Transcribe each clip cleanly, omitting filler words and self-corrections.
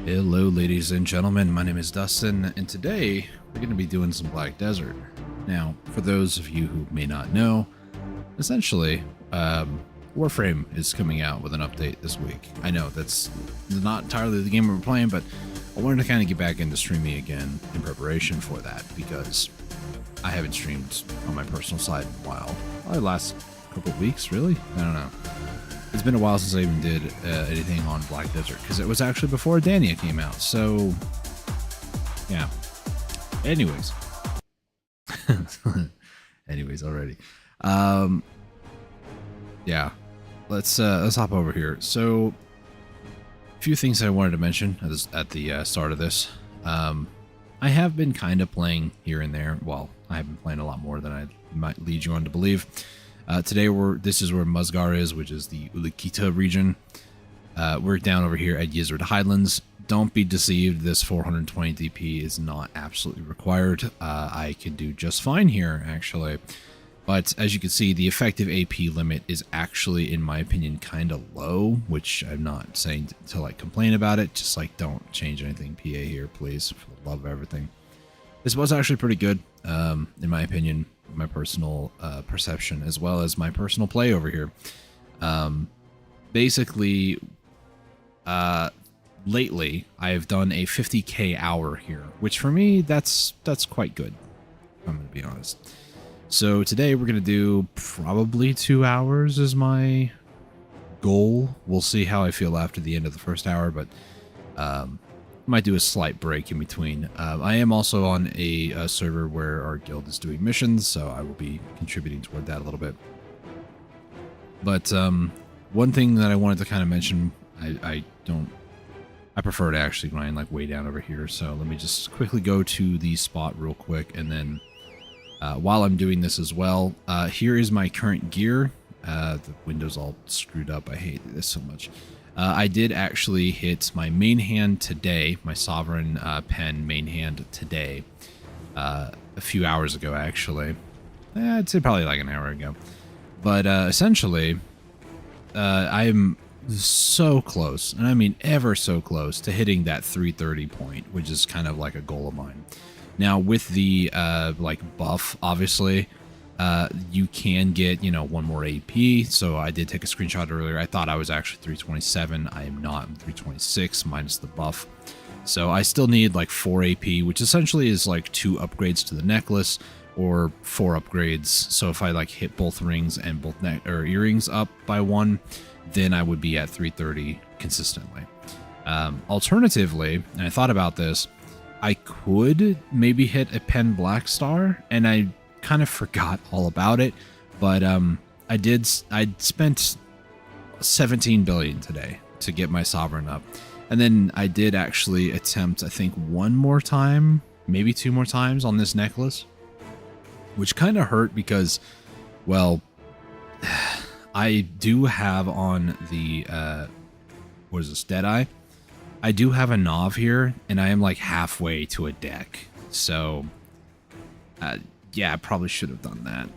Hello ladies and gentlemen, my name is Dustin, and today we're going to be doing some Black Desert. Now, for those of you who may not know, essentially, Warframe is coming out with an update this week. I know that's not entirely the game we're playing, but I wanted to kind of get back into streaming again in preparation for that, because I haven't streamed on my personal side in a while. Probably last couple of weeks, really? I don't know. It's been a while since I even did anything on Black Desert, because it was actually before Dania came out, so yeah. Anyways. Already. Yeah. Let's hop over here. So, a few things I wanted to mention at the start of this. I have been kind of playing here and there. Well, I have been playing a lot more than I might lead you on to believe. Today this is where Musgar is, which is the Ulikita region. We're down over here at Yzrahid Highlands. Don't be deceived, this 420 DP is not absolutely required. I can do just fine here, actually. But as you can see, the effective AP limit is actually, in my opinion, kind of low, which I'm not saying to like complain about it. Just like, don't change anything PA here, please, for the love of everything. This was actually pretty good, in my opinion, my personal perception, as well as my personal play over here. Basically, lately, I have done a 50k hour here, which for me, that's quite good, if I'm going to be honest. So today we're going to do probably 2 hours is my goal. We'll see how I feel after the end of the first hour, but might do a slight break in between. I am also on a server where our guild is doing missions, so I will be contributing toward that a little bit. But one thing that I wanted to kind of mention, I prefer to actually grind like way down over here, so let me just quickly go to the spot real quick, and then while I'm doing this as well, here is my current gear. The window's all screwed up. I hate this so much. I did actually hit my main hand today, my Sovereign Pen main hand today, a few hours ago, actually. I'd say probably like an hour ago. But essentially, I'm so close, and I mean ever so close, to hitting that 330 point, which is kind of like a goal of mine. Now, with the like buff, obviously, you can get, you know, one more AP. So I did take a screenshot earlier. I thought I was actually 327. I am not. I'm 326 minus the buff. So I still need like 4 AP, which essentially is like 2 upgrades to the necklace, or 4 upgrades. So if I like hit both rings and both earrings up by 1, then I would be at 330 consistently. Alternatively, and I thought about this, I could maybe hit a Pen Black Star, and I kind of forgot all about it, but I spent 17 billion today to get my Sovereign up, and then I did actually attempt, I think, 1 more time, maybe 2 more times on this necklace, which kind of hurt because, well, I do have on the what is this, Deadeye? I do have a Nav here, and I am like halfway to a deck, so yeah, I probably should have done that.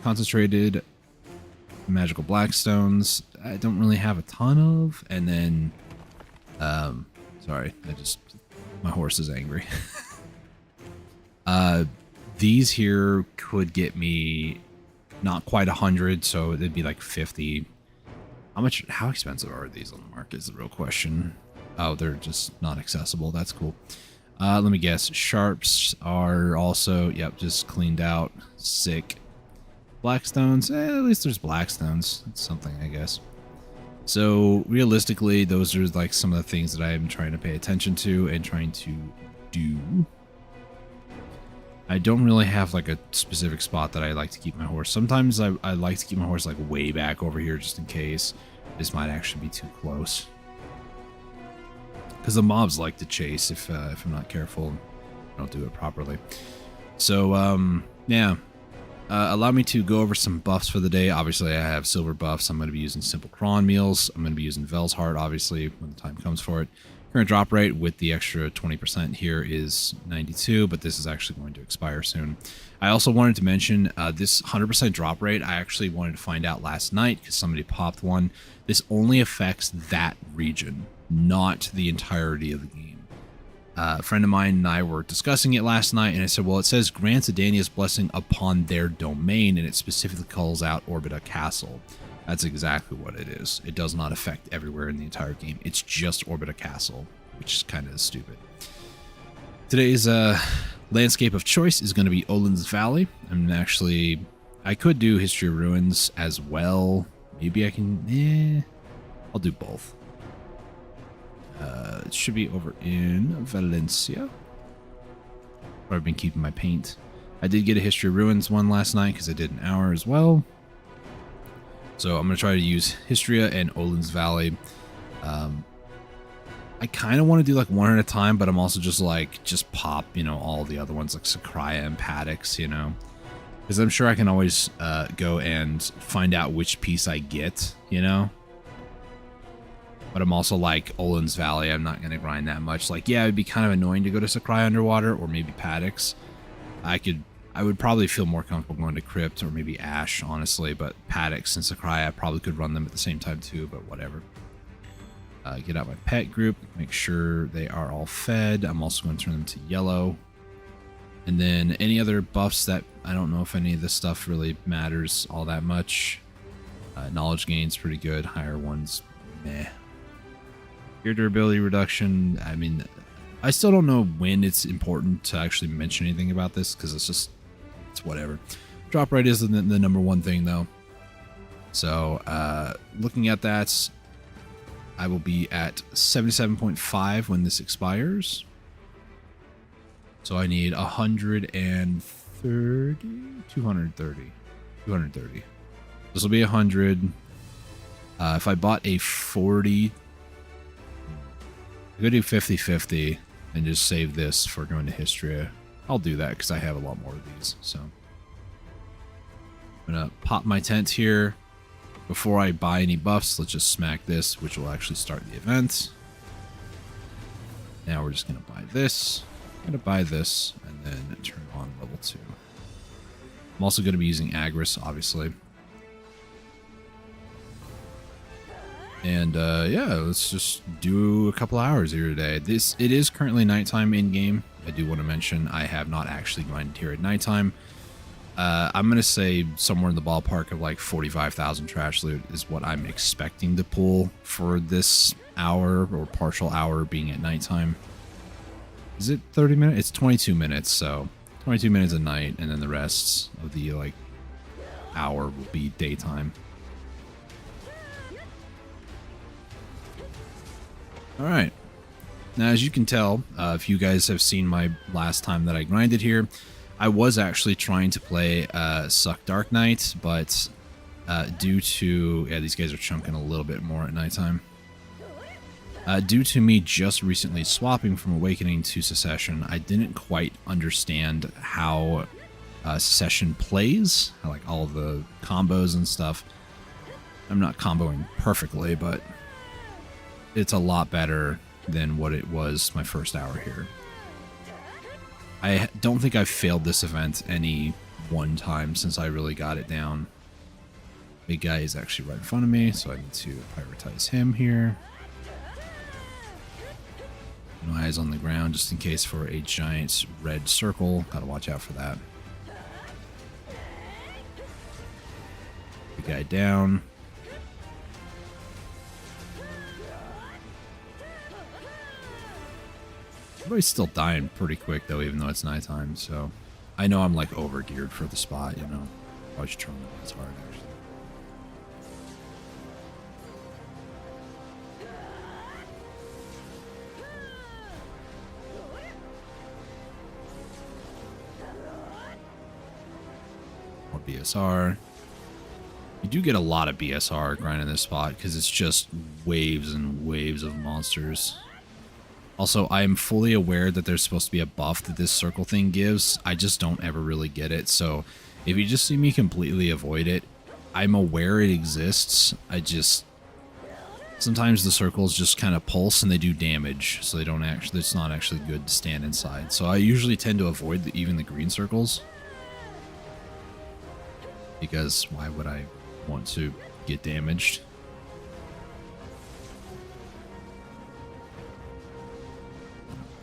Concentrated magical blackstones, I don't really have a ton of, and then sorry, my horse is angry. These here could get me not quite 100, so it'd be like 50. How expensive are these on the market is the real question. Oh, they're just not accessible. That's cool. Let me guess. Sharps are also, yep, just cleaned out. Sick. Blackstones, at least there's blackstones. It's something, I guess. So realistically, those are like some of the things that I'm trying to pay attention to and trying to do. I don't really have like a specific spot that I like to keep my horse. Sometimes I like to keep my horse like way back over here just in case this might actually be too close. Because the mobs like to chase if I'm not careful and don't do it properly. So yeah, allow me to go over some buffs for the day. Obviously I have silver buffs. I'm going to be using simple cron meals. I'm going to be using Vel's Heart, obviously, when the time comes for it. Current drop rate with the extra 20% here is 92, but this is actually going to expire soon. I also wanted to mention this 100% drop rate. I actually wanted to find out last night because somebody popped one. This only affects that region, not the entirety of the game. A friend of mine and I were discussing it last night, and I said, well, it says grants a Dania's blessing upon their domain, and it specifically calls out Orbita Castle. That's exactly what it is. It does not affect everywhere in the entire game. It's just Orbita Castle, which is kind of stupid. Today's landscape of choice is going to be Olin's Valley. I could do History of Ruins as well. Maybe I can, I'll do both. It should be over in Valencia, where I've been keeping my paint. I did get a History of Ruins one last night because I did an hour as well. So I'm going to try to use Histria and Olin's Valley. I kind of want to do like one at a time, but I'm also just pop, all the other ones like Sakraya and Paddocks, because I'm sure I can always go and find out which piece I get, But I'm also like Olin's Valley. I'm not going to grind that much. Like, yeah, it'd be kind of annoying to go to Sakraya Underwater or maybe Paddocks. I would probably feel more comfortable going to Crypt or maybe Ash, honestly, but Paddocks and Sakraya, I probably could run them at the same time too, but whatever. Get out my pet group, make sure they are all fed. I'm also going to turn them to yellow. And then any other buffs that I don't know if any of this stuff really matters all that much. Knowledge gain's pretty good, higher ones, meh. Gear durability reduction, I mean, I still don't know when it's important to actually mention anything about this because it's whatever. Drop rate is the number one thing though. So looking at that, I will be at 77.5 when this expires. So I need 230. This will be 100. If I bought a 40, I could do 50-50 and just save this for going to Histria. I'll do that because I have a lot more of these. So I'm going to pop my tent here. Before I buy any buffs, let's just smack this, which will actually start the event. Now we're just going to buy this. I'm going to buy this and then turn on level 2. I'm also going to be using Agris, obviously. And yeah, let's just do a couple hours here today. It is currently nighttime in game. I do want to mention I have not actually grinded here at nighttime. I'm gonna say somewhere in the ballpark of like 45,000 trash loot is what I'm expecting to pull for this hour or partial hour being at nighttime. Is it 30 minutes? It's 22 minutes, so 22 minutes at night, and then the rest of the like hour will be daytime. Alright, now as you can tell, if you guys have seen my last time that I grinded here, I was actually trying to play Suck Dark Knight, but due to... yeah, these guys are chunking a little bit more at nighttime. Due to me just recently swapping from Awakening to Secession, I didn't quite understand how Secession plays, like all the combos and stuff. I'm not comboing perfectly, but it's a lot better than what it was my first hour here. I don't think I've failed this event any one time since I really got it down. Big guy is actually right in front of me, so I need to prioritize him here. No eyes on the ground just in case for a giant red circle. Gotta watch out for that. Big guy down. Everybody's still dying pretty quick though, even though it's nighttime, so I know I'm like over geared for the spot, you know. I should try not as hard actually. More BSR. You do get a lot of BSR grinding this spot because it's just waves and waves of monsters. Also, I am fully aware that there's supposed to be a buff that this circle thing gives. I just don't ever really get it. So if you just see me completely avoid it, I'm aware it exists. I just Sometimes the circles just kind of pulse and they do damage, so they don't actually. It's not actually good to stand inside. So I usually tend to avoid even the green circles, because why would I want to get damaged?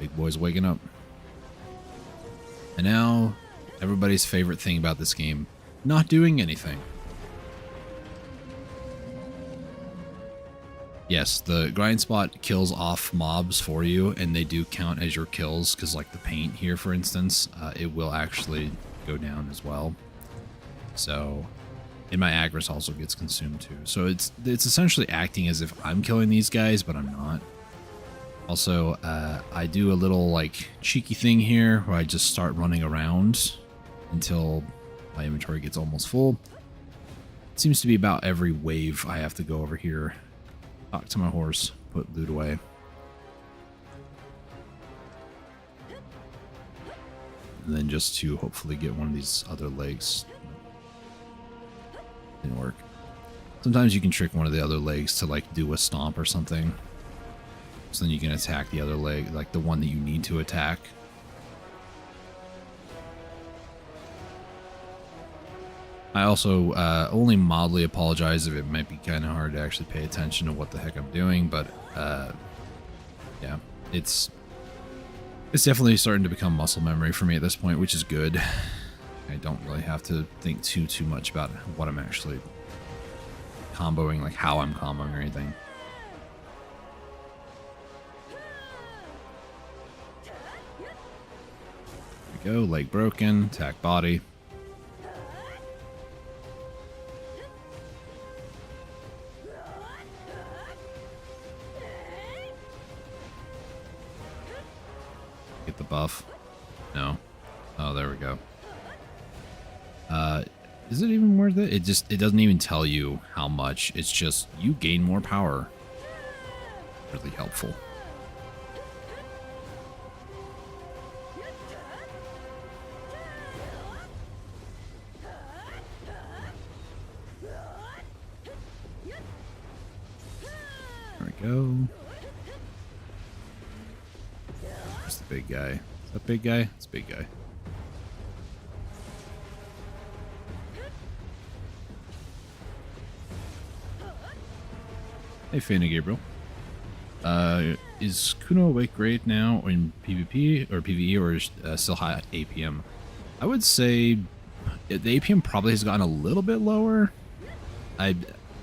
Big boy's waking up. And now, everybody's favorite thing about this game, not doing anything. Yes, the grind spot kills off mobs for you, and they do count as your kills, because like the paint here, for instance, it will actually go down as well. So, and my Agris also gets consumed too. So it's essentially acting as if I'm killing these guys, but I'm not. Also, I do a little like cheeky thing here where I just start running around until my inventory gets almost full. It seems to be about every wave I have to go over here, talk to my horse, put loot away. And then just to hopefully get one of these other legs. Didn't work. Sometimes you can trick one of the other legs to like do a stomp or something. So then you can attack the other leg, like the one that you need to attack. I also only mildly apologize if it might be kind of hard to actually pay attention to what the heck I'm doing, but yeah, it's definitely starting to become muscle memory for me at this point, which is good. I don't really have to think too much about what I'm actually comboing, like how I'm comboing or anything. There we go, leg broken, attack body. Get the buff. No. Oh, there we go. Is it even worth it? It doesn't even tell you how much. It's just you gain more power. Really helpful. There we go. There's the big guy. Is that big guy? It's big guy. Hey, Fana Gabriel. Is Kuno awake great now in PvP or PvE, or is still high APM? I would say the APM probably has gotten a little bit lower.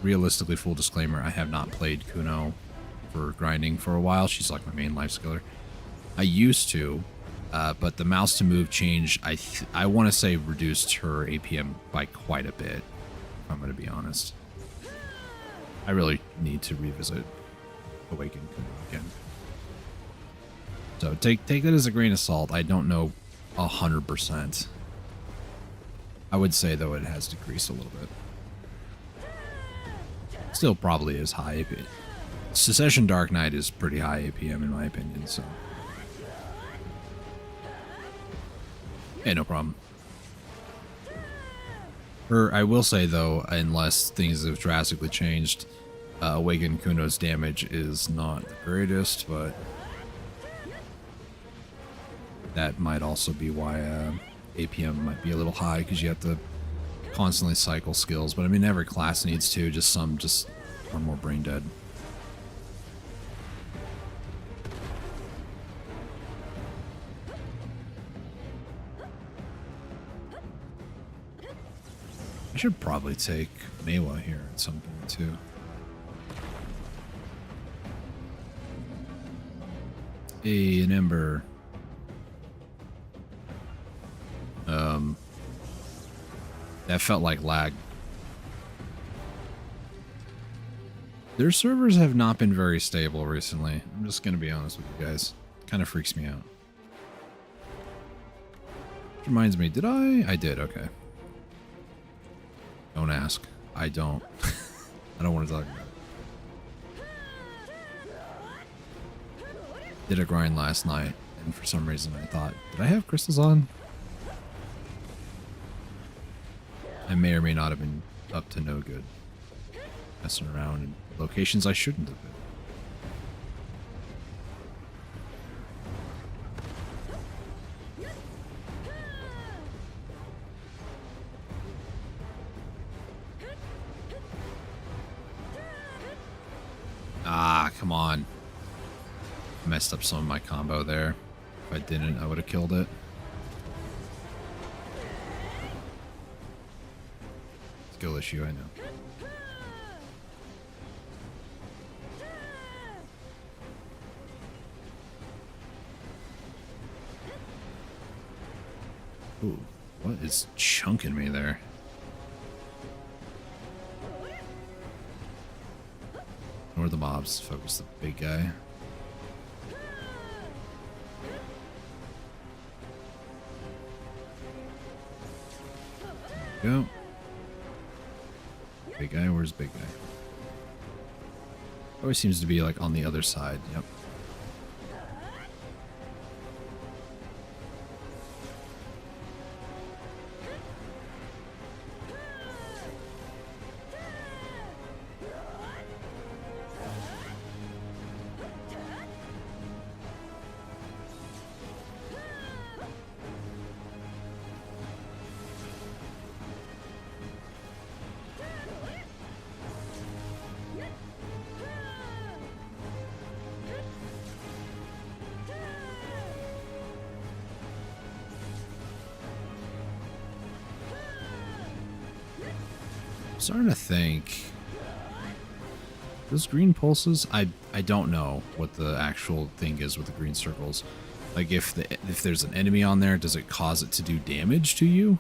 Realistically, full disclaimer, I have not played Kuno for grinding for a while. She's like my main life skiller. I used to, but the mouse to move change, I want to say reduced her APM by quite a bit, if I'm going to be honest. I really need to revisit Awaken Kuno again. So take that as a grain of salt. I don't know 100%. I would say, though, it has decreased a little bit. Still probably is high APM. Secession Dark Knight is pretty high APM in my opinion, so. Hey, no problem. I will say, though, unless things have drastically changed, Awaken Kuno's damage is not the greatest, but that might also be why APM might be a little high, because you have to constantly cycle skills. But I mean, every class needs to, just some just are more brain dead. I should probably take Mewa here at some point too. Hey, an Ember. That felt like lag. Their servers have not been very stable recently. I'm just gonna be honest with you guys. Kind of freaks me out. Which reminds me, did I? I did, okay. Don't ask. I don't. I don't want to talk about it. Did a grind last night, and for some reason I thought, did I have crystals on? I may or may not have been up to no good. Messing around and locations I shouldn't have been. Ah, come on. Messed up some of my combo there. If I didn't, I would have killed it. Skill issue, I know. Ooh, what is chunking me there? Ignore the mobs, focus the big guy. Go. Big guy, where's big guy? Always seems to be like on the other side, yep. Starting to think those green pulses, I don't know what the actual thing is with the green circles. Like if there's an enemy on there, does it cause it to do damage to you?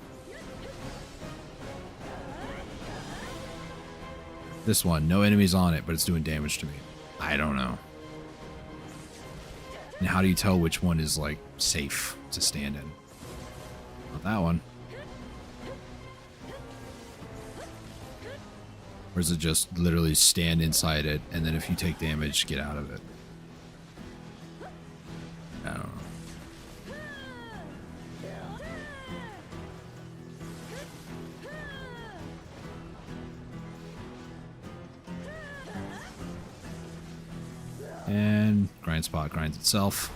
This one, no enemies on it, but it's doing damage to me. I don't know. And how do you tell which one is like safe to stand in? Not that one. Or is it just literally stand inside it, and then if you take damage, get out of it? I don't know. And grind spot grinds itself.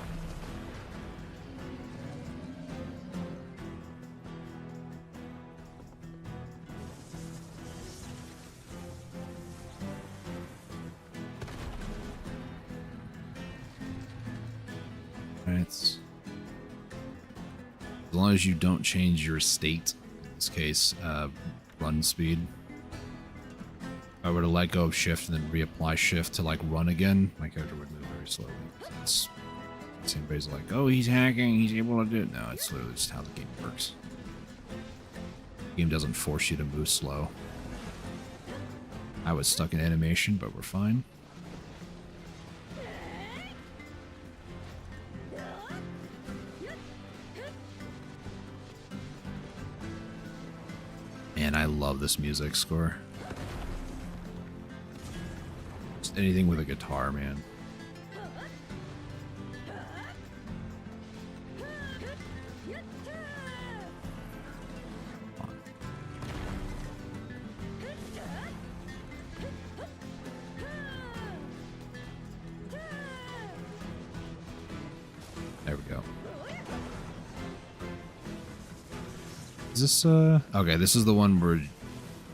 As long as you don't change your state, in this case, run speed. If I were to let go of shift and then reapply shift to like run again, my character would move very slowly. It's anybody's like, oh, he's hacking, he's able to do it. No, it's literally just how the game works. The game doesn't force you to move slow. I was stuck in animation, but we're fine. Man, I love this music score. Just anything with a guitar, man. There we go. Is this, okay, this is the one where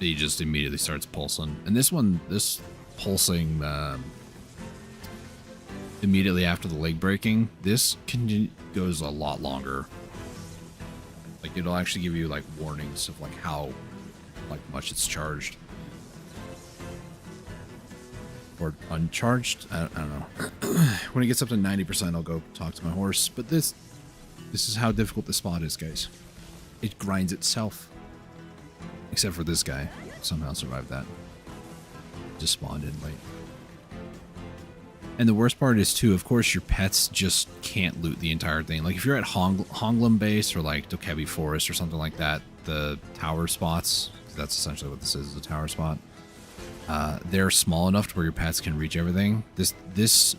he just immediately starts pulsing. And this one, this pulsing, immediately after the leg breaking, this goes a lot longer. Like, it'll actually give you, like, warnings of, like, how, like, much it's charged. Or uncharged? I don't know. When it gets up to 90%, I'll go talk to my horse. But this is how difficult this spot is, guys. It grinds itself. Except for this guy. Somehow survived that. Just spawned in late. And the worst part is, too, of course, your pets just can't loot the entire thing. Like, if you're at Honglum Base or, like, Dokebi Forest or something like that, the tower spots, that's essentially what this is a tower spot, they're small enough to where your pets can reach everything. This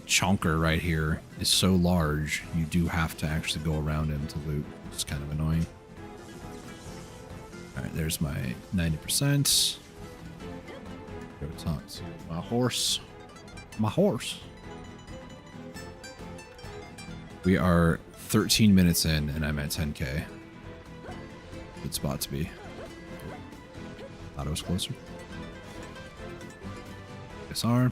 chonker right here is so large, you do have to actually go around him to loot, which is kind of annoying. Alright, there's my 90%. Go talk to my horse. My horse. We are 13 minutes in, and I'm at 10K. Good spot to be. Thought it was closer. SR.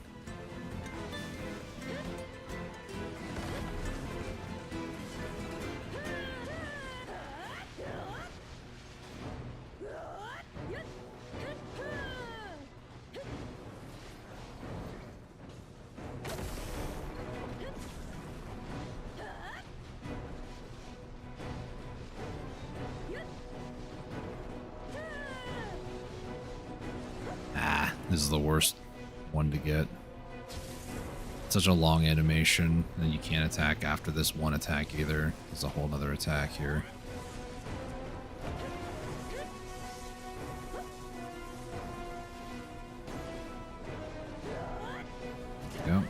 This is the worst one to get. Such a long animation, and you can't attack after this one attack either. There's a whole other attack here. Yep.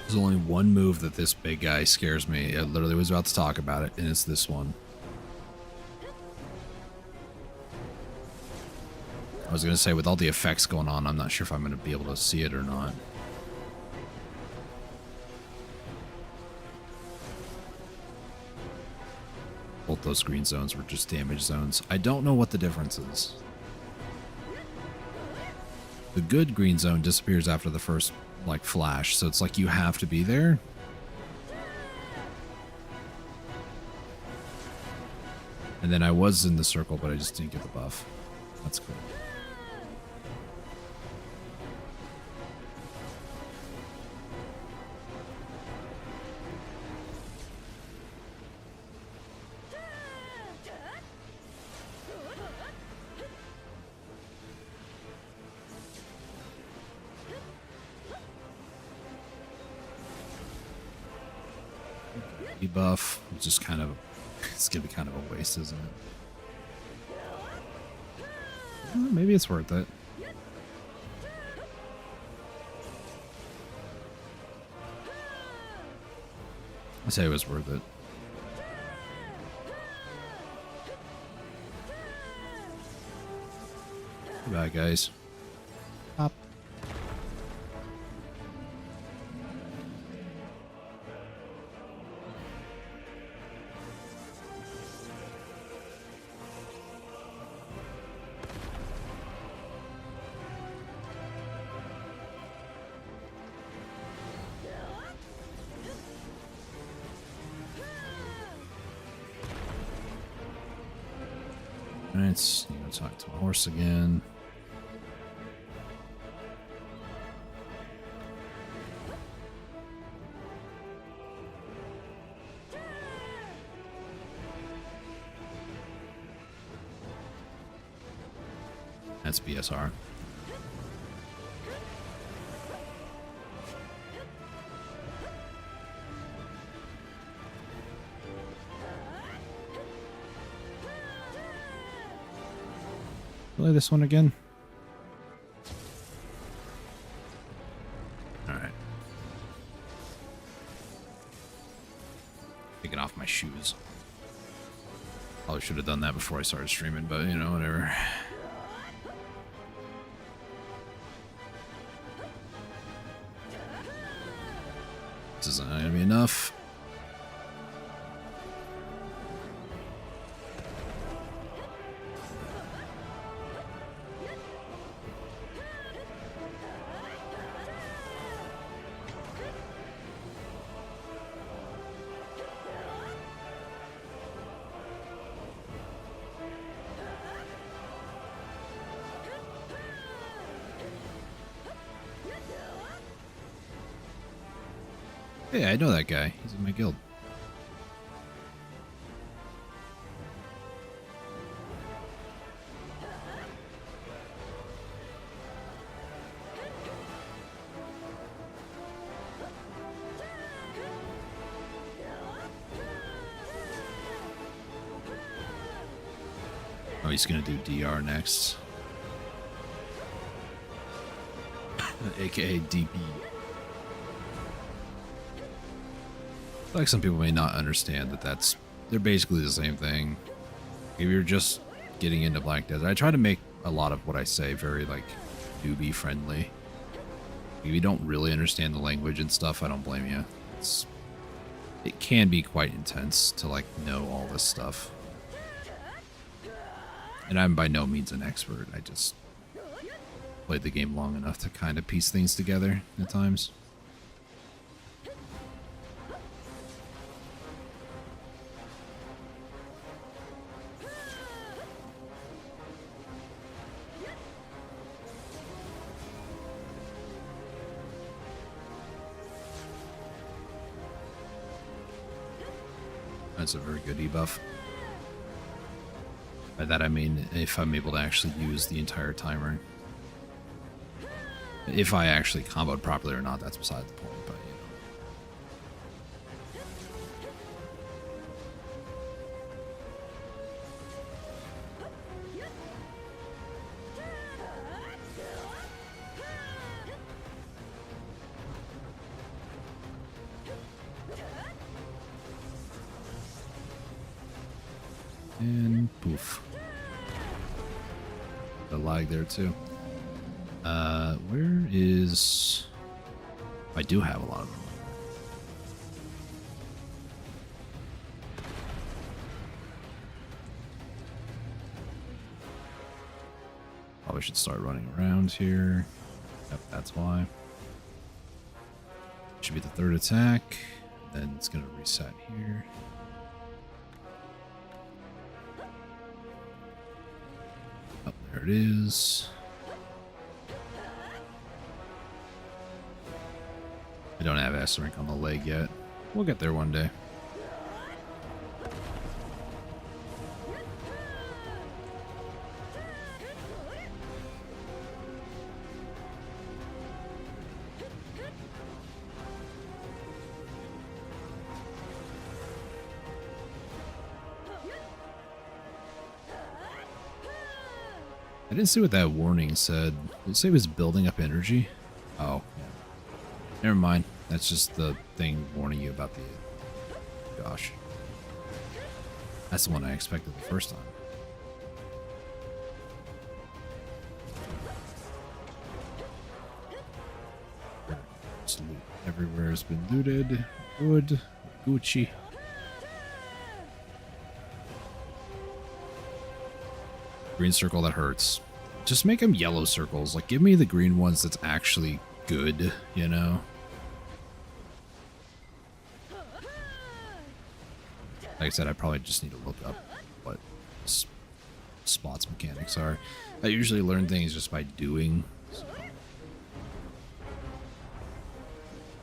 There's only one move that this big guy scares me. I literally was about to talk about it, and it's this one. I was going to say, with all the effects going on, I'm not sure if I'm going to be able to see it or not. Both those green zones were just damage zones. I don't know what the difference is. The good green zone disappears after the first, like, flash, so it's like you have to be there. And then I was in the circle, but I just didn't get the buff. That's cool. Debuff, it's just kind of, it's gonna be kind of a waste, isn't it? Well, maybe it's worth it. I say it was worth it. Goodbye, guys. Up. Alright, you know, talk to my horse again. That's BSR. Play this one again. Alright. Taking off my shoes. Probably should have done that before I started streaming, but you know, whatever. This isn't gonna be enough. Yeah, I know that guy. He's in my guild. Oh, he's gonna do DR next. AKA DP. Like, some people may not understand that they're basically the same thing. If you're just getting into Black Desert, I try to make a lot of what I say very, like, newbie friendly. If you don't really understand the language and stuff, I don't blame you. It can be quite intense to, like, know all this stuff. And I'm by no means an expert. I just played the game long enough to kind of piece things together at times. That's a very good debuff. By that I mean if I'm able to actually use the entire timer. If I actually comboed properly or not, that's beside the point, but and poof. The lag there too. Where is... I do have a lot of them. Probably should start running around here. Yep, that's why. Should be the third attack. Then it's going to reset here. Oh, there it is. I don't have S-Rank on the leg yet. We'll get there one day. I didn't see what that warning said. Did it say it was building up energy? Oh, yeah. Never mind. That's just the thing warning you about the... Gosh. That's the one I expected the first time. Loot everywhere has been looted. Good. Gucci. Green circle that hurts. Just make them yellow circles. Like, give me the green ones that's actually good, you know? Like I said, I probably just need to look up what spots mechanics are. I usually learn things just by doing. So.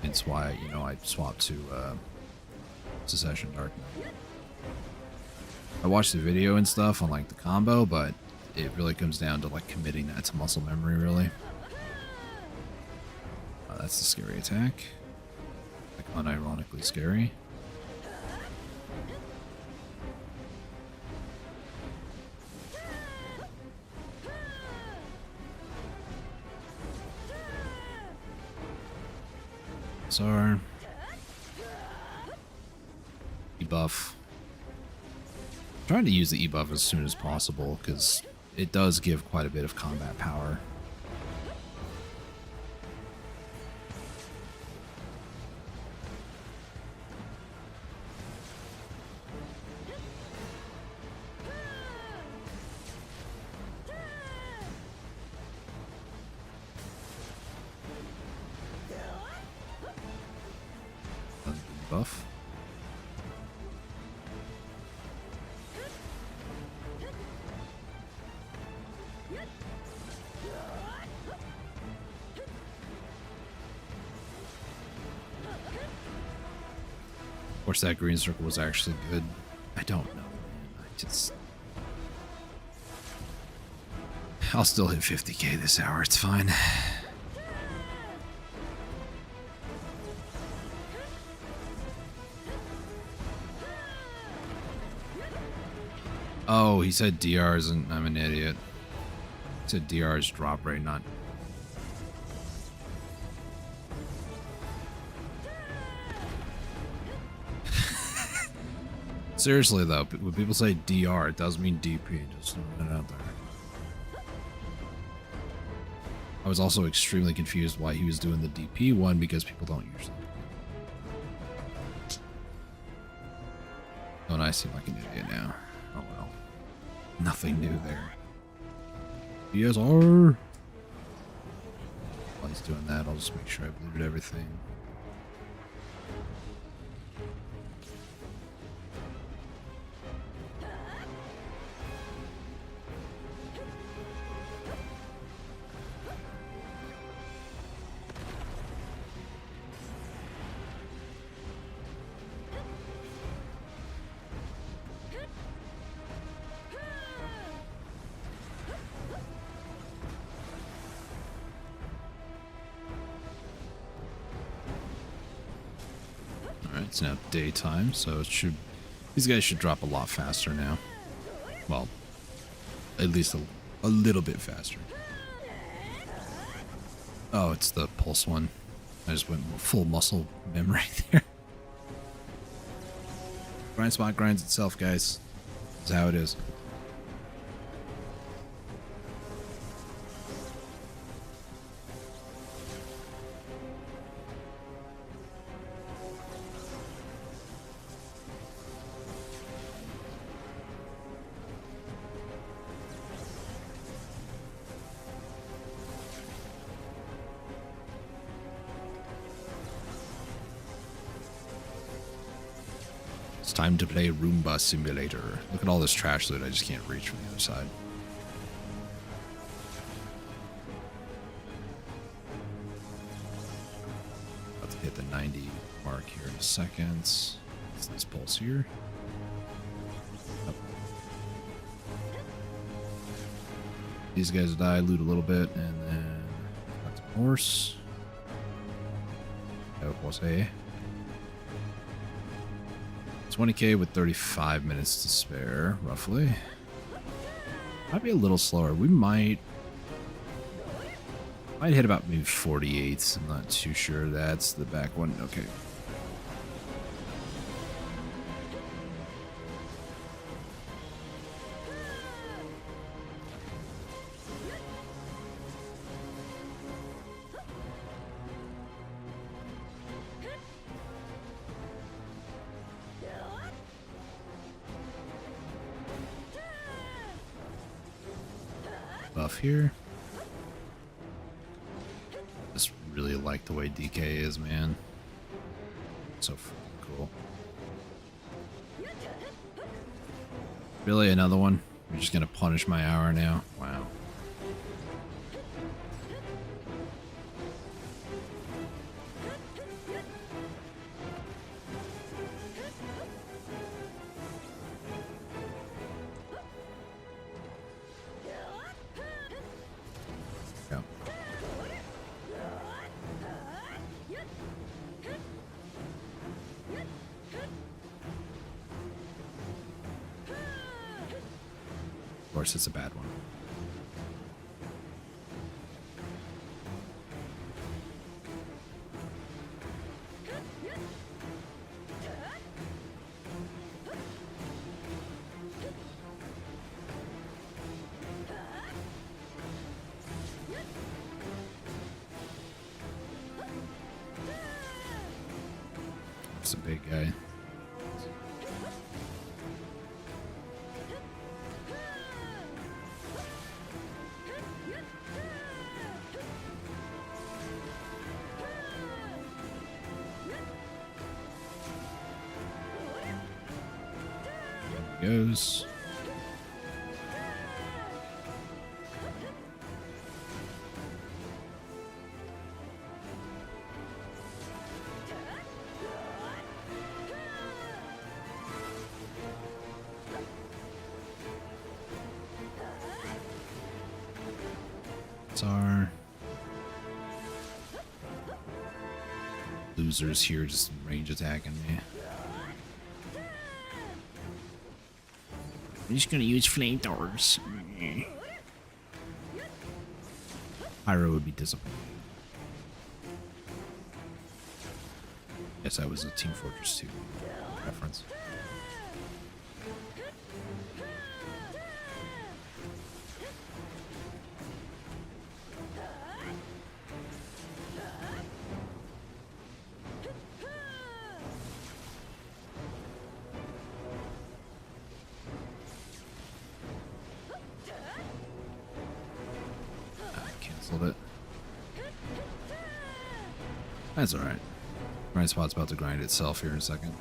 It's why, you know, I swapped to Secession Dark Knight. I watched the video and stuff on, like, the combo, but it really comes down to, like, committing that to muscle memory, really. That's the scary attack. Like, unironically scary. SR. E-buff. Trying to use the E-buff as soon as possible, because it does give quite a bit of combat power. Buff. course, that green circle was actually good. I don't know, man. I'll still hit 50k this hour. It's fine. Oh, he said DRs, and I'm an idiot. He said DRs drop rate, not. Seriously though, when people say DR, it does mean DP. Just throwing it out there. I was also extremely confused why he was doing the DP one because people don't usually. Don't I seem like an idiot now? Oh well. Nothing new there. BSR! While he's doing that, I'll just make sure I've looted everything. It's now daytime, so these guys should drop a lot faster now. Well, at least a little bit faster. Oh, it's the pulse one. I just went full muscle memory there. Grind spot grinds itself, guys. That's how it is. It's time to play Roomba Simulator. Look at all this trash loot I just can't reach from the other side. About to hit the 90 mark here in a second. It's nice pulse here. Up. These guys die, loot a little bit, and then got the horse. That was a 20k with 35 minutes to spare, roughly. Might be a little slower. We might hit about maybe 48. I'm not too sure. That's the back one. Okay. Buff here. Just really like the way DK is, man. So freaking cool. Really, another one? You're just gonna punish my hour now? Wow. Of course, it's a bad one. It's a big guy. Goes. are. Losers here just range attacking me. I'm just gonna use flamethrowers. Pyro would be disappointed. Yes, I was a Team Fortress 2 reference. It. That's alright. Grind spot's about to grind itself here in a second.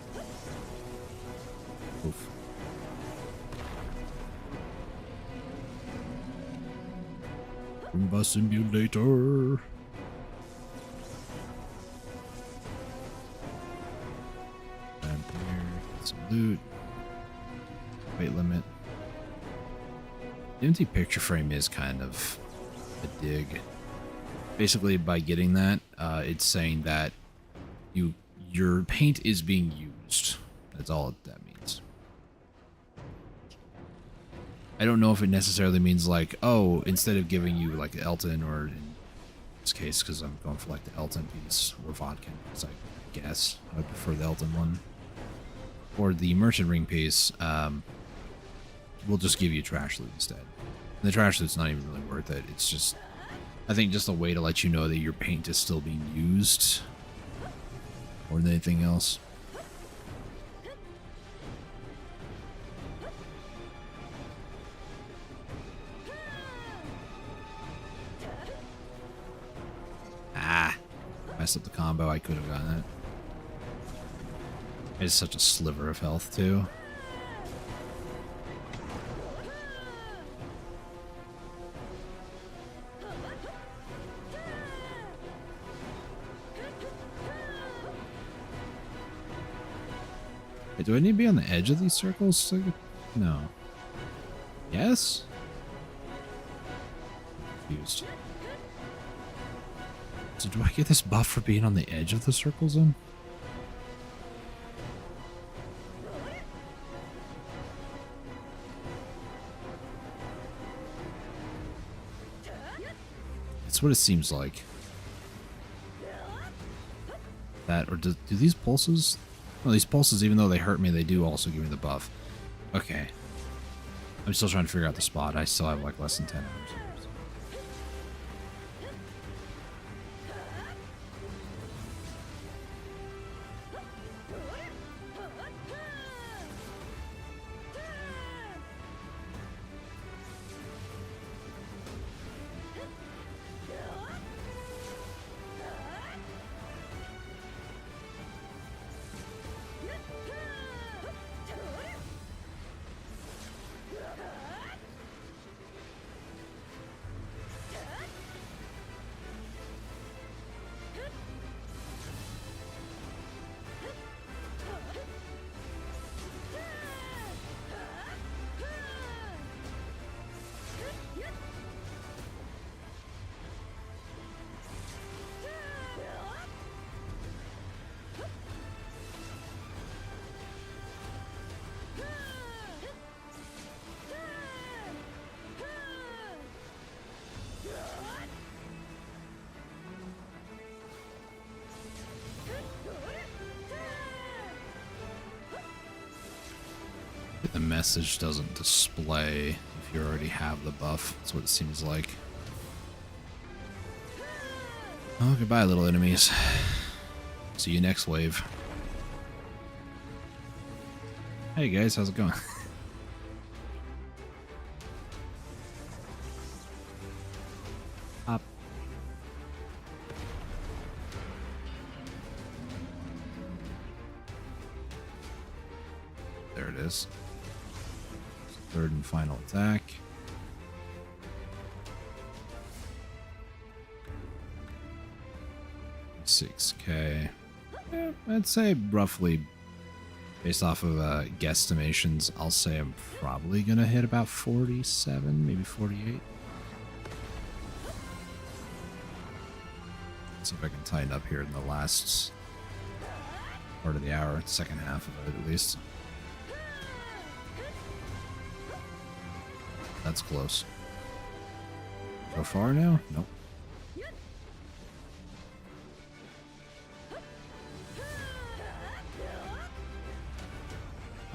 Oof. Roomba Simulator. And here, get some loot. Weight limit. The empty picture frame is kind of a dig. Basically, by getting that, it's saying that your paint is being used. That's all that means. I don't know if it necessarily means like, oh, instead of giving you like Elton, or in this case, because I'm going for like the Elton piece or vodka, because I guess I would prefer the Elton one, or the merchant ring piece. We'll just give you trash loot instead. And the trash loot's not even really worth it. It's just, I think, just a way to let you know that your paint is still being used more than anything else. Ah, messed up the combo. I could have gotten it. It's such a sliver of health too. Wait, do I need to be on the edge of these circles? No. Yes? Confused. So do I get this buff for being on the edge of the circle zone? That's what it seems like. That, or do these pulses... Well, these pulses, even though they hurt me, they do also give me the buff. Okay. I'm still trying to figure out the spot. I still have like less than 10 hours. The message doesn't display if you already have the buff. That's what it seems like. Oh, goodbye, little enemies. See you next wave. Hey guys, how's it going? Up. There it is. Third and final attack. $6K. Yeah, I'd say roughly, based off of guesstimations, I'll say I'm probably gonna hit about 47, maybe 48. see if I can tighten up here in the last part of the hour, second half of it at least. That's close. Go far now? Nope.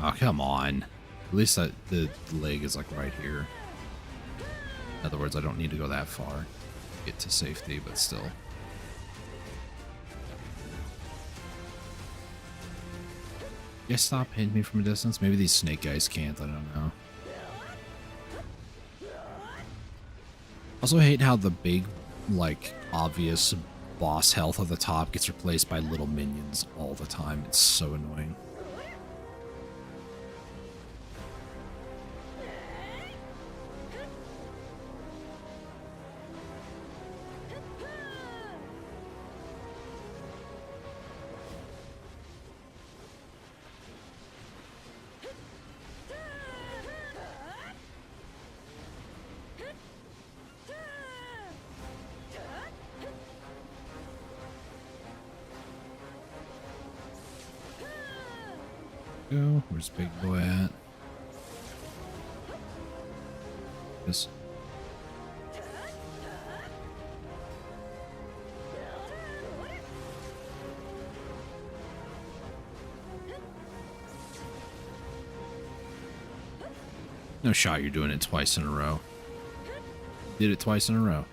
Oh, come on. At least that the leg is like right here. In other words, I don't need to go that far to get to safety, but still. You guys stop hitting me from a distance? Maybe these snake guys can't, I don't know. Also hate how the big, like, obvious boss health at the top gets replaced by little minions all the time. It's so annoying. Go. Where's Big Boy at? This. No shot you're doing it twice in a row. Did it twice in a row.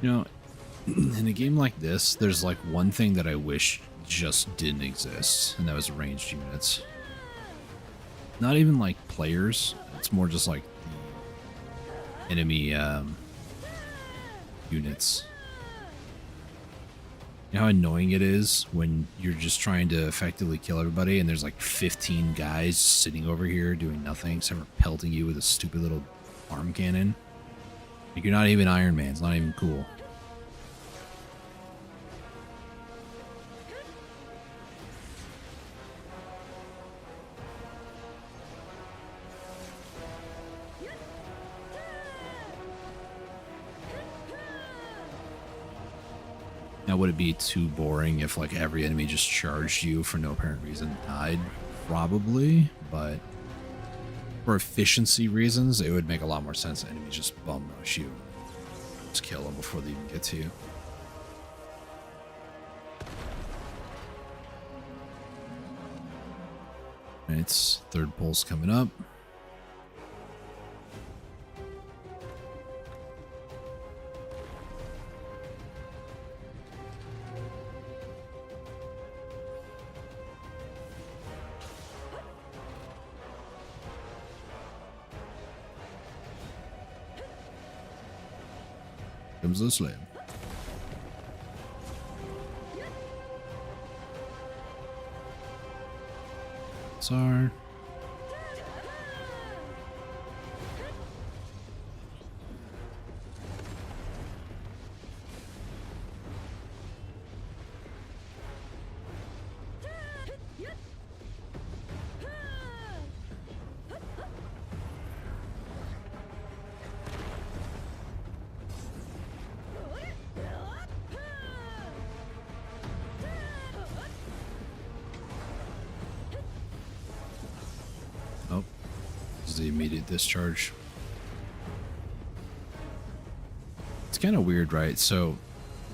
You know, in a game like this, there's like one thing that I wish just didn't exist, and that was ranged units. Not even like players, it's more just like the enemy units. You know how annoying it is when you're just trying to effectively kill everybody and there's like 15 guys sitting over here doing nothing except for pelting you with a stupid little arm cannon? Like, you're not even Iron Man. It's not even cool. Now, would it be too boring if, like, every enemy just charged you for no apparent reason and died? Probably, but for efficiency reasons, it would make a lot more sense. Enemies just bum rush you. Just kill them before they even get to you. It's third pulse coming up. Comes the slam. Sorry. Oh, this is the immediate discharge. It's kind of weird, right? So,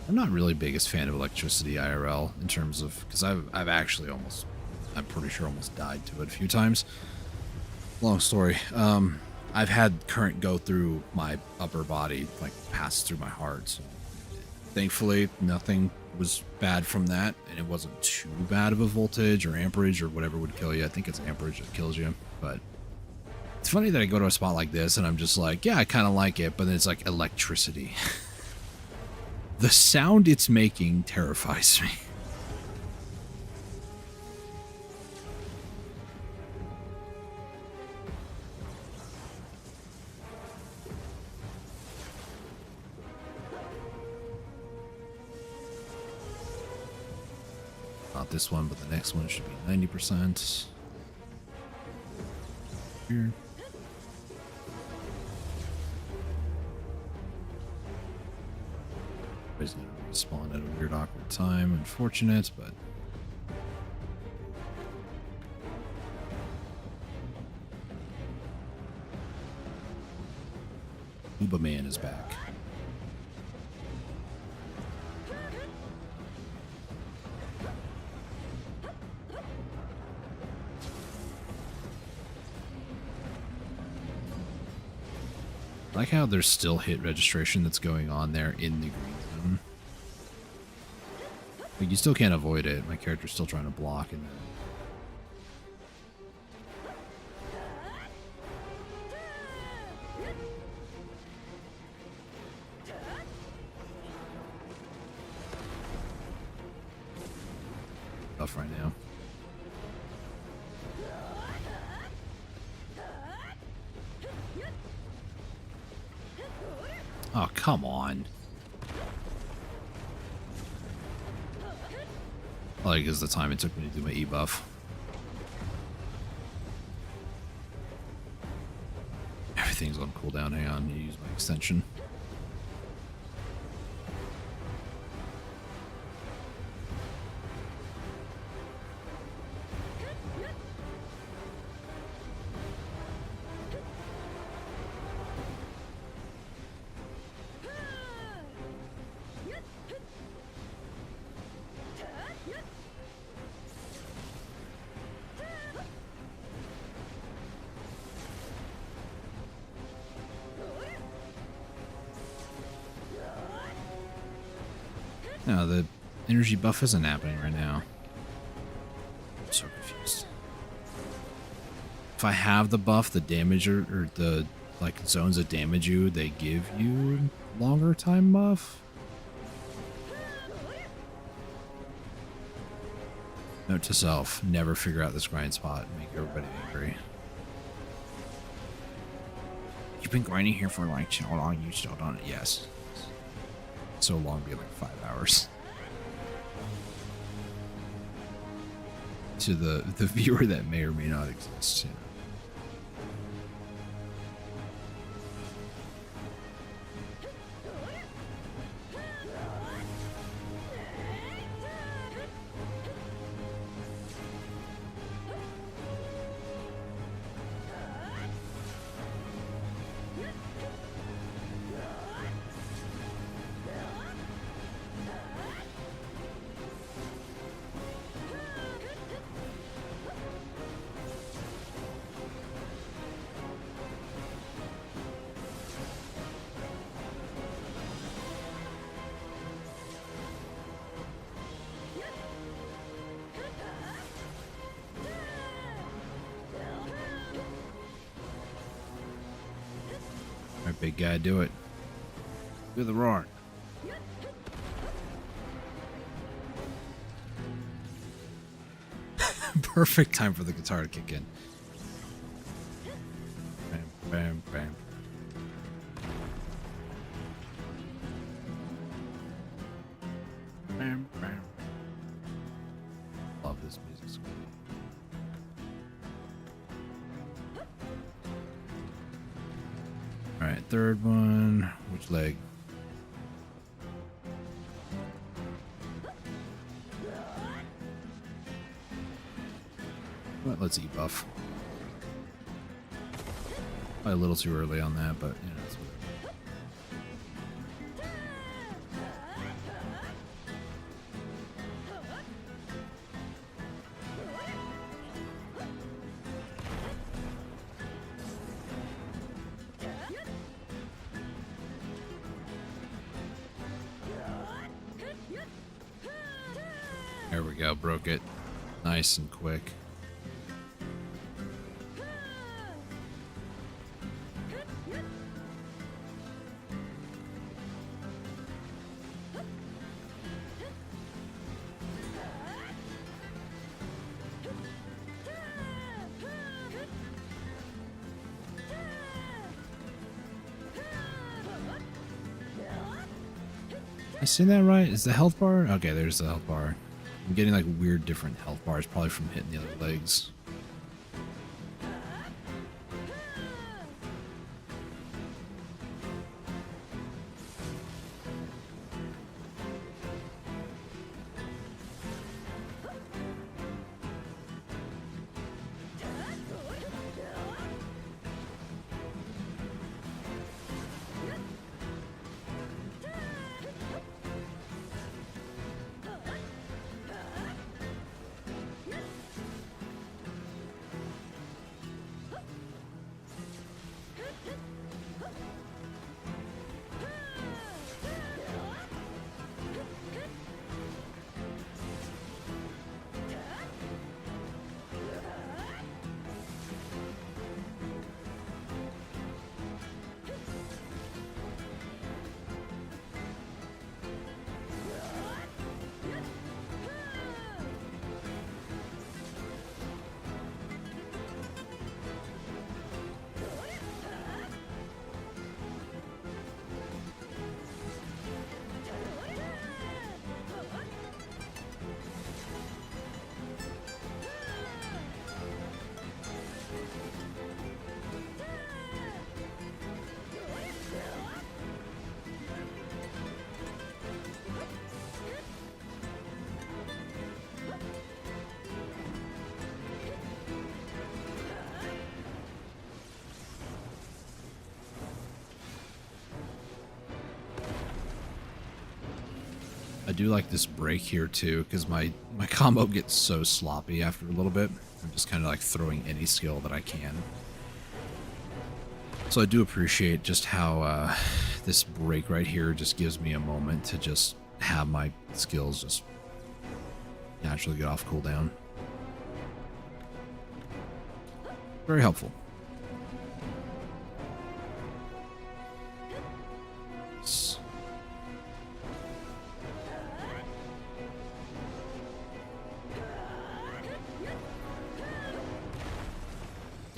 I'm not really biggest fan of electricity IRL in terms of, because I've actually almost, I'm pretty sure almost died to it a few times. Long story. I've had current go through my upper body, like pass through my heart. So thankfully, nothing was bad from that, and it wasn't too bad of a voltage or amperage or whatever would kill you. I think it's amperage that kills you, but it's funny that I go to a spot like this and I'm just like, yeah, I kind of like it, but then it's like electricity. The sound it's making terrifies me. not this one, but the next one should be 90%. Here. Everybody's gonna respawn at a weird, awkward time. Unfortunate, but Uba Man is back. I like how there's still hit registration that's going on there in the green zone. But you still can't avoid it. My character's still trying to block and then tough right now. Oh, come on. Like, is the time it took me to do my E-buff. Everything's on cooldown. Hang on, I need to use my extension. No, the energy buff isn't happening right now. I'm so confused. If I have the buff, the damage or the like zones that damage you, they give you longer time buff. Note to self, never figure out this grind spot and make everybody angry. You've been grinding here for like how long? You still don't? Yes. So long, be like 5 hours. To the viewer that may or may not exist. You know. Alright, big guy, do it. Do the roar. Perfect time for the guitar to kick in. Bam, bam, bam. Bam, bam. Love this music score. Alright, third one. Which leg? Well, let's E-buff. Probably a little too early on that, but you know, it's whatever. There we go, broke it. Nice and quick. I seen that right? Is the health bar? Okay, there's the health bar. I'm getting like weird different health bars, probably from hitting the other legs. I do like this break here too, because my combo gets so sloppy after a little bit. I'm just kind of like throwing any skill that I can. So I do appreciate just how this break right here just gives me a moment to just have my skills just naturally get off cooldown. Very helpful.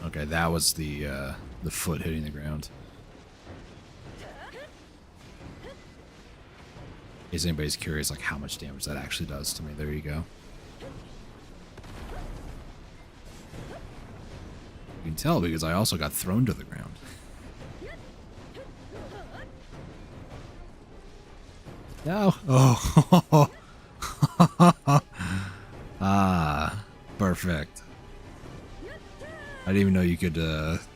Okay, that was the foot hitting the ground. In case anybody's curious, like how much damage that actually does to me. There you go. You can tell because I also got thrown to the ground. No. Oh. Ah, perfect. I didn't even know you could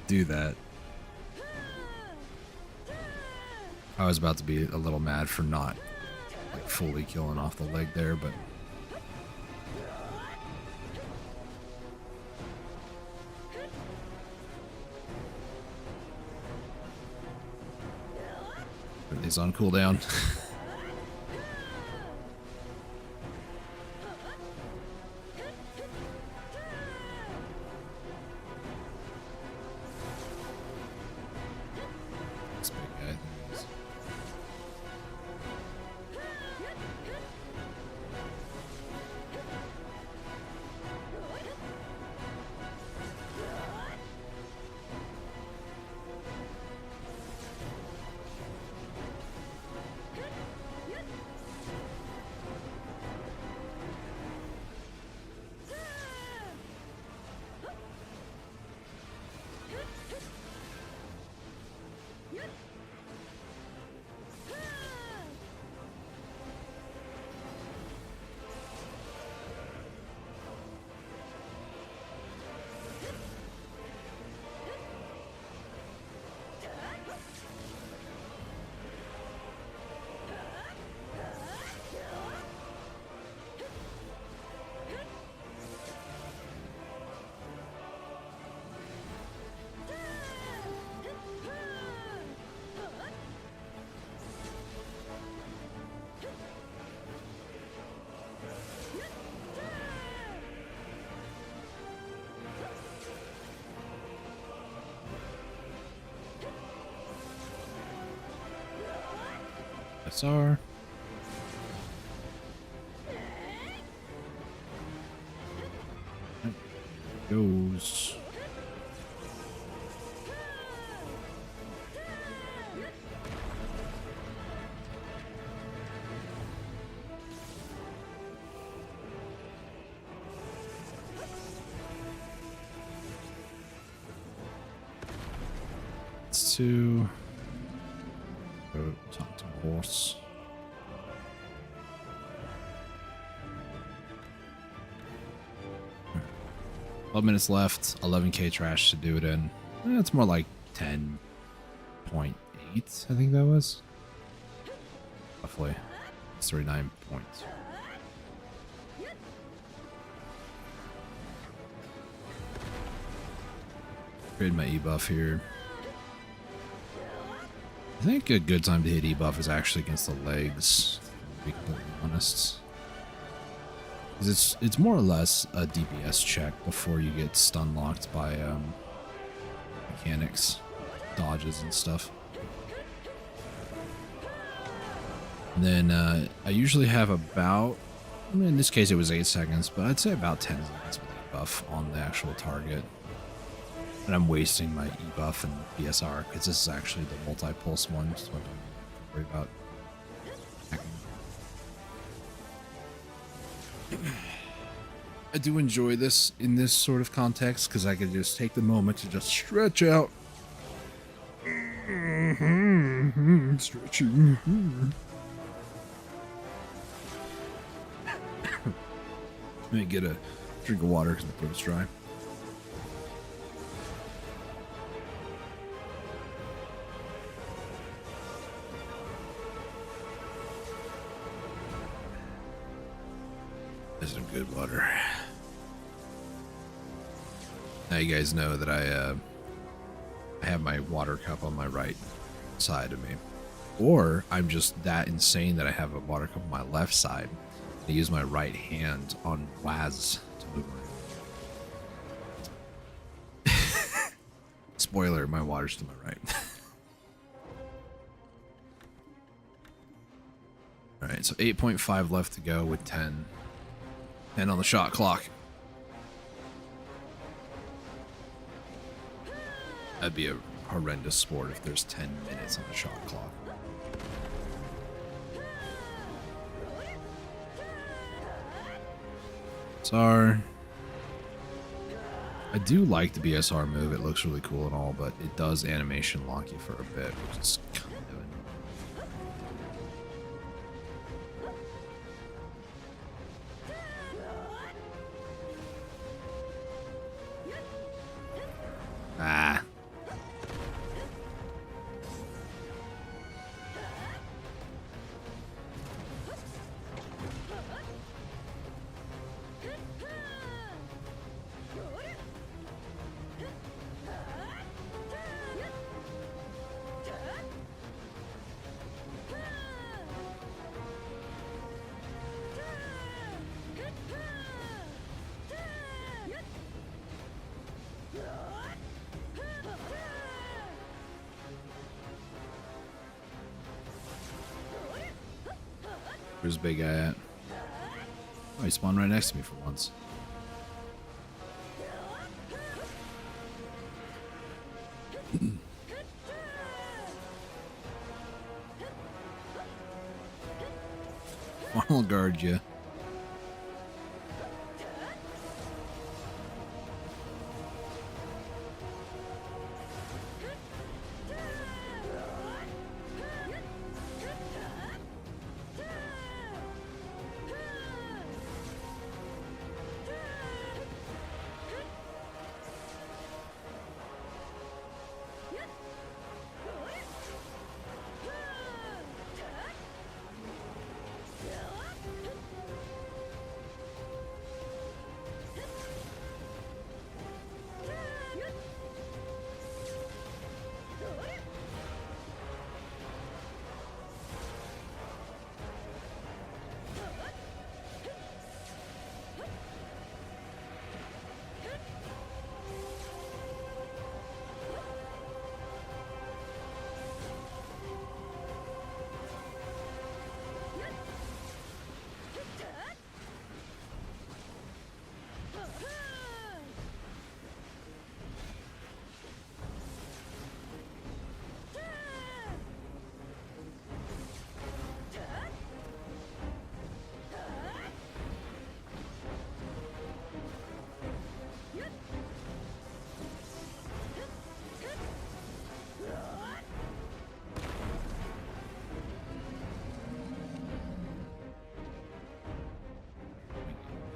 do that. I was about to be a little mad for not like fully killing off the leg there, but put these on cooldown. SR. Goes. to go talk to the horse. 12 minutes left, 11k trash to do it in. It's more like 10.8, I think that was. Roughly. It's 39 points. Trade my E-buff here. I think a good time to hit E-buff is actually against the legs, to be completely honest. Because it's more or less a DPS check before you get stun locked by mechanics, dodges and stuff. And then I usually have about, I mean, in this case it was 8 seconds, but I'd say about 10 seconds with E-buff on the actual target. And I'm wasting my E-buff and BSR because this is actually the multi-pulse one, so I don't worry about hacking. I do enjoy this in this sort of context because I can just take the moment to just stretch out. Stretching. Let me get a drink of water because my throat's dry. There's some good water. Now you guys know that I have my water cup on my right side of me. Or I'm just that insane that I have a water cup on my left side. I use my right hand on WAS to move around. Spoiler, my water's to my right. Alright, so 8.5 left to go with 10. 10 on the shot clock. That'd be a horrendous sport if there's 10 minutes on the shot clock. SR. I do like the BSR move. It looks really cool and all, but it does animation lock you for a bit, which is kind of annoying. Ah. Where's the big guy at? Oh, he spawned right next to me for once. I'll guard you.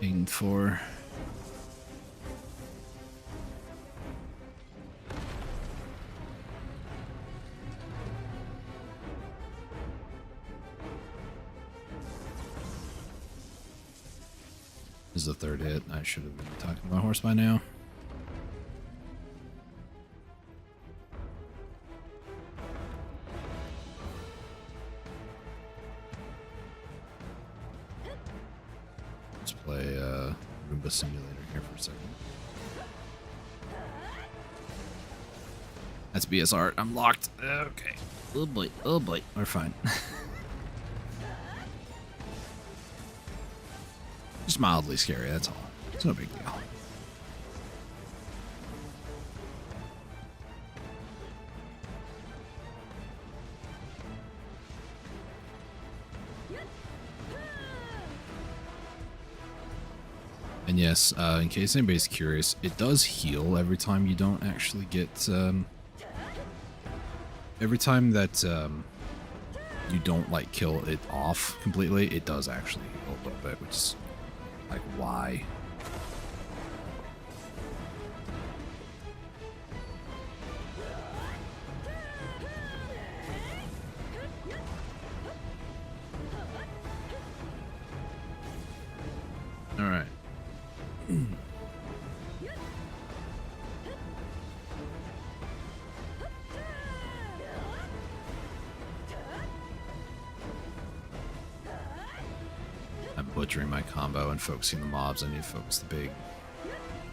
aimed for. This is the third hit. I should have been talking to my horse by now. Let's play Roomba Simulator here for a second. That's BS art. I'm locked. Okay. Oh boy. Oh boy. We're fine. Just mildly scary, that's all. It's no big deal. And yes, in case anybody's curious, it does heal every time you don't actually get, every time that you don't, like, kill it off completely, it does actually heal a little bit, which is, like, why? All right. I'm butchering my combo and focusing the mobs. I need to focus the big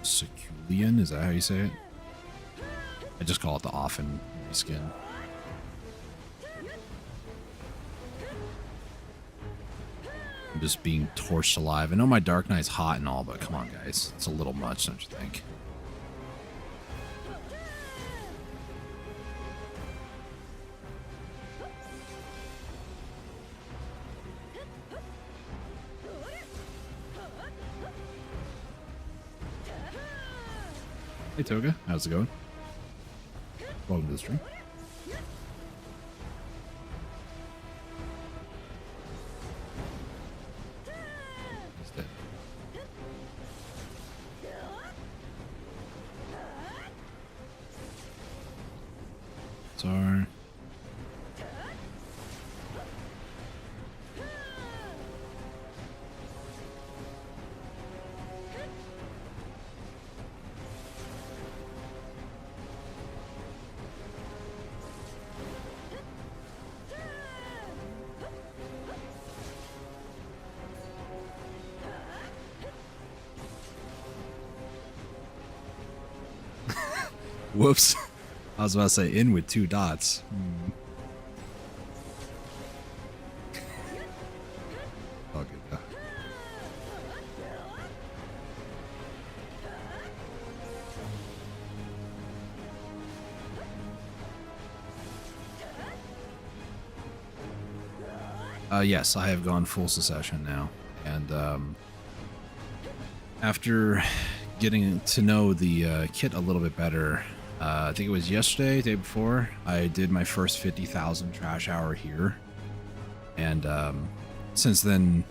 Seculian. Is that how you say it? I just call it the Offen reskin. I'm just being torched alive. I know my Dark Knight's hot and all, but come on, guys. It's a little much, don't you think? Hey Toga, how's it going? Welcome to the stream. He's dead. Sorry. Whoops. I was about to say in with 2 dots. Oh, good. Yes, I have gone full secession now. And after getting to know the kit a little bit better, I think it was yesterday, day before, I did my first 50,000 trash hour here. And since then,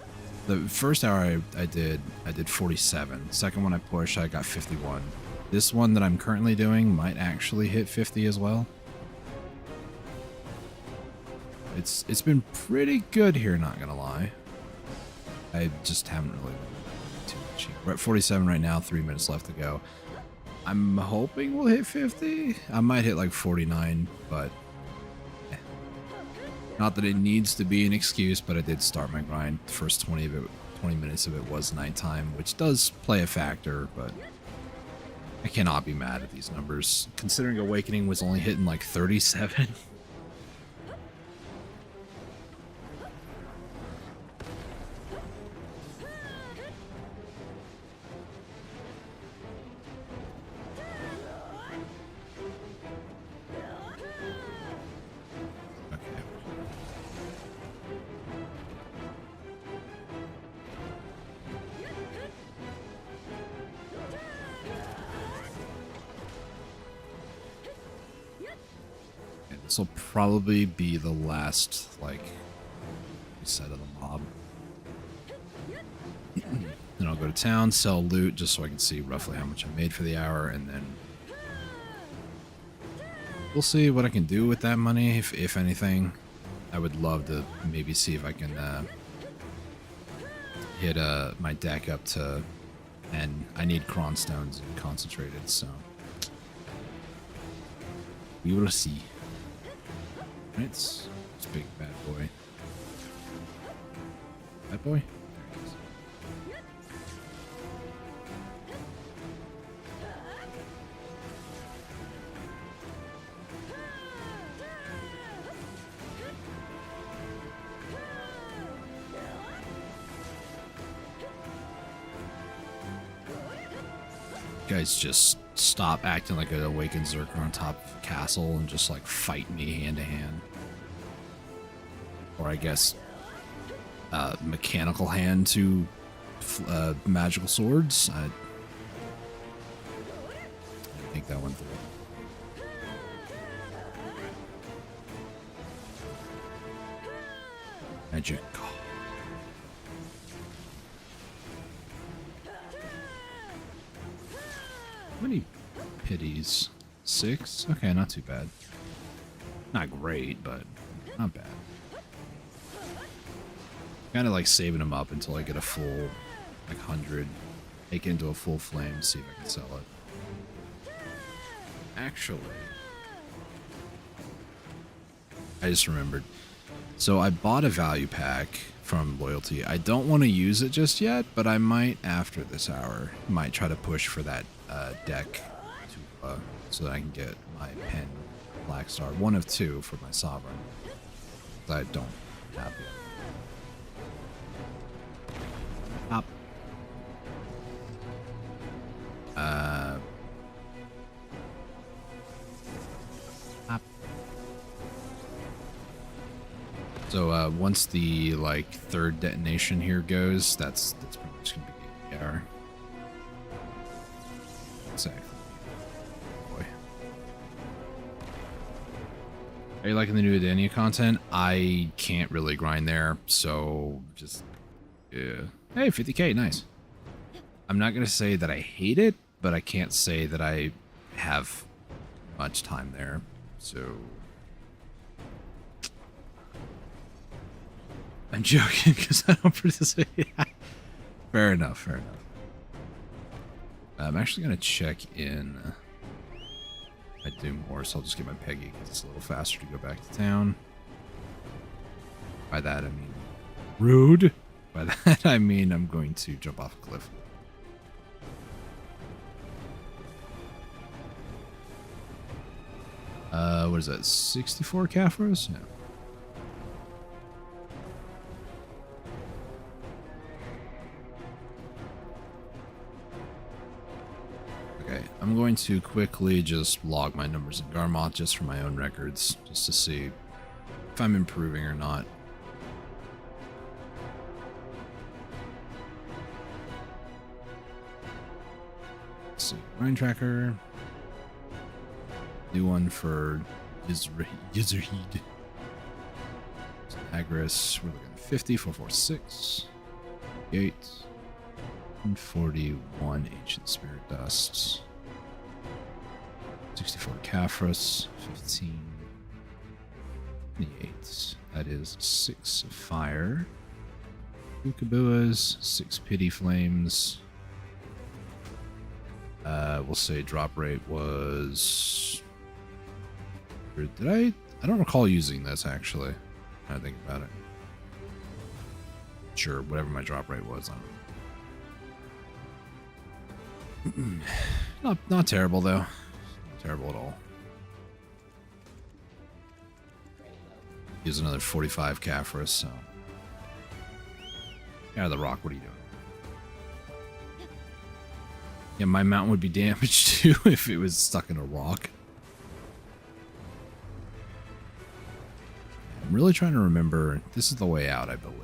the first hour I did 47. Second one I pushed, I got 51. This one that I'm currently doing might actually hit 50 as well. It's been pretty good here, not gonna lie. I just haven't really been too much. We're at 47 right now, 3 minutes left to go. I'm hoping we'll hit 50. I might hit like 49, but not that it needs to be an excuse, but I did start my grind. The first 20 minutes of it was nighttime, which does play a factor, but I cannot be mad at these numbers, considering Awakening was only hitting like 37. This will probably be the last, like, set of the mob. And I'll I'll go to town, sell loot, just so I can see roughly how much I made for the hour, and then we'll see what I can do with that money, if anything. I would love to maybe see if I can hit my deck up to, and I need cron stones and concentrated, so we will see. Right, it's big bad boy. Bad boy? There he is. Guys, just stop acting like an awakened Zerker on top of a castle and just like fight me hand to hand. Or I guess mechanical hand to magical swords. I didn't think that one through. Magic. How many pities? 6? Okay, not too bad. Not great, but not bad. Kind of like saving them up until I get a full, like 100. Take it into a full flame, see if I can sell it. Actually, I just remembered. So I bought a value pack from Loyalty. I don't want to use it just yet, but I might after this hour. Might try to push for that deck to, so that I can get my pen Black Star. 1 of 2 for my Sovereign. I don't have it. Up. Up. So once the like 3rd detonation here goes, that's pretty much gonna be the hour. Exactly. Boy. Are you liking the new Adania content? I can't really grind there, so just yeah. Hey, 50k, nice. I'm not gonna say that I hate it, but I can't say that I have much time there, so I'm joking because I don't participate. Fair enough, fair enough. I'm actually gonna check in. I do more, so I'll just get my Peggy because it's a little faster to go back to town. By that I mean rude. By that I mean I'm going to jump off a cliff. What is that? 64 Caphras? Yeah. Okay, I'm going to quickly just log my numbers in Garmoth just for my own records, just to see if I'm improving or not. Let's see, grind tracker. New one for Yzrahid. Agris, we're looking at 50, 446. 8. 141 Ancient Spirit Dusts. 64 Caphras. 15. 28. That is 6 fire. 2 Kabuas. 6 Pity Flames. We'll say drop rate was... Did I don't recall using this, actually. I think about it. Sure, whatever my drop rate was. I don't know. Not terrible, though. Not terrible at all. Use another 45 Caphras, so... Out of the rock, what are you doing? Yeah, my mountain would be damaged, too, if it was stuck in a rock. I'm really trying to remember. This is the way out, I believe.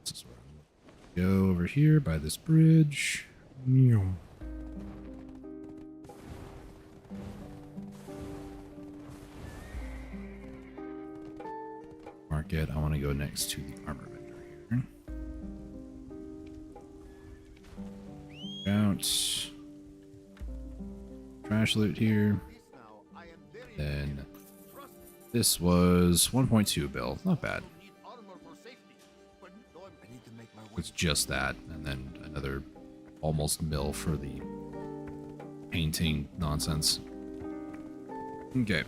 This is where I'm gonna go over here by this bridge. Market. I want to go next to the armor vendor here. Bounce. Trash loot here. Then this was 1.2 bill. Not bad. It's just that. And then another almost mil for the painting nonsense. Okay.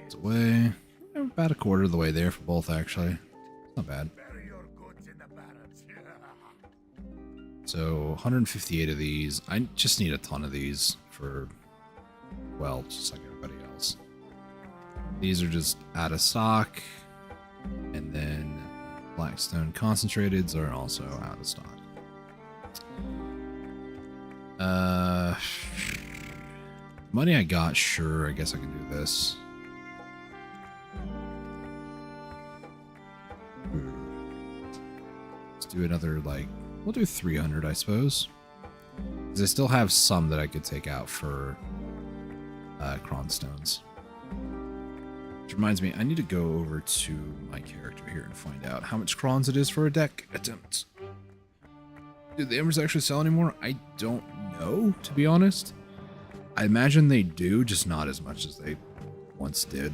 It's away. About a quarter of the way there for both, actually. Not bad. So 158 of these. I just need a ton of these for, well, just like everybody else. These are just out of stock. And then Blackstone concentrateds are also out of stock. Money I got, sure, I guess I can do this. Let's do another, like, we'll do 300, I suppose. Because I still have some that I could take out for Cronstones. Which reminds me, I need to go over to my character here and find out how much crons it is for a deck attempt. Do the Embers actually sell anymore? I don't know, to be honest. I imagine they do, just not as much as they once did.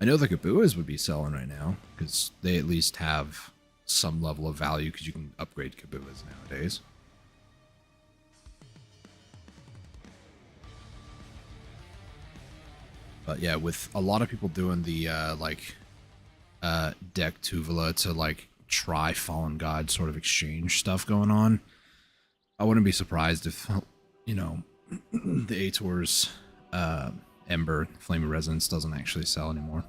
I know the Kabuas would be selling right now, because they at least have some level of value, because you can upgrade Kabuas nowadays. But yeah, with a lot of people doing the, deck Tuvala to, like, try Fallen God sort of exchange stuff going on, I wouldn't be surprised if, you know, the Ator's Ember, Flame of Resonance, doesn't actually sell anymore.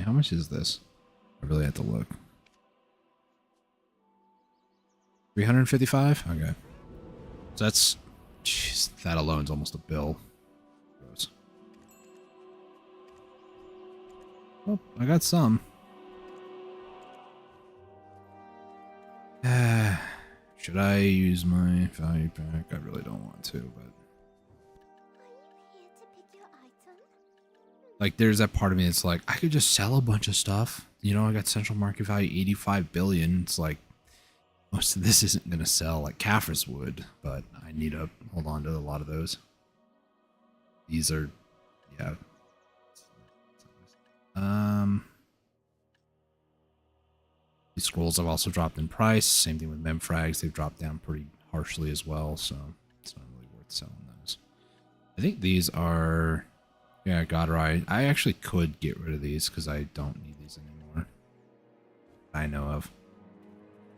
How much is this? I really have to look. 355? Okay. So that's, jeez, that alone's almost a bill. Gross. Well, I got some. Should I use my value pack? I really don't want to, but... Like, there's that part of me that's like, I could just sell a bunch of stuff. You know, I got central market value 85 billion. It's like, most of this isn't going to sell like Caphras would, but I need to hold on to a lot of those. These are, yeah. These scrolls have also dropped in price. Same thing with Memfrags. They've dropped down pretty harshly as well, so it's not really worth selling those. I think these are, yeah, Godrai. I actually could get rid of these because I don't need these anymore. I know of.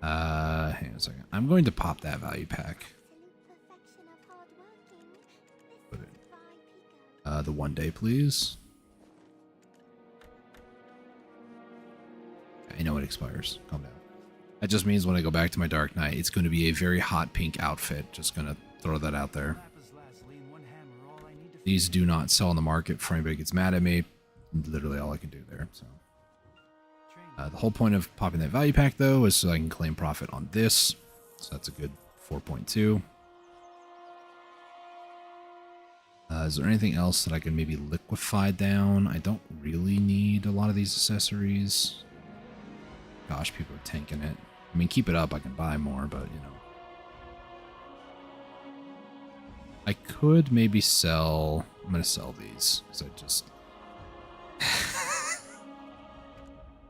Hang on a second. I'm going to pop that value pack. Put it. The 1 day, please. I know it expires. Calm down. That just means when I go back to my Dark Knight, it's going to be a very hot pink outfit. Just going to throw that out there. These do not sell on the market before anybody gets mad at me. Literally all I can do there. So, the whole point of popping that value pack, though, is so I can claim profit on this. So that's a good 4.2. Is there anything else that I can maybe liquefy down? I don't really need a lot of these accessories. Gosh, people are tanking it. I mean, keep it up, I can buy more, but, you know. I could maybe sell... I'm going to sell these, because I just...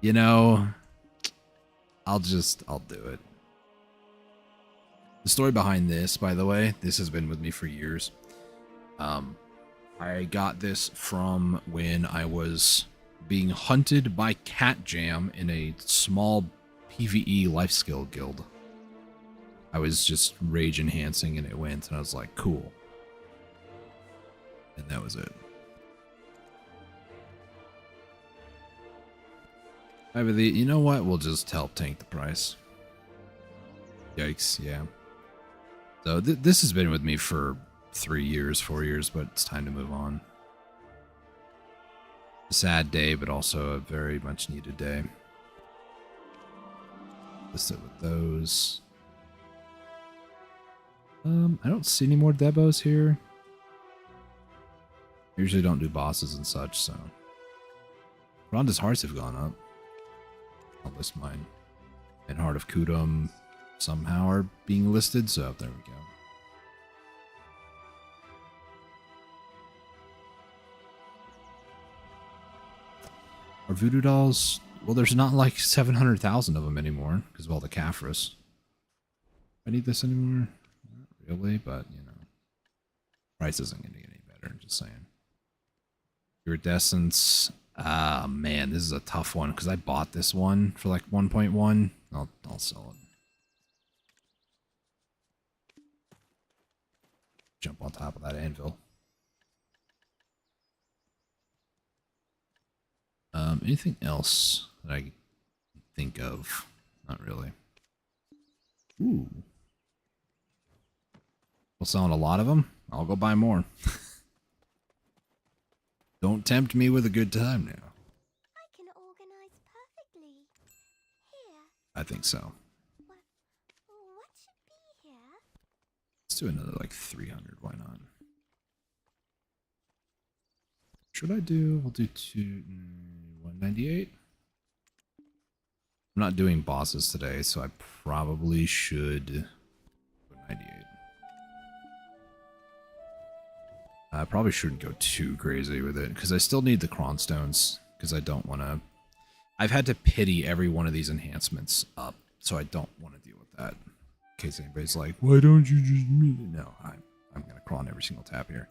you know, I'll do it. The story behind this, by the way, this has been with me for years. I got this from when I was being hunted by Cat Jam in a small PvE life skill guild. I was just rage enhancing and it went, and I was like, cool. And that was it. I believe, you know what? We'll just help tank the price. Yikes, yeah. So this has been with me for 3 years, 4 years, but it's time to move on. A sad day, but also a very much needed day. Let's sit with those. I don't see any more debos here. I usually don't do bosses and such, so. Rhonda's hearts have gone up. I'll list mine. And Heart of Kudum somehow are being listed, so there we go. Our voodoo dolls, well, there's not like 700,000 of them anymore because of all the Caphras. I need this anymore? Not really, but you know. Price isn't going to get any better, just saying. Iridescence. Ah, man, this is a tough one because I bought this one for like 1.1. I'll sell it. Jump on top of that anvil. Anything else that I think of? Not really. Ooh. We're selling a lot of them. I'll go buy more. Don't tempt me with a good time now. I can organize perfectly. Here. I think so. What should be here? Let's do another like 300. Why not? Should I do? We'll do 198. I'm not doing bosses today, so I probably should 198. I probably shouldn't go too crazy with it because I still need the Cronstones because I don't want to. I've had to pity every one of these enhancements up, so I don't want to deal with that. In case anybody's like, "Why don't you just?" No, I'm gonna cron every single tab here.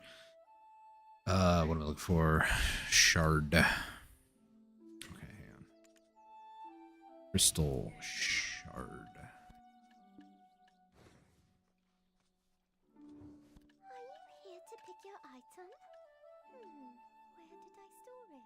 What am I looking for? Shard. Okay, hang on. Crystal shard. Are you here to pick your item? Where did I store it?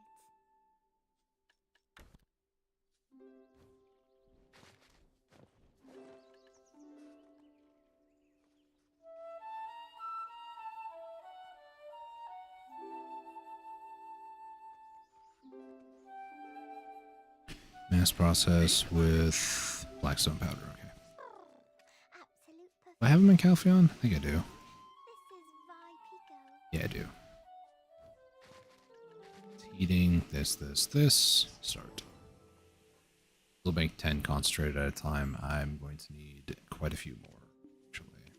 Mass process with blackstone powder. Okay. Absolute perfect. Do I have them in Calpheon? I think I do. This is Vi Pico. Yeah, I do. It's heating. This. Start. We'll make 10 concentrated at a time. I'm going to need quite a few more, actually.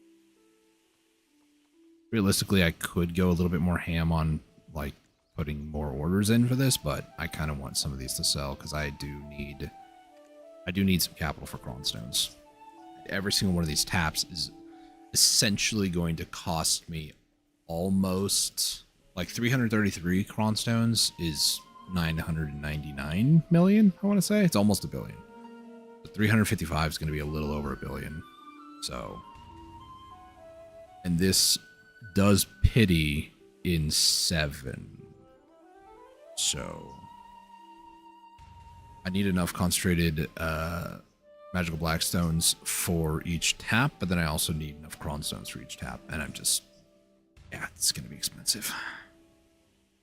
Realistically, I could go a little bit more ham on, like, putting more orders in for this, but I kind of want some of these to sell because I do need some capital for Cronstones. Every single one of these taps is essentially going to cost me almost like 333 Cronstones is 999 million, I want to say. It's almost a billion. But 355 is going to be a little over a billion. So, and this does pity in 7. So I need enough concentrated magical blackstones for each tap, but then I also need enough Cronstones for each tap, and I'm just, yeah, it's gonna be expensive.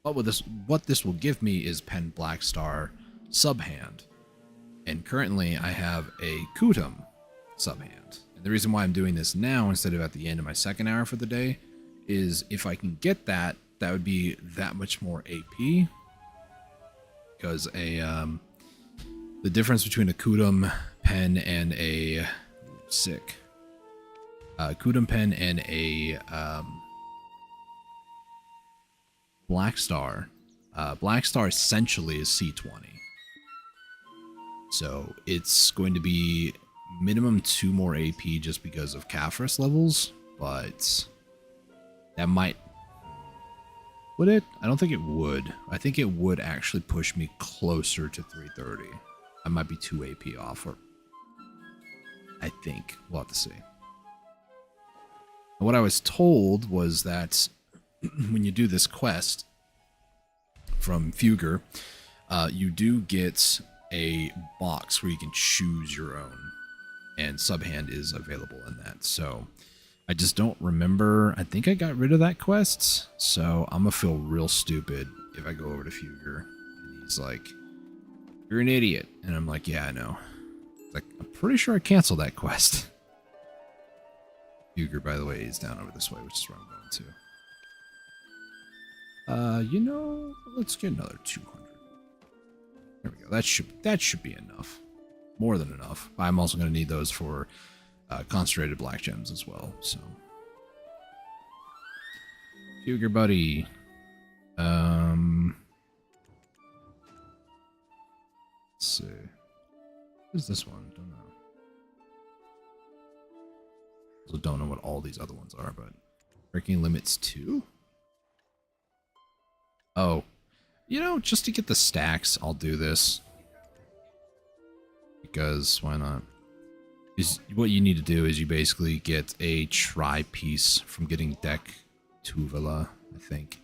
But with this, what this will give me is Pen Blackstar subhand, and currently I have a Kudum subhand. And the reason why I'm doing this now instead of at the end of my second hour for the day is if I can get that, that would be that much more AP. Because the difference between a Kudum pen and a Kudum pen and a Blackstar. Blackstar essentially is C20. So it's going to be minimum 2 more AP just because of Caphras levels, but that might. Would it? I don't think it would. I think it would actually push me closer to 330. I might be 2 AP off, or I think. We'll have to see. What I was told was that when you do this quest from Fugger, you do get a box where you can choose your own, and Subhand is available in that. So I just don't remember. I think I got rid of that quest, so I'm gonna feel real stupid if I go over to Fuger and he's like, "You're an idiot," and I'm like, "Yeah, I know." It's like, I'm pretty sure I canceled that quest. Fuger, by the way, is down over this way, which is where I'm going to. You know, let's get another 200. There we go. That should be enough. More than enough. I'm also going to need those for concentrated black gems as well. So, Fuger buddy. Let's see. Who's this one? Don't know. Also don't know what all these other ones are, but breaking limits 2? Oh, you know, just to get the stacks, I'll do this. Because why not? Is what you need to do is you basically get a try piece from getting deck Tuvala, I think.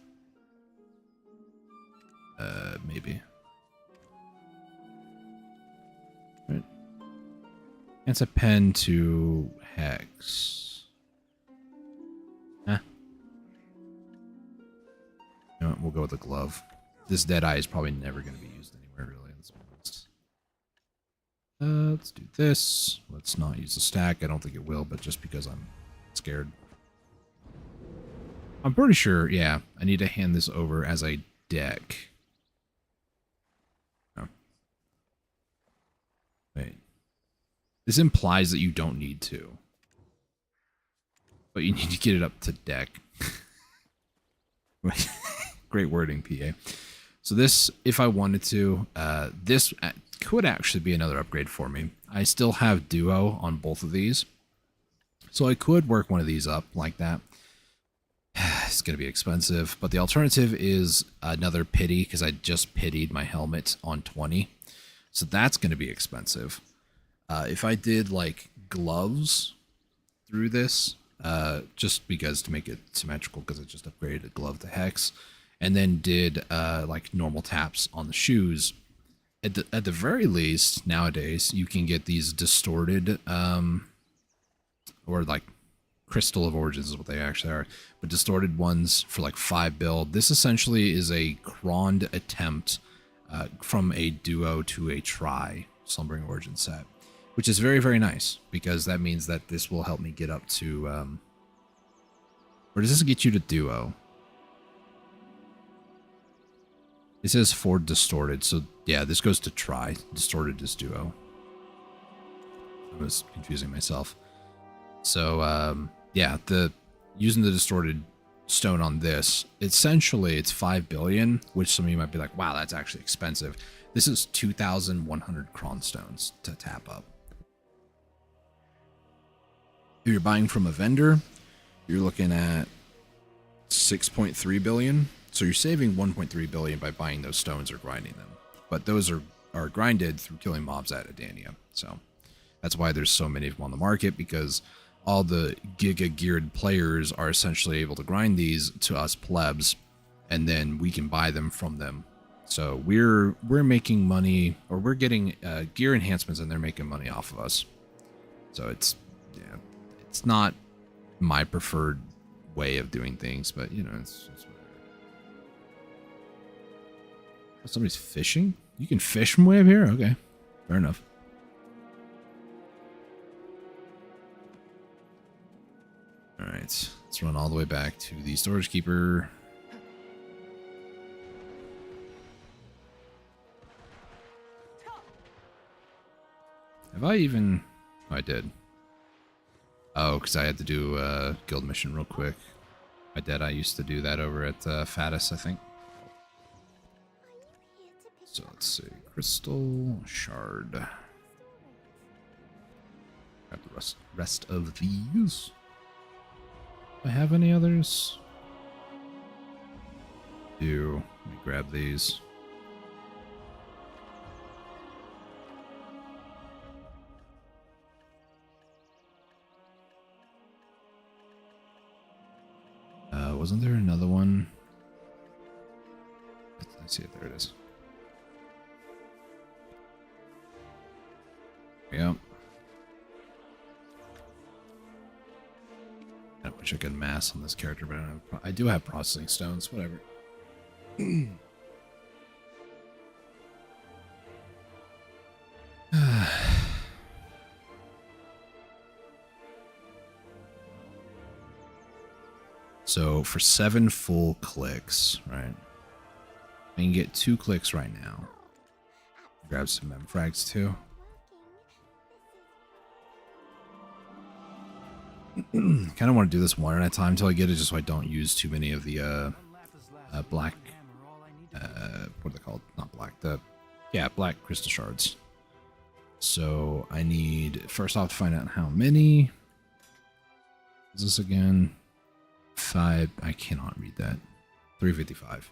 Maybe. Right. It's a pen to hex. Huh. You know what, we'll go with a glove. This Deadeye is probably never going to be used anywhere, really. Let's be honest. Let's do this. Let's not use the stack. I don't think it will, but just because I'm scared. I'm pretty sure, yeah, I need to hand this over as a deck. Oh. Wait. This implies that you don't need to. But you need to get it up to deck. Great wording, PA. So this, if I wanted to, this could actually be another upgrade for me. I still have Duo on both of these. So I could work one of these up like that. It's going to be expensive. But the alternative is another pity, because I just pitied my helmet on 20. So that's going to be expensive. If I did like gloves through this, just because to make it symmetrical, because I just upgraded a glove to hex, and then did like normal taps on the shoes. At the very least, nowadays you can get these distorted, or like crystal of origins is what they actually are, but distorted ones for like 5 build. This essentially is a croned attempt from a duo to a tri slumbering origin set, which is very, very nice, because that means that this will help me get up to, or does this get you to duo? It says for distorted, so yeah, this goes to tri. Distorted is duo. I was confusing myself. So, yeah, using the distorted stone on this, essentially it's 5 billion, which some of you might be like, wow, that's actually expensive. This is 2,100 cron stones to tap up. If you're buying from a vendor, you're looking at 6.3 billion. So you're saving 1.3 billion by buying those stones or grinding them. But those are grinded through killing mobs at Adania. So that's why there's so many of them on the market, because all the giga geared players are essentially able to grind these to us plebs, and then we can buy them from them. So we're making money, or we're getting gear enhancements, and they're making money off of us. So it's not my preferred way of doing things, but you know, it's whatever. Oh, somebody's fishing? You can fish from way up here? Okay, fair enough. All right, let's run all the way back to the storage keeper. Have I even... Oh, I did. Oh, because I had to do a guild mission real quick. My dad, I used to do that over at Faddis, I think. So let's see. Crystal shard. Grab the rest of these. Do I have any others? Let me grab these. Wasn't there another one? I see it. There it is. Yep. wish I could mass on this character, but I do have processing stones. Whatever. So for 7 full clicks, right? I can get 2 clicks right now. Grab some memfrags too. Kind of want to do this one at a time until I get it, just so I don't use too many of the black. What are they called? Not black. Black crystal shards. So I need first off to find out how many. Is this again? 5. I cannot read that. 355.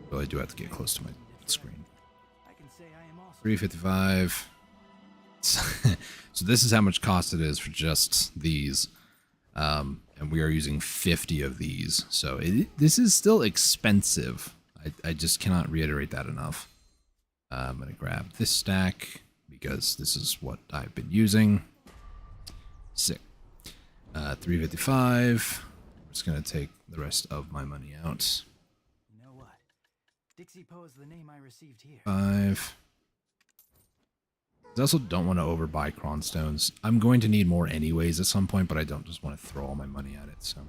So I do have to get close to my screen. 355. So this is how much cost it is for just these. And we are using 50 of these. So this is still expensive. I just cannot reiterate that enough. I'm going to grab this stack because this is what I've been using. Sick. 355. I'm just going to take the rest of my money out. You know what? Dixie Poe is the name I received here. 5. I also don't want to overbuy cronstones. I'm going to need more anyways at some point, but I don't just want to throw all my money at it, so.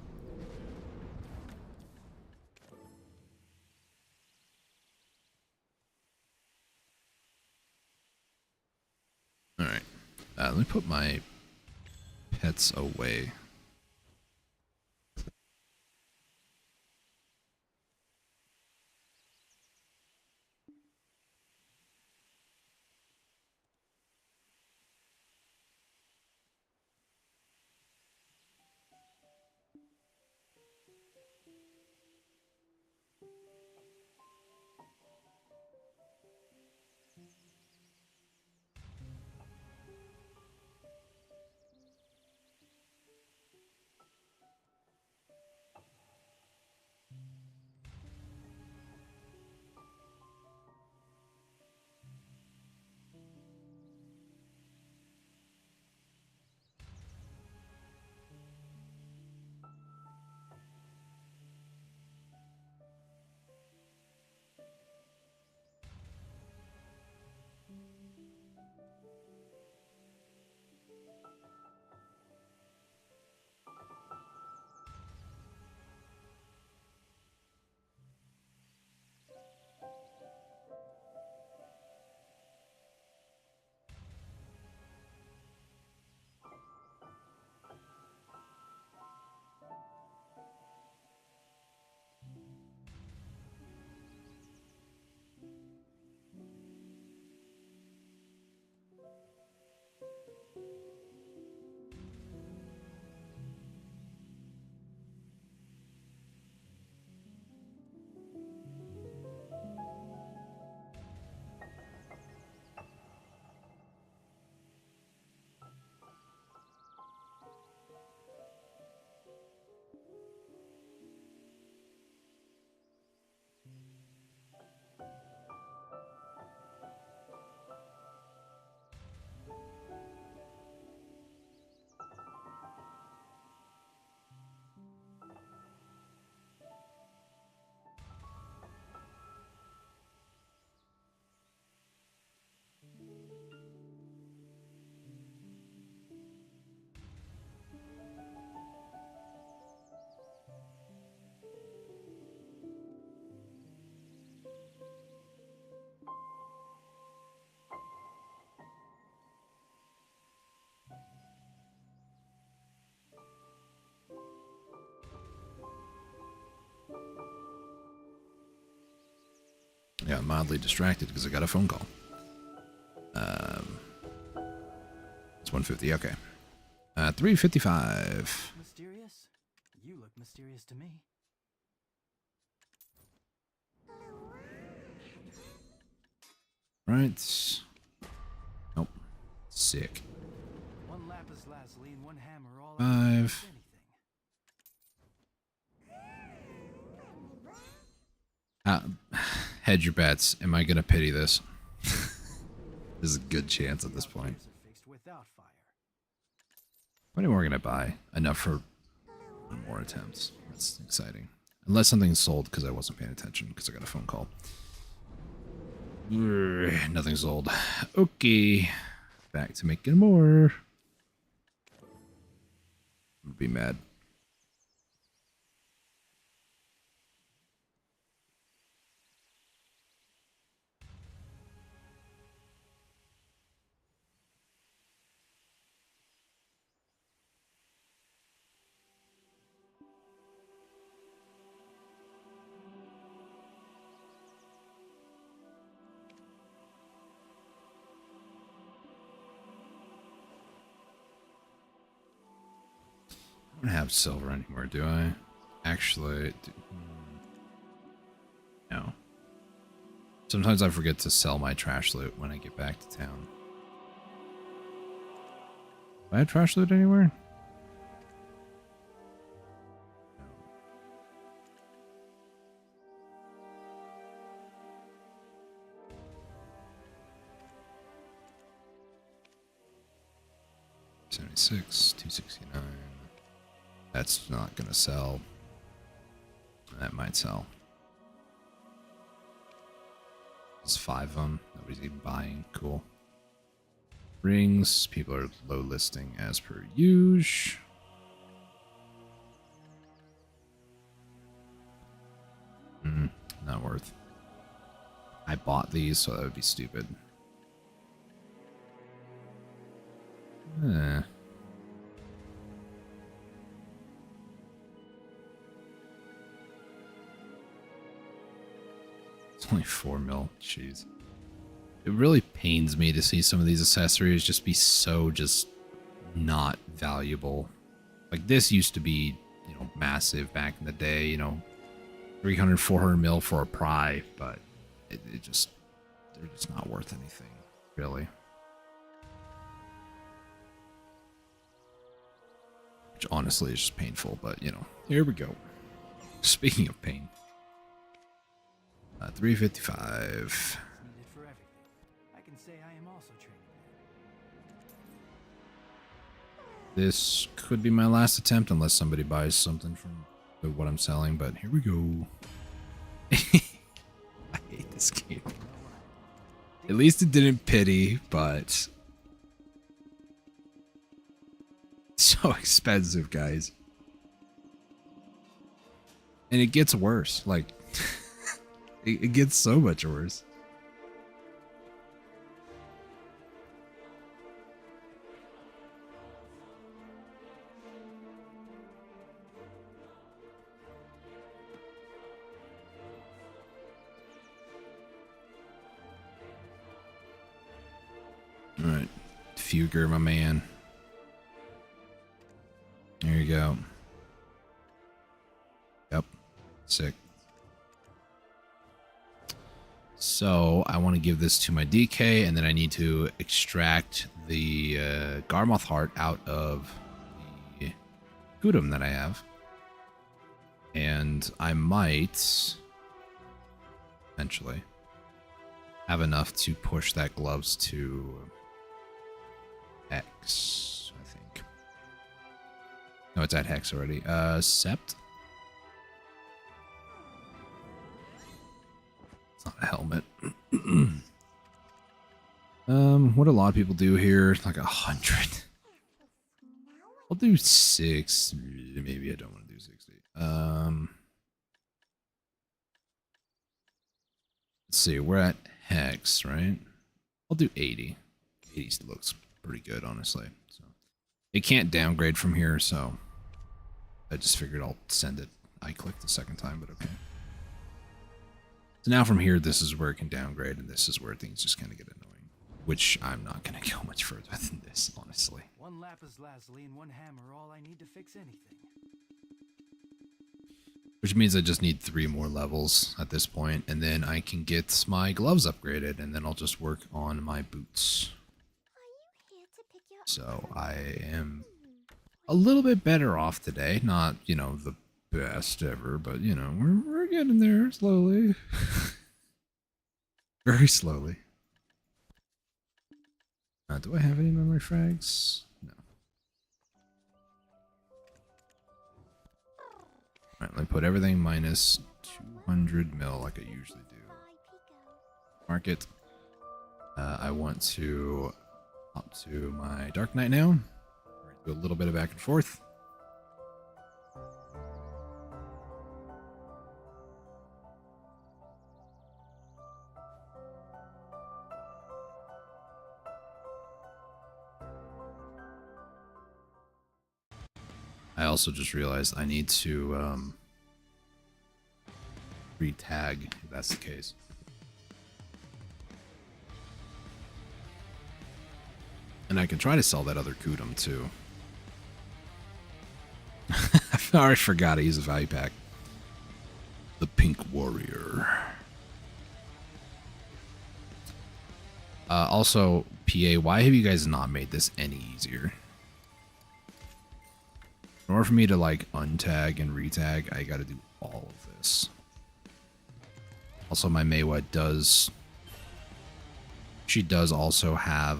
Alright. Let me put my pets away. I got mildly distracted because I got a phone call. It's 150. Okay. 355. Mysterious? You look mysterious to me. Right. Nope. Sick. One lapis lazuli and one hammer all 5. Hedge your bets. Am I gonna pity this? There's a good chance at this point. How many more can I buy? Enough for One more attempt. That's exciting. Unless something's sold because I wasn't paying attention because I got a phone call. Nothing sold. Okay. Back to making more. I'd be mad. I don't have silver anymore, do I? Actually, no. Sometimes I forget to sell my trash loot when I get back to town. Do I have trash loot anywhere? No. 76, 269. That's not gonna sell. That might sell. There's 5 of them. Nobody's even buying. Cool. Rings. People are low listing as per usual. Not worth. I bought these, so that would be stupid. It's only 4 mil. Jeez. It really pains me to see some of these accessories just be so just not valuable. Like this used to be, you know, massive back in the day, you know, 300, 400 mil for a pry, but it just, they're just not worth anything, really. Which honestly is just painful, but you know, here we go. Speaking of pain. 355. Needed for everything. I can say I am also training there. This could be my last attempt unless somebody buys something from what I'm selling, but here we go. I hate this game. At least it didn't pity, but so expensive, guys. And it gets worse. Like, it gets so much worse. All right, Fugger, my man. There you go. Yep, sick. So I want to give this to my DK, and then I need to extract the Garmoth heart out of the Gudum that I have. And I might eventually have enough to push that gloves to X, I think. No, it's at Hex already. Sept? It's not a helmet. What a lot of people do here, like 100. I'll do 6. Maybe I don't want to do 60. Let's see, we're at Hex, right? I'll do 80. 80 looks pretty good, honestly. So it can't downgrade from here, so I just figured I'll send it. I clicked the second time, but okay. So now from here, this is where it can downgrade, and this is where things just kind of get annoying. Which I'm not going to go much further than this, honestly. One lapis lazuli and one hammer are all I need to fix anything. Which means I just need 3 more levels at this point, and then I can get my gloves upgraded, and then I'll just work on my boots. Are you here to pick your So I am a little bit better off today. Not, you know, the best ever, but, you know, we're getting there slowly. Very slowly. Do I have any memory frags? No. Alright, let me put everything minus 200 mil like I usually do. Mark it. I want to up to my Dark Knight now. Do a little bit of back and forth. I also just realized I need to re-tag if that's the case. And I can try to sell that other Kudum too. I already forgot to use a value pack. The Pink Warrior. Also, PA, why have you guys not made this any easier? In order for me to like untag and retag, I gotta do all of this. Also, my Meiwa does... She does also have...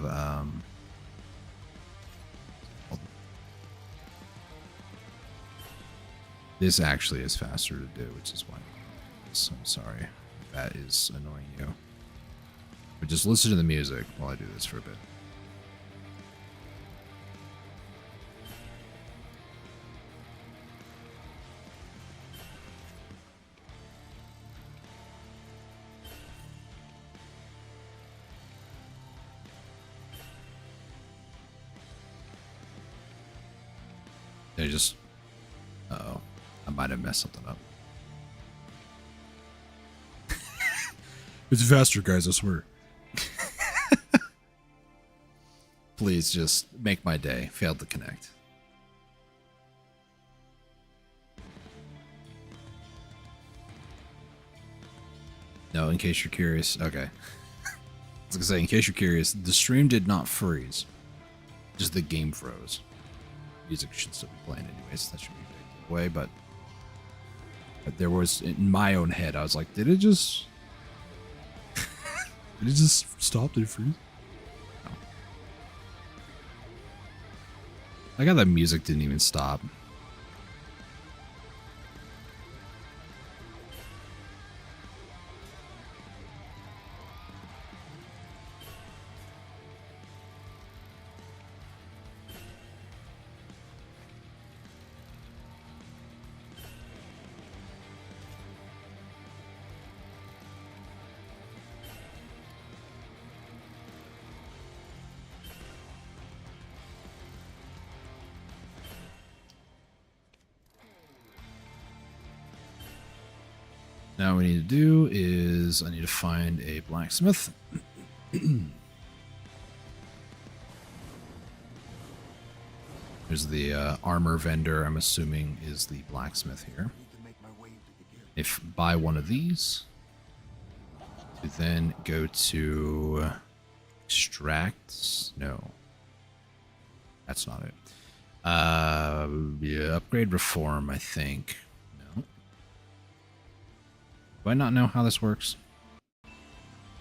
This actually is faster to do, which is why I'm sorry if that is annoying you. But just listen to the music while I do this for a bit. They just... Uh-oh. I might have messed something up. It's faster, guys, I swear. Please just make my day. Failed to connect. No, in case you're curious. Okay. I was gonna say, in case you're curious, the stream did not freeze. Just the game froze. Music should still be playing anyways. That should be a big way, but there was, in my own head, I was like, did it just... did it just stop? Did it freeze? No. I got that music didn't even stop. Now what we need to do is I need to find a blacksmith. There's the armor vendor, I'm assuming is the blacksmith here. If buy one of these, to then go to extract. No, that's not it. Yeah, upgrade reform, I think. No. Do I not know how this works?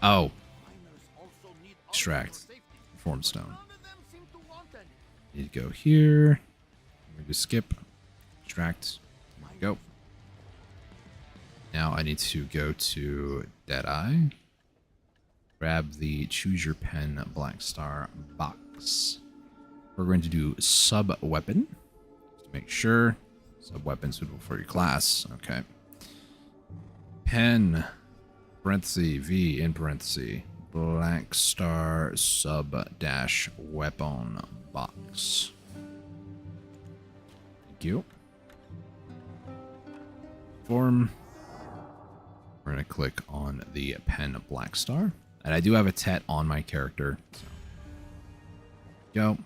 Oh. Extract. Reform stone. Need to go here. Maybe skip. Extract. There we go. Now I need to go to Deadeye. Grab the Choose Your Pen Black Star box. We're going to do sub-weapon. Just to make sure. Sub-weapon suitable for your class. Okay. Pen. Parenthesis. V in parenthesis. Black Star sub-weapon box. Thank you. Form. We're going to click on the pen Black Star. And I do have a tet on my character. So. Go.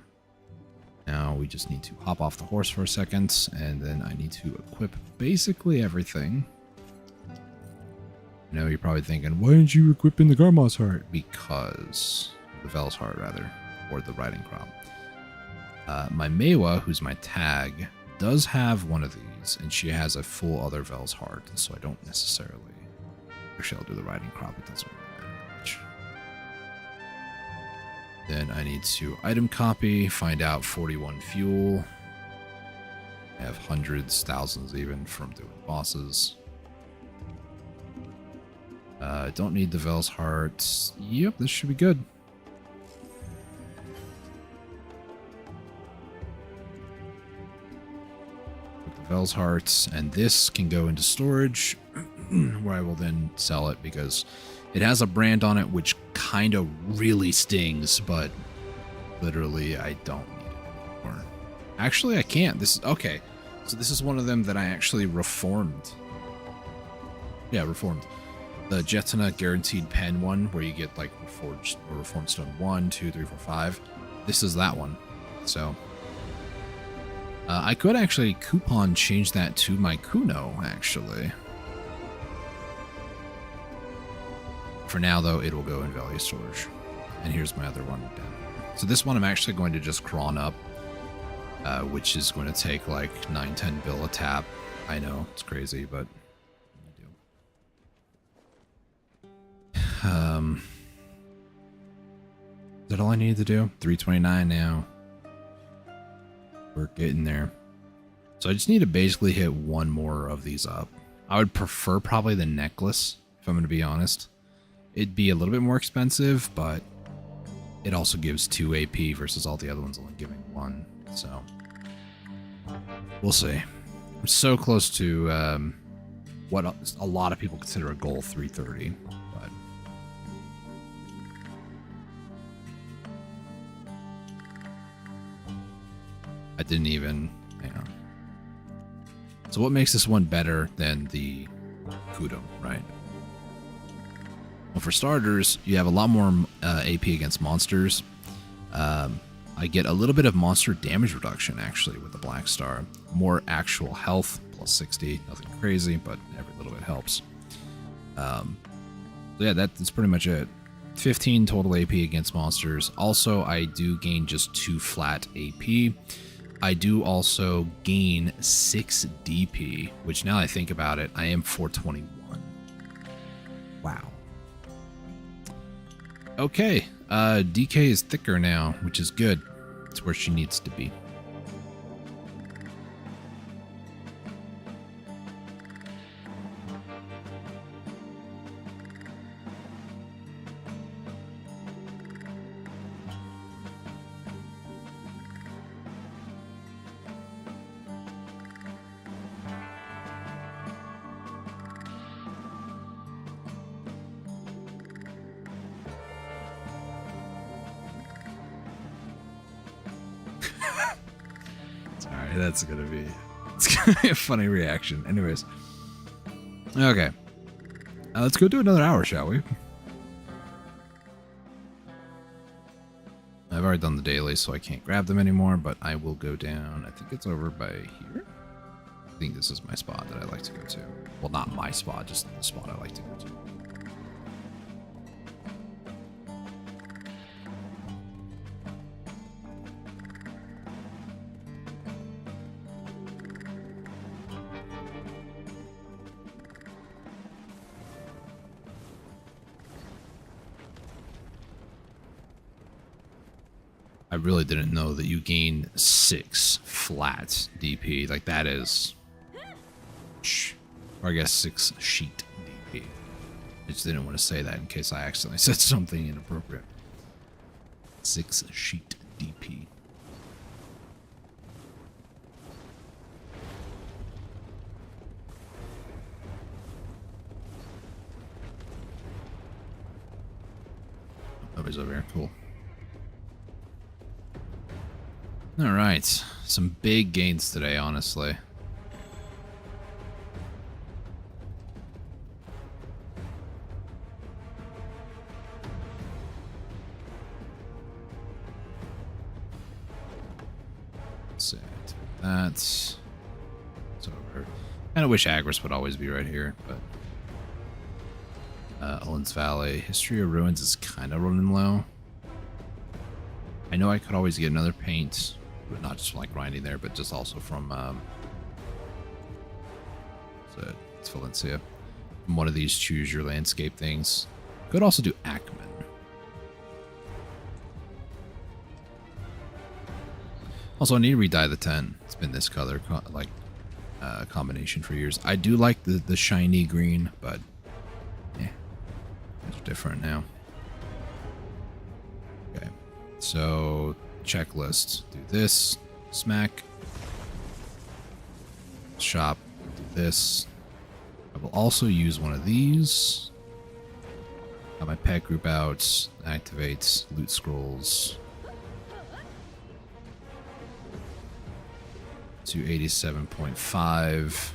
Now we just need to hop off the horse for a second. And then I need to equip basically everything. I know you're probably thinking, why aren't you equipping the Garmoth's Heart? Because... the Vel's Heart, rather. Or the Riding Crop. My Meiwa, who's my tag, does have one of these. And she has a full other Vel's Heart. So I don't necessarily... Actually, I'll do the Riding Crop. It doesn't really matter much. Then I need to item copy. Find out 41 fuel. I have hundreds, thousands even from doing bosses. Don't need the Vel's Heart. Yep, this should be good. With the Vel's Heart, and this can go into storage, where I will then sell it because it has a brand on it which kind of really stings, but literally I don't need it anymore. Actually, I can't. This is okay. So this is one of them that I actually reformed. Yeah, reformed. The Jetana Guaranteed Pen one, where you get like Reformed Stone 1, 2, 3, 4, 5. This is that one. So I could actually coupon change that to my Kuno, actually. For now, though, it will go in value storage. And here's my other one down here. So this one I'm actually going to just cron up, which is going to take like 9-10 bill a tap. I know, it's crazy, but is that all I needed to do? 329 now. We're getting there. So I just need to basically hit one more of these up. I would prefer probably the necklace, if I'm going to be honest. It'd be a little bit more expensive, but it also gives 2 AP versus all the other ones only giving 1. So we'll see. I'm so close to what a lot of people consider a goal, 330. But I didn't even, So what makes this one better than the Kudo, right? Well, for starters, you have a lot more AP against monsters. I get a little bit of monster damage reduction, actually, with the Black Star. More actual health, plus 60. Nothing crazy, but every little bit helps. So yeah, that's pretty much it. 15 total AP against monsters. Also, I do gain just 2 flat AP. I do also gain 6 DP, which now I think about it, I am 421. Wow. Okay, DK is thicker now, which is good. It's where she needs to be. It's gonna be a funny reaction. Anyways. Okay. Let's go do another hour, shall we? I've already done the daily, so I can't grab them anymore, but I will go down. I think it's over by here. I think this is my spot that I like to go to. Well, not my spot, just the spot I like to go to. I really didn't know that you gain 6 flat DP. Like, that is... Or I guess 6 sheet DP. I just didn't want to say that in case I accidentally said something inappropriate. 6 sheet DP. Nobody's over here. Cool. All right, some big gains today, honestly. Let's see, that's over. Kind of wish Agris would always be right here, but Olin's Valley, History of Ruins is kind of running low. I know I could always get another paint. But not just from like grinding there, but just also from it's Valencia. From one of these choose your landscape things. Could also do Ackman. Also, I need to redye the tent. It's been this color, combination for years. I do like the shiny green, but yeah, it's different now. Okay, so checklist. Do this. Smack. Shop. Do this. I will also use one of these. Got my pet group out. Activate loot scrolls. To 87.5.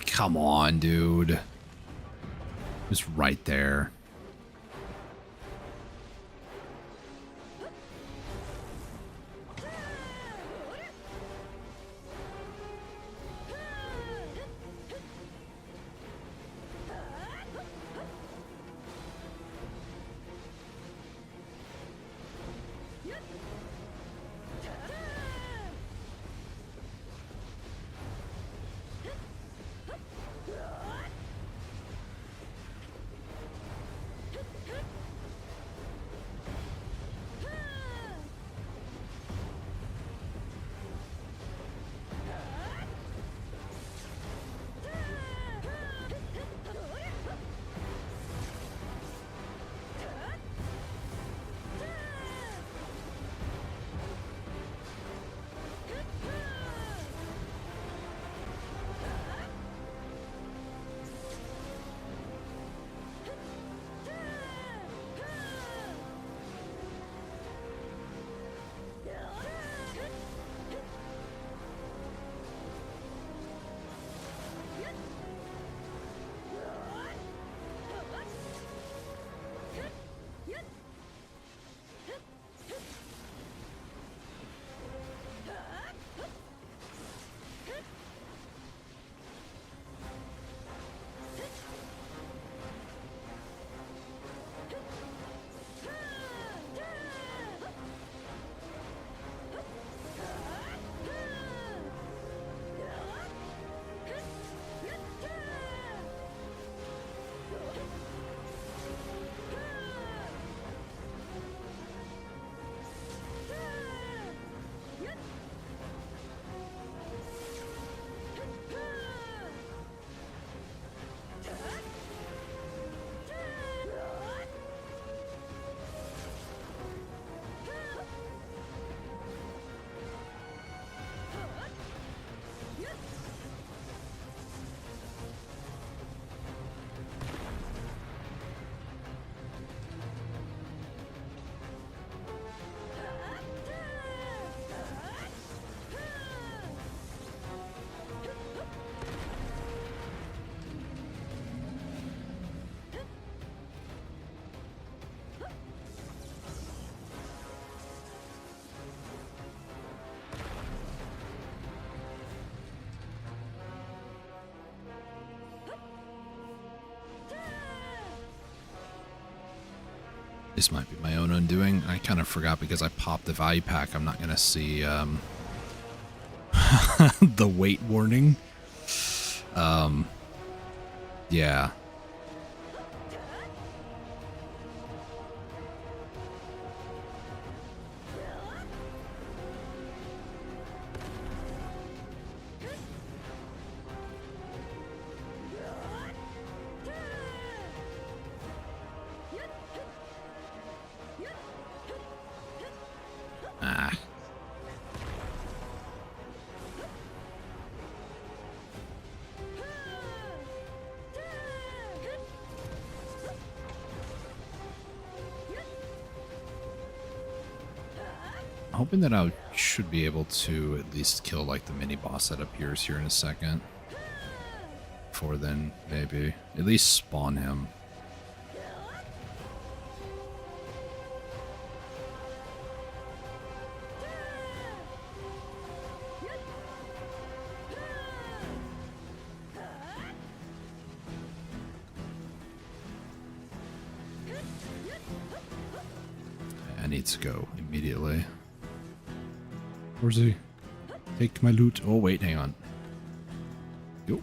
Come on, dude. Just right there. This might be my own undoing. I kind of forgot because I popped the value pack. I'm not going to see the weight warning. Yeah. Ah. I'm hoping that I should be able to at least kill like the mini boss that appears here in a second. Before then, maybe. At least spawn him. need to go immediately. Where's he? Take my loot. Oh, wait, hang on. Yo.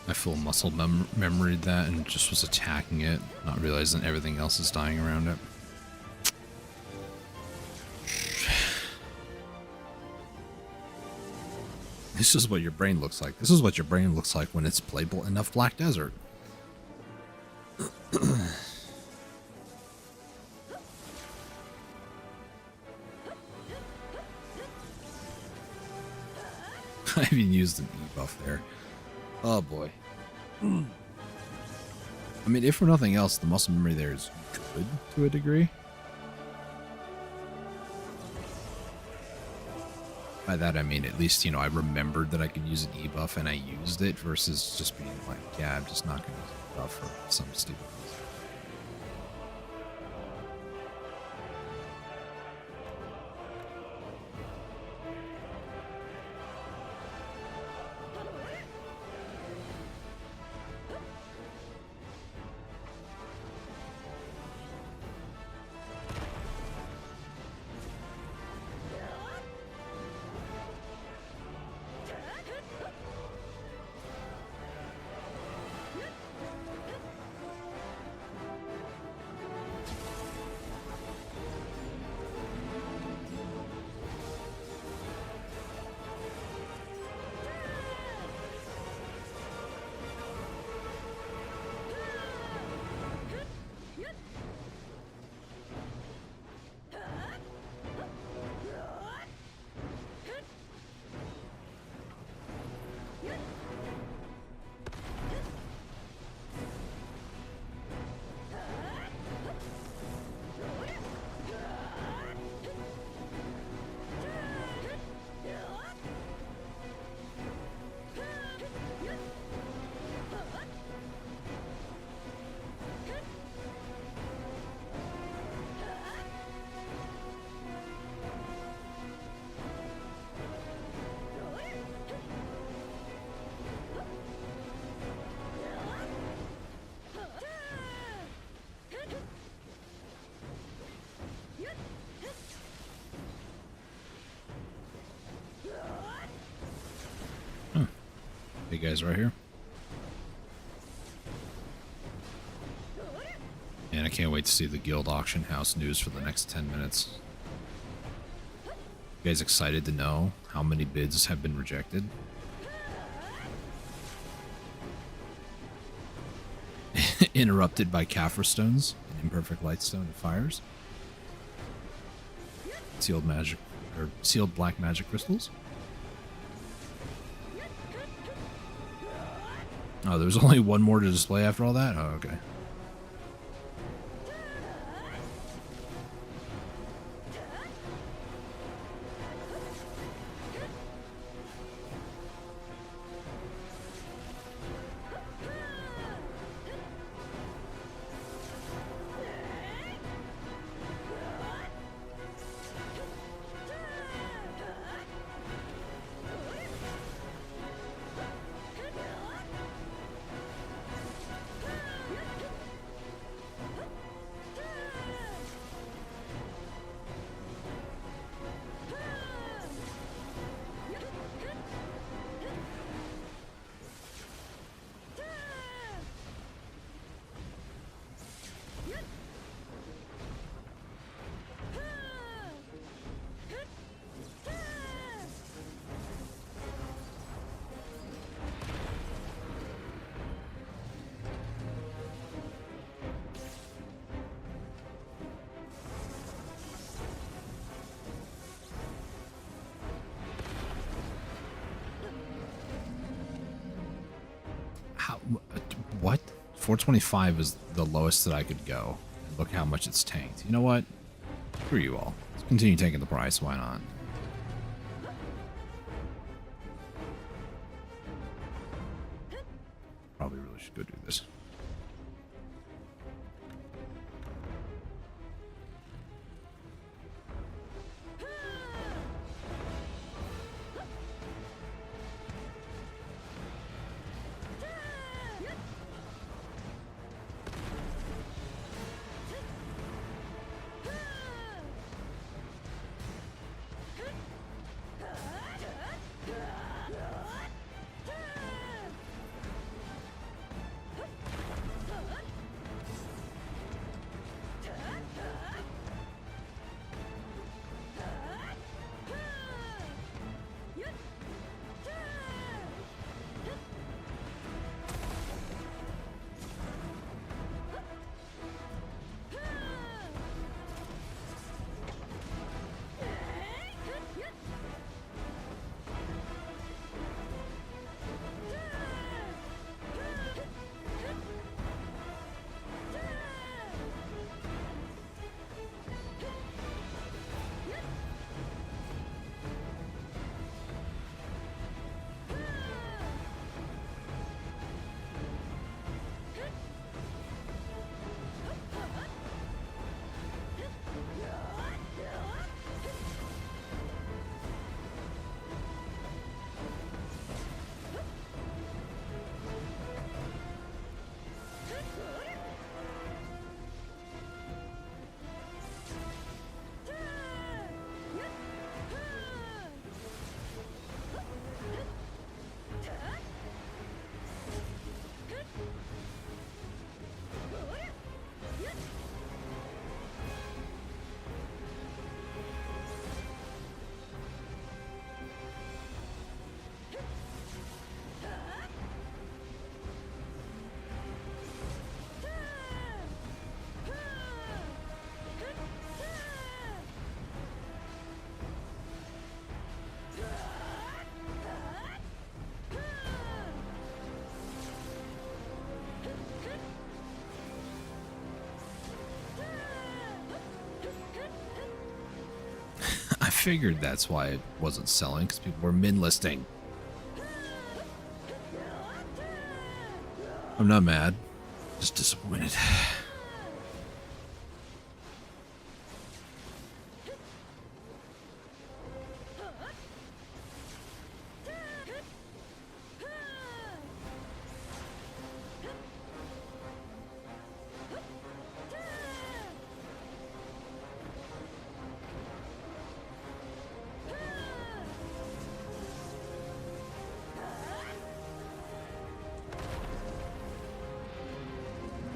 I full muscle memory that and just was attacking it, not realizing everything else is dying around it. This is what your brain looks like. This is what your brain looks like when it's playable enough Black Desert. I haven't used an E-buff there. Oh boy. I mean, if for nothing else, the muscle memory there is good to a degree. By that I mean, at least, you know, I remembered that I could use an E-buff and I used it versus just being like, yeah, I'm just not going to use an E-buff for some stupid reason. Hey guys, right here. And I can't wait to see the guild auction house news for the next 10 minutes. You guys excited to know how many bids have been rejected? Interrupted by Kaffir stones and imperfect lightstone and fires. Sealed magic or sealed black magic crystals. Oh, there's only one more to display after all that? Oh, okay. What? 425 is the lowest that I could go. Look how much it's tanked. You know what? Screw you all. Let's continue taking the price. Why not? Probably really should go do this. figured that's why it wasn't selling, because people were min-listing. I'm not mad, just disappointed.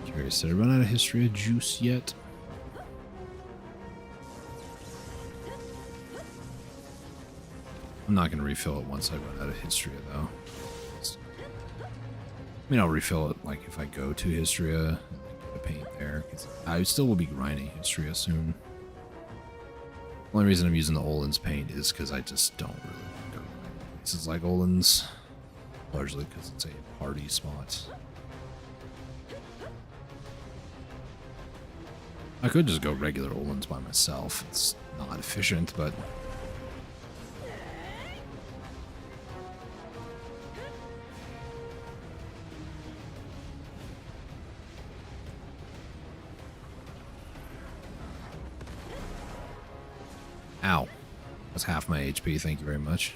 Curious, did I run out of history of juice yet? I'm not going to refill it once I run out of history, though. I mean, I'll refill it like if I go to Histria and get a paint there, because I still will be grinding Histria soon. The only reason I'm using the Olin's paint is because I just don't really want to go to places like Olin's, largely because it's a party spot. I could just go regular Olin's by myself. It's not efficient, but... Ow. That's half my HP, thank you very much.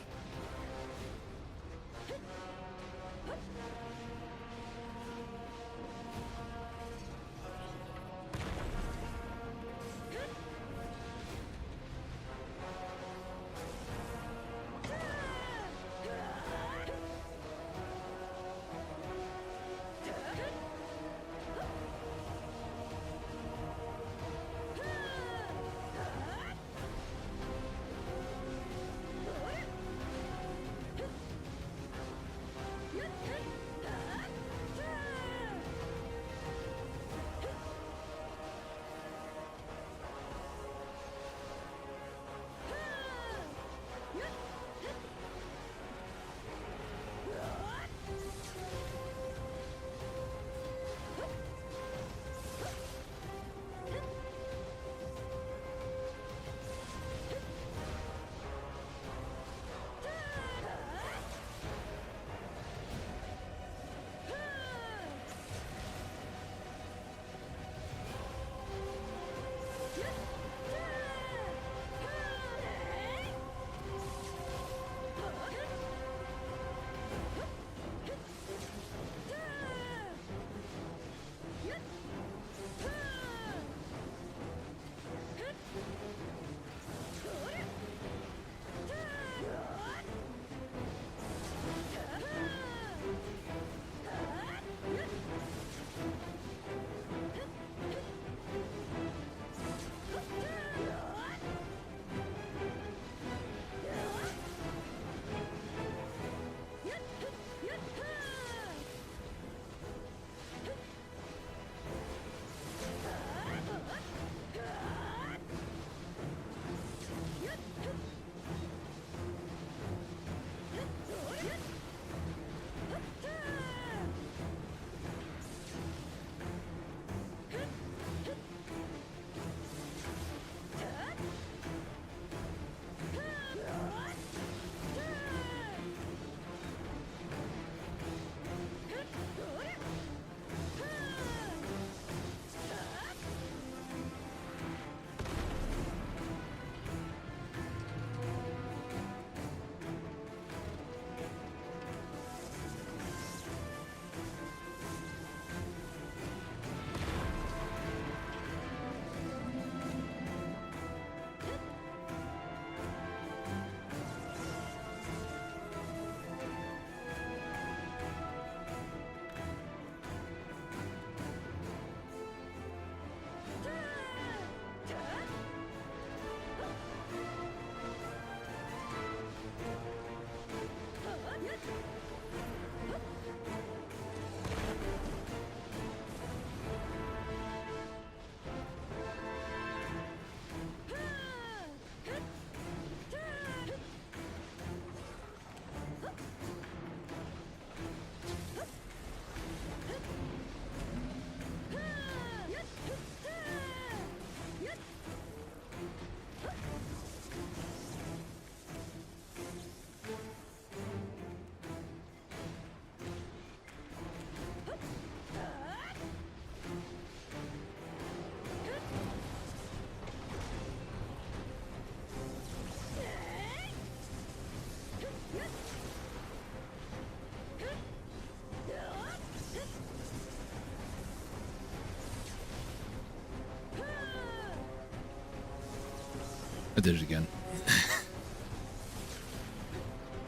I did it again.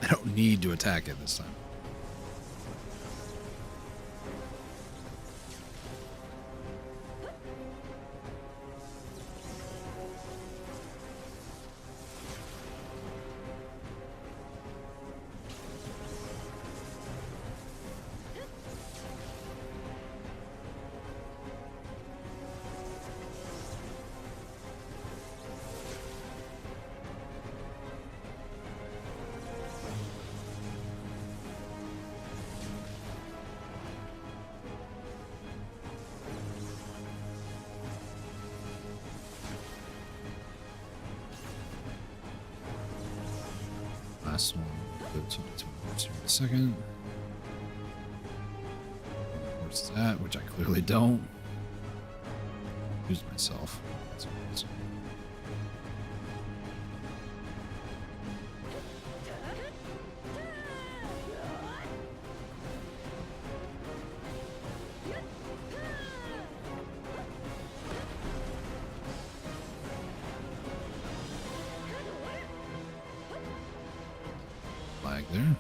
I don't need to attack it this time. Last one. Go to here in a second. Where's that? Which I clearly don't. Use myself. Flag there.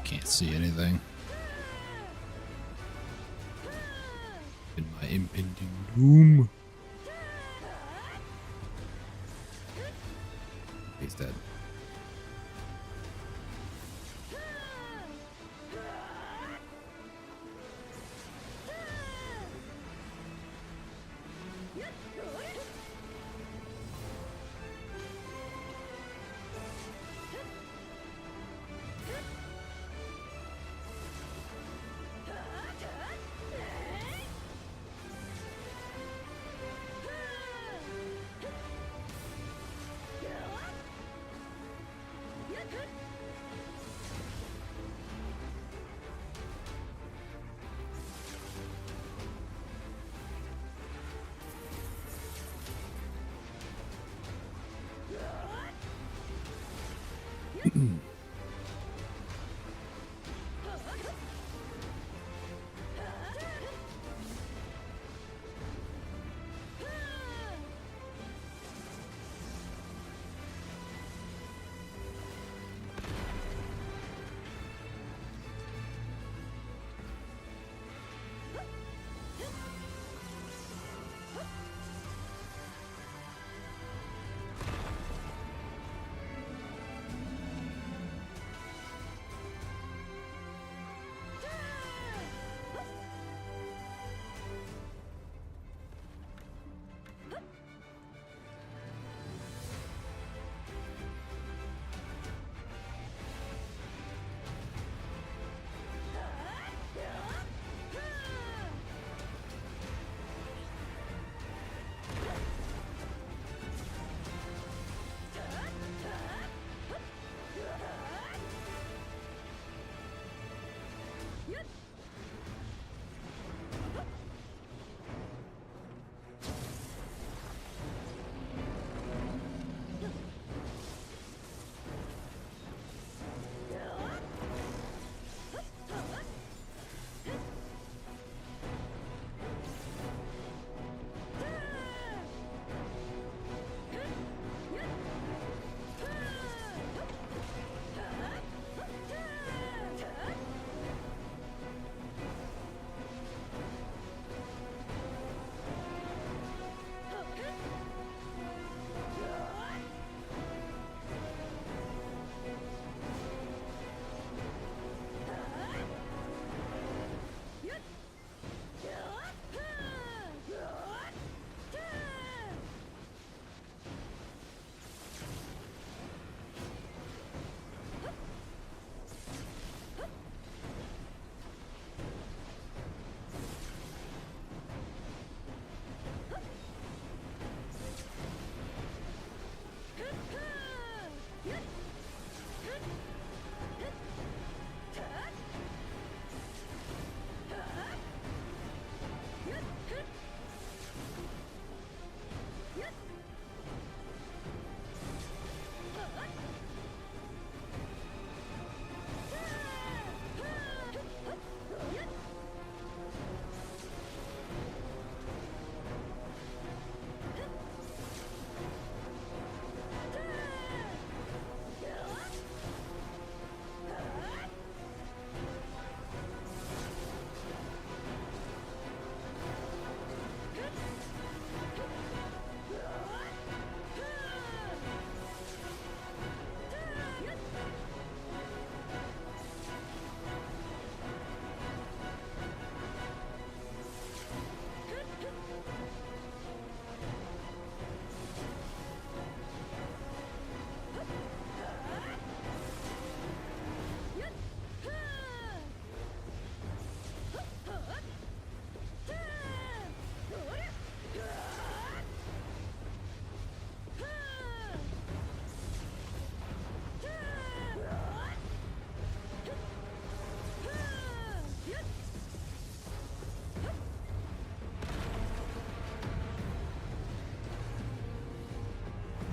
Can't see anything. In my impending doom. He's dead.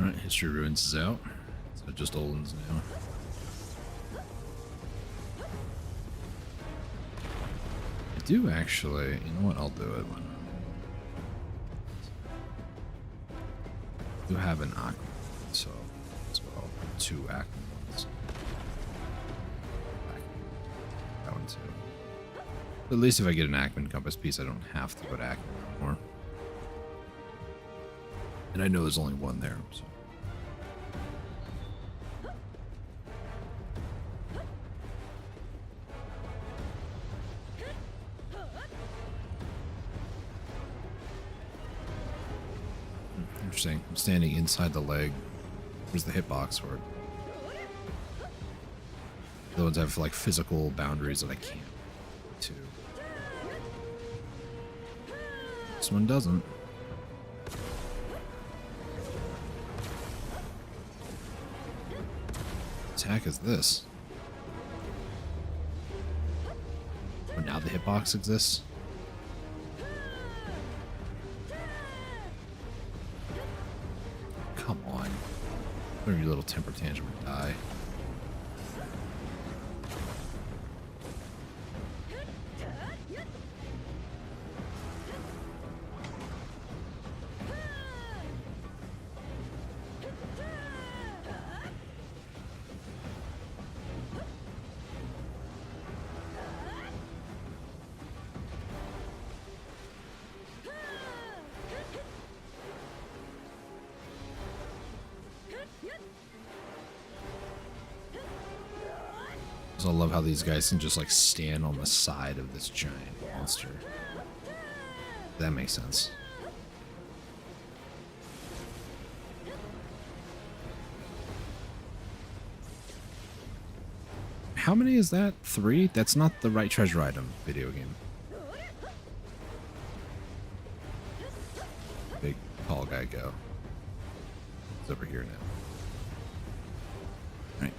Alright, History Ruins is out. So just Olin's now. I do actually, you know what, I'll do it. I do have an Aqua, so as well. 2 Aqua ones. That one too. But at least if I get an Ackman Compass piece, I don't have to go to Ackman anymore. And I know there's only one there, so. Interesting. I'm standing inside the leg. Where's the hitbox for it? The ones have like physical boundaries that I can't to. This one doesn't. Attack is this? Oh, now the hitbox exists? Come on. Learn your little temper tantrum and die. I love how these guys can just like stand on the side of this giant monster. That makes sense. How many is that? 3? That's not the right treasure item video game. Big tall guy go. He's over here now. Right.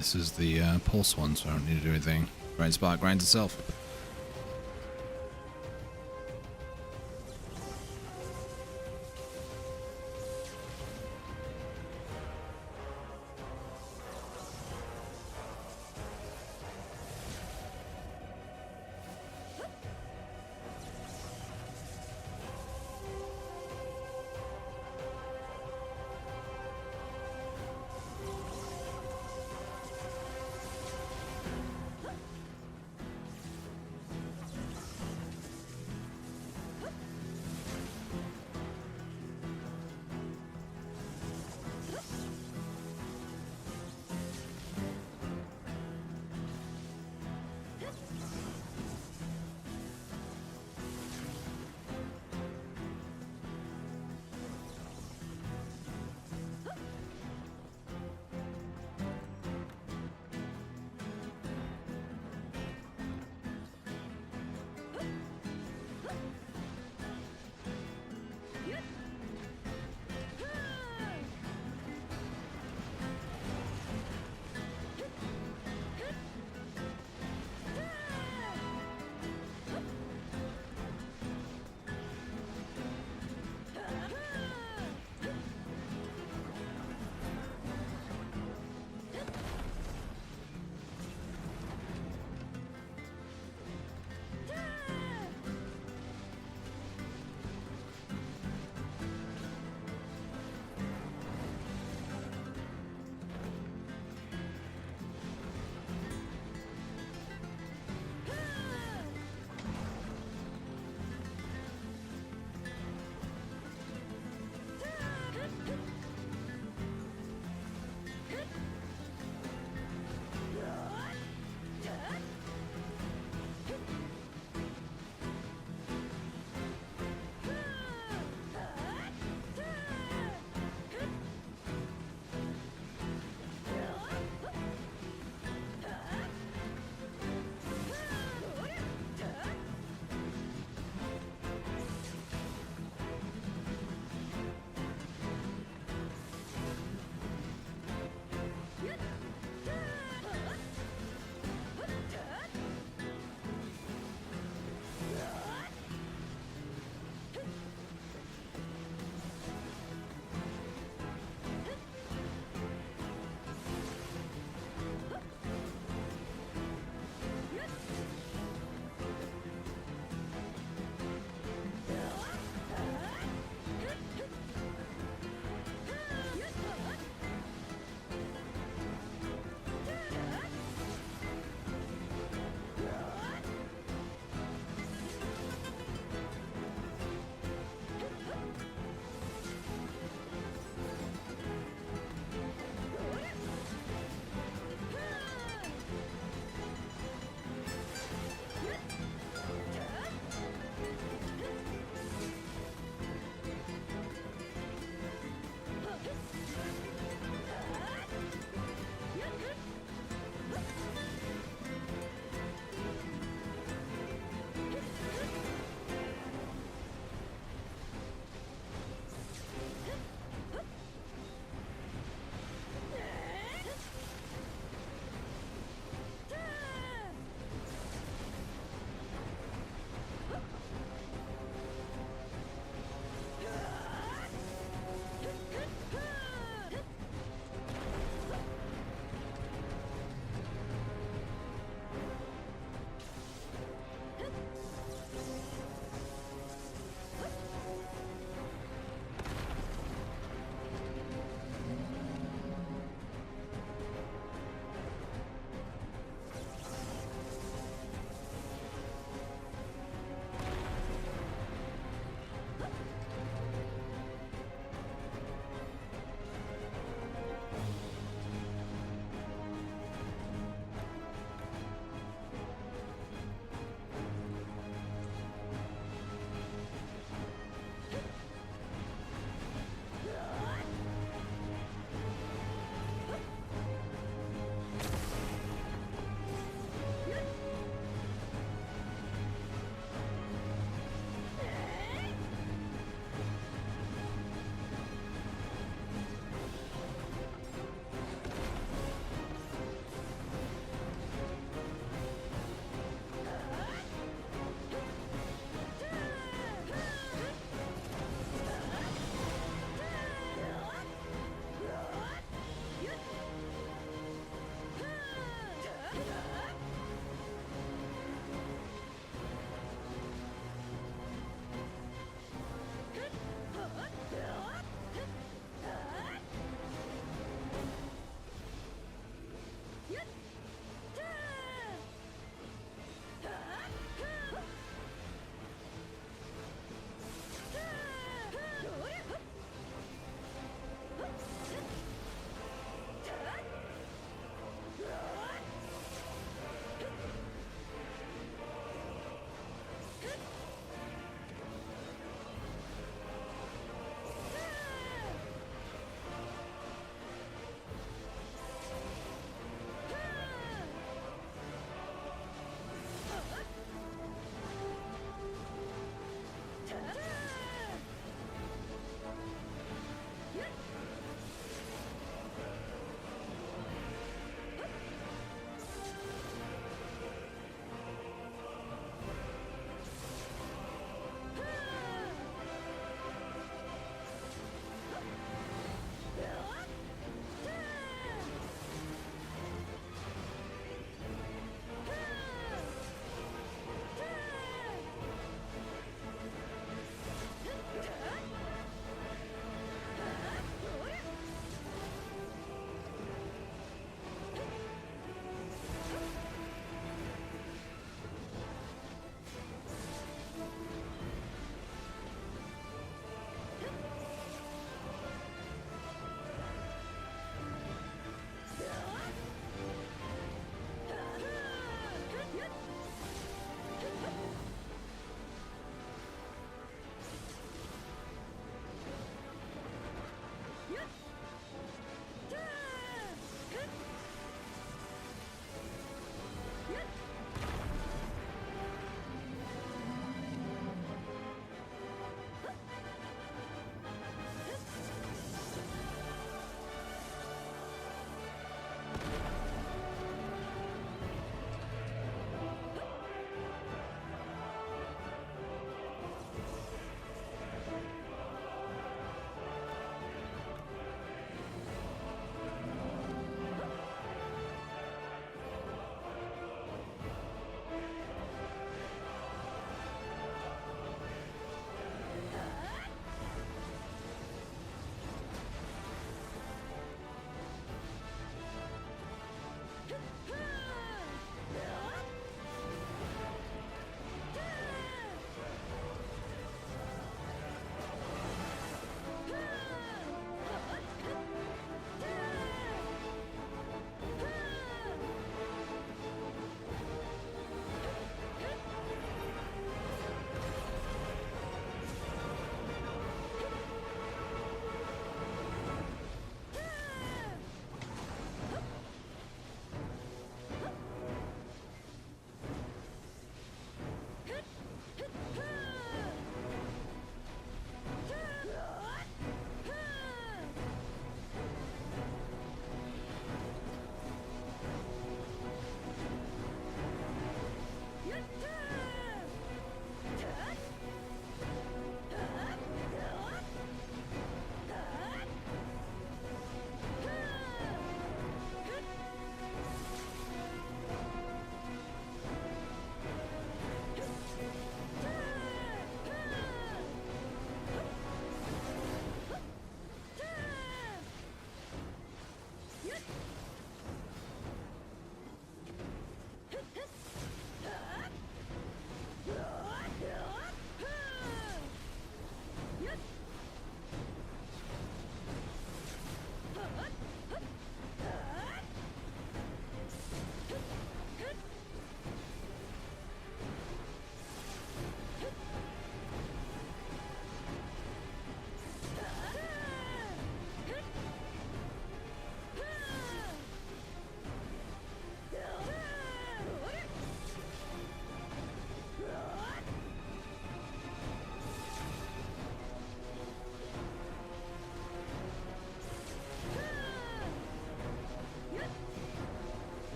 This is the pulse one, so I don't need to do anything. Grind spot grinds itself.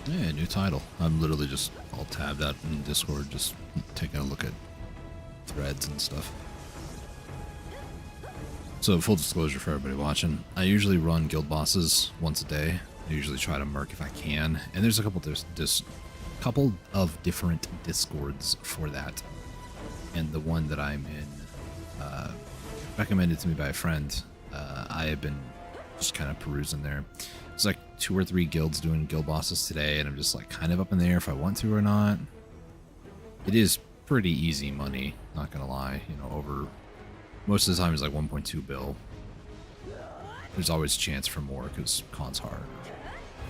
Yeah, new title. I'm literally just all tabbed out in Discord, just taking a look at threads and stuff. So full disclosure for everybody watching, I usually run guild bosses once a day. I usually try to merc if I can, and there's a couple couple of different discords for that. And the one that I'm in, recommended to me by a friend, I have been just kind of perusing there. It's like 2 or 3 guilds doing guild bosses today, and I'm just like kind of up in the air if I want to or not. It is pretty easy money, not gonna lie. You know, over most of the time it's like 1.2 bill. There's always a chance for more because con's hard,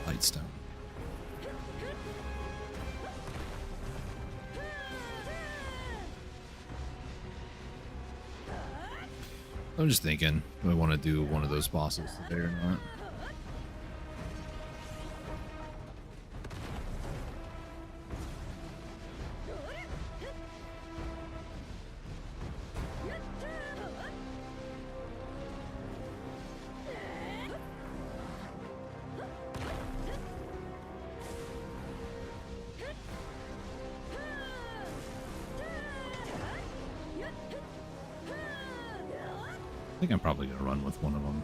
Lightstone. I'm just thinking, do I want to do one of those bosses today or not? I think I'm probably going to run with one of them.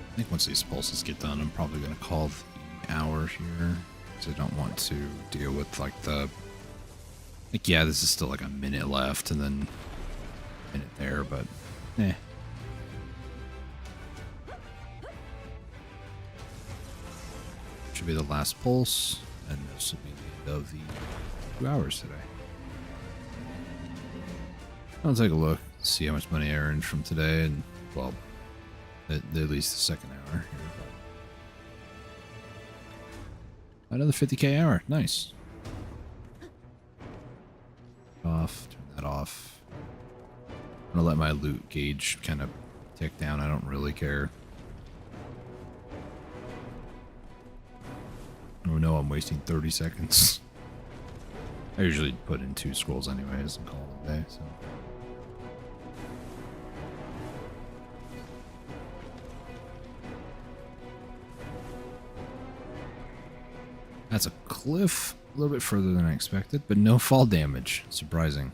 I think once these pulses get done, I'm probably going to call the hour here, because I don't want to deal with like the, like, yeah, this is still like a minute left and then a minute there, but eh. Should be the last pulse, and this will be the end of the 2 hours today. I'll take a look, see how much money I earned from today, and, well, at least the second hour here. But another 50k hour, nice. Off, turn that off. I'm gonna let my loot gauge kind of tick down, I don't really care. Oh no, I'm wasting 30 seconds. I usually put in 2 scrolls anyways and call it a day, so. That's a cliff, a little bit further than I expected, but no fall damage. Surprising.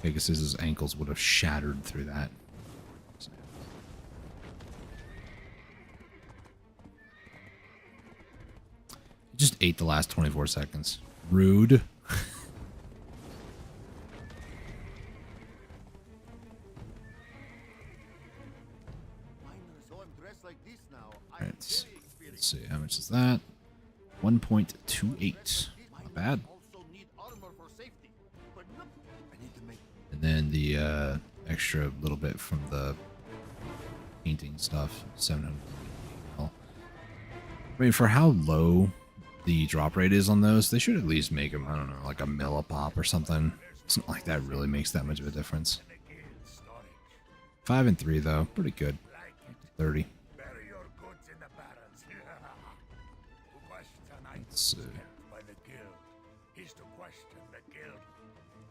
Pegasus's ankles would have shattered through that. Just ate the last 24 seconds. Rude. Alright, let's see, how much is that? 1.28. Not bad. And then the extra little bit from the painting stuff, 700. I mean, for how low the drop rate is on those, they should at least make them, I don't know, like a mil a pop or something. It's not like that really makes that much of a difference. 5 and 3 though, pretty good. 30. Let's see.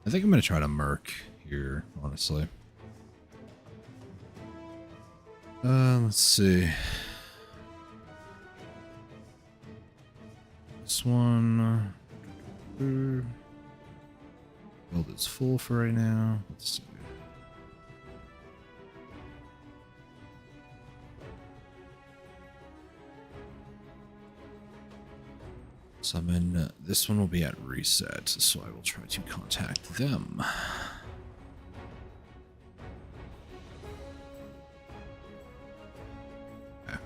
I think I'm gonna try to merc here, honestly. Let's see. This one. Build is full for right now. Let's see. Summon. This one will be at reset, so I will try to contact them. Okay.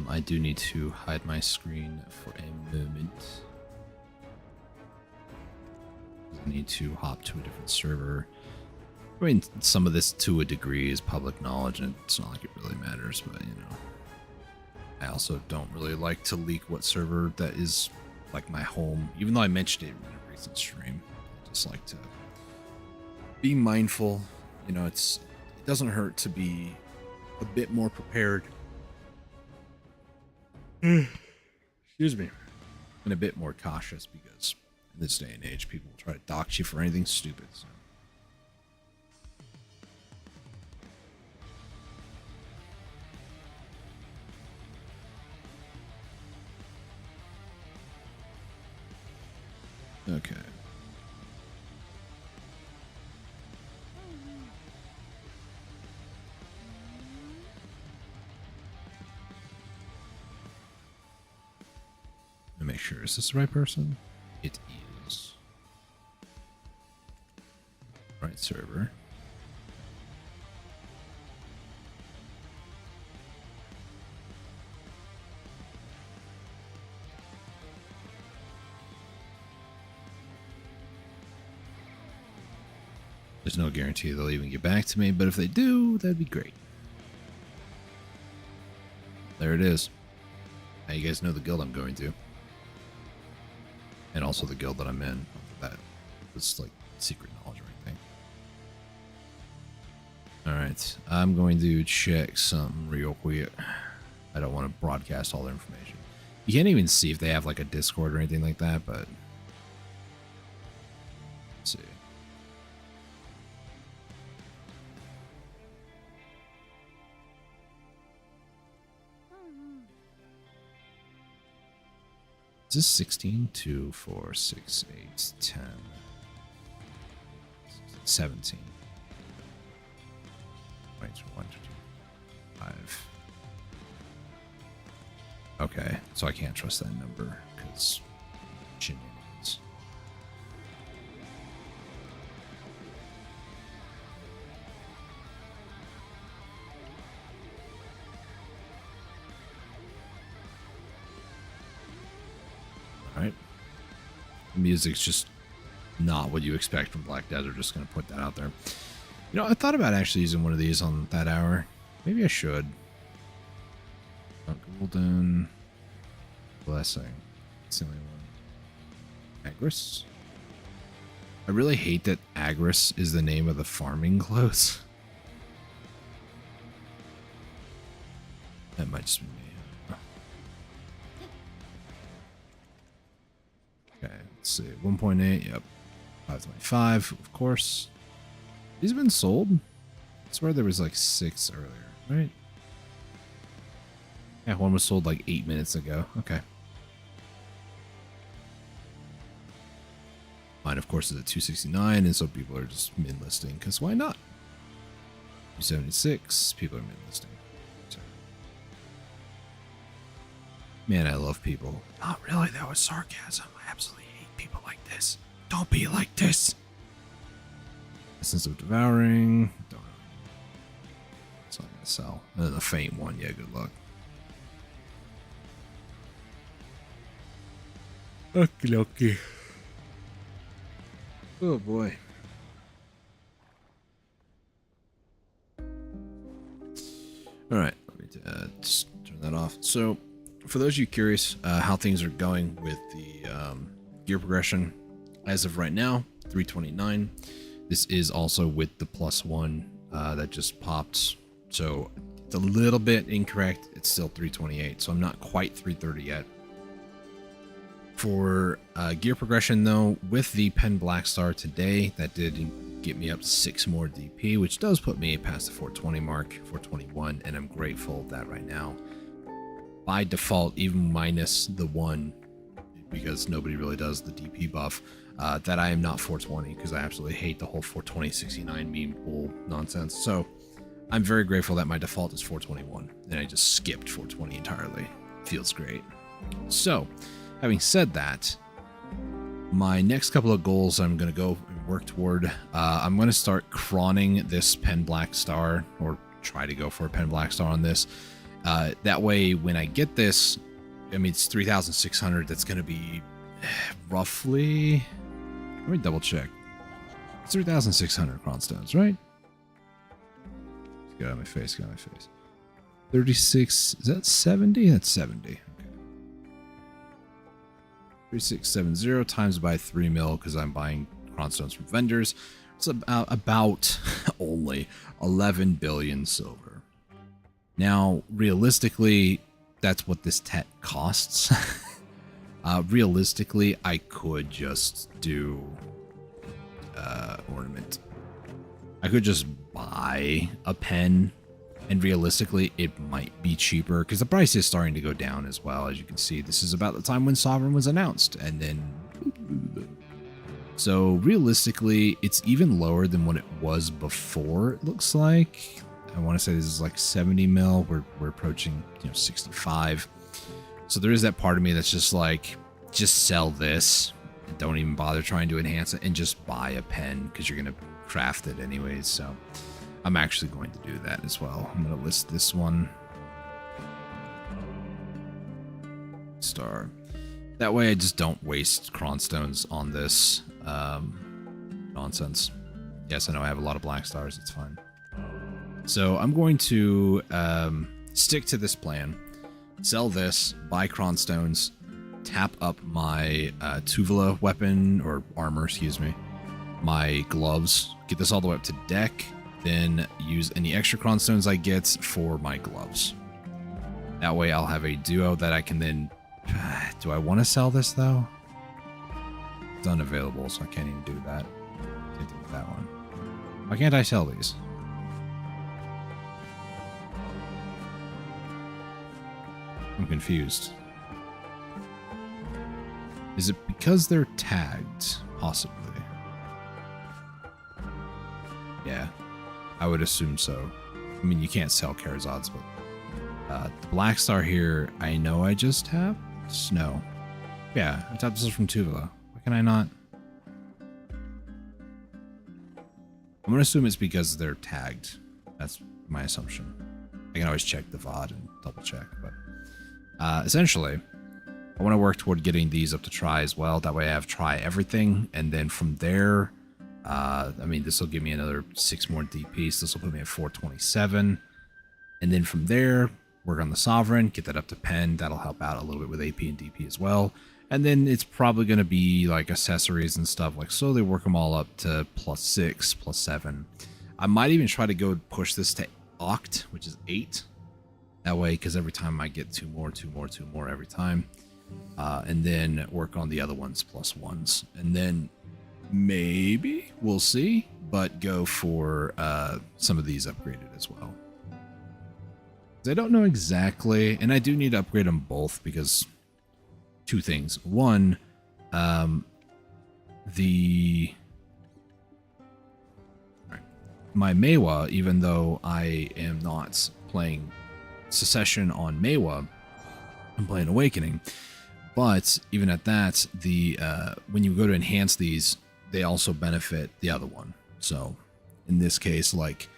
I do need to hide my screen for a moment. I need to hop to a different server. I mean, some of this to a degree is public knowledge, and it's not like it really matters, but you know. I also don't really like to leak what server that is like my home, even though I mentioned it in a recent stream. I just like to be mindful. You know, it doesn't hurt to be a bit more prepared. Excuse me. And a bit more cautious, because in this day and age, people will try to dox you for anything stupid. So. Okay. Let me make sure. Is this the right person? It is. Right server. There's no guarantee they'll even get back to me, but if they do, that'd be great. There it is. Now you guys know the guild I'm going to. And also the guild that I'm in. That was like secret knowledge or anything. Alright, I'm going to check something real quick. I don't want to broadcast all their information. You can't even see if they have like a Discord or anything like that, but... Let's see. Is this 16? 2, 4, 6, 8, 10, 17. Wait, 1, 2, 5. Okay, so I can't trust that number because shenanigans. Alright. Music's just not what you expect from Black Desert. Just gonna put that out there. You know, I thought about actually using one of these on that hour. Maybe I should. Golden Blessing. It's the only one. Agris. I really hate that Agris is the name of the farming clothes. That might just be me. Okay, let's see. 1.8, yep. 5.5, of course. These have been sold? I swear there was like 6 earlier, right? Yeah, one was sold like 8 minutes ago. Okay. Mine, of course, is at 269, and so people are just mid-listing, because why not? 276, people are mid-listing. So. Man, I love people. Not really, that was sarcasm. I absolutely hate people like this. Don't be like this. Essence of Devouring. Don't know. It's not going to sell. And then the faint one, yeah, good luck. Okie dokie. Oh boy. Alright, let me just turn that off. So, for those of you curious how things are going with the gear progression, as of right now, 329. This is also with the +1 that just popped. So, it's a little bit incorrect. It's still 328, so I'm not quite 330 yet. For gear progression, though, with the Pen Black Star today, that did get me up to 6 more DP, which does put me past the 420 mark, 421, and I'm grateful that right now, by default, even minus the 1, because nobody really does the DP buff, that I am not 420, because I absolutely hate the whole 420-69 meme pool nonsense. So I'm very grateful that my default is 421, and I just skipped 420 entirely. Feels great. So, having said that, my next couple of goals I'm going to go and work toward, I'm going to start crawling this Pen Black Star, or try to go for a Pen Black Star on this, That way, when I get this, I mean, it's 3,600. That's going to be roughly... Let me double check. It's 3,600 cronstones, right? Get out of my face, get out of my face. 36, is that 70? That's 70. Okay. 3670 times by 3 mil because I'm buying cronstones from vendors. It's about only 11 billion silver. Now, realistically, that's what this tech costs. Realistically, I could just do ornament. I could just buy a pen, and realistically, it might be cheaper because the price is starting to go down as well. As you can see, this is about the time when Sovereign was announced, and then... So realistically, it's even lower than what it was before, it looks like. I want to say this is like 70 mil. We're approaching, 65. So there is that part of me that's just like, just sell this. Don't even bother trying to enhance it and just buy a pen because you're going to craft it anyways. So I'm actually going to do that as well. I'm going to list this one. Star. That way I just don't waste cronstones on this nonsense. Yes, I know I have a lot of black stars. It's fine. So I'm going to stick to this plan. Sell this, buy cronstones, tap up my Tuvala weapon, or armor, excuse me, my gloves, get this all the way up to deck, then use any extra cronstones I get for my gloves. That way I'll have a duo that I can then... Do I want to sell this, though? It's unavailable, so I can't even do that. Can't do that one. Why can't I sell these? I'm confused. Is it because they're tagged? Possibly. Yeah, I would assume so. I mean, you can't sell Karazods, but the Black Star here, I know I just tapped. No. Yeah, I tapped this from Tuvala. Why can I not? I'm going to assume it's because they're tagged. That's my assumption. I can always check the VOD and double check, but essentially, I want to work toward getting these up to try as well. That way I have try everything, and then from there, I mean, this will give me another 6 more DPs. This will put me at 427. And then from there, work on the Sovereign, get that up to pen. That'll help out a little bit with AP and DP as well. And then it's probably going to be like accessories and stuff, like slowly work them all up to +6, +7. I might even try to go push this to Oct, which is 8. That way, because every time I get 2 more, 2 more, 2 more every time. And then work on the other ones +1s. And then maybe, we'll see, but go for some of these upgraded as well. I don't know exactly, and I do need to upgrade them both because 2 things. One, my Meiwa, even though I am not playing Secession on Meiwa, I'm playing Awakening. But even at that, when you go to enhance these, they also benefit the other one. So in this case, like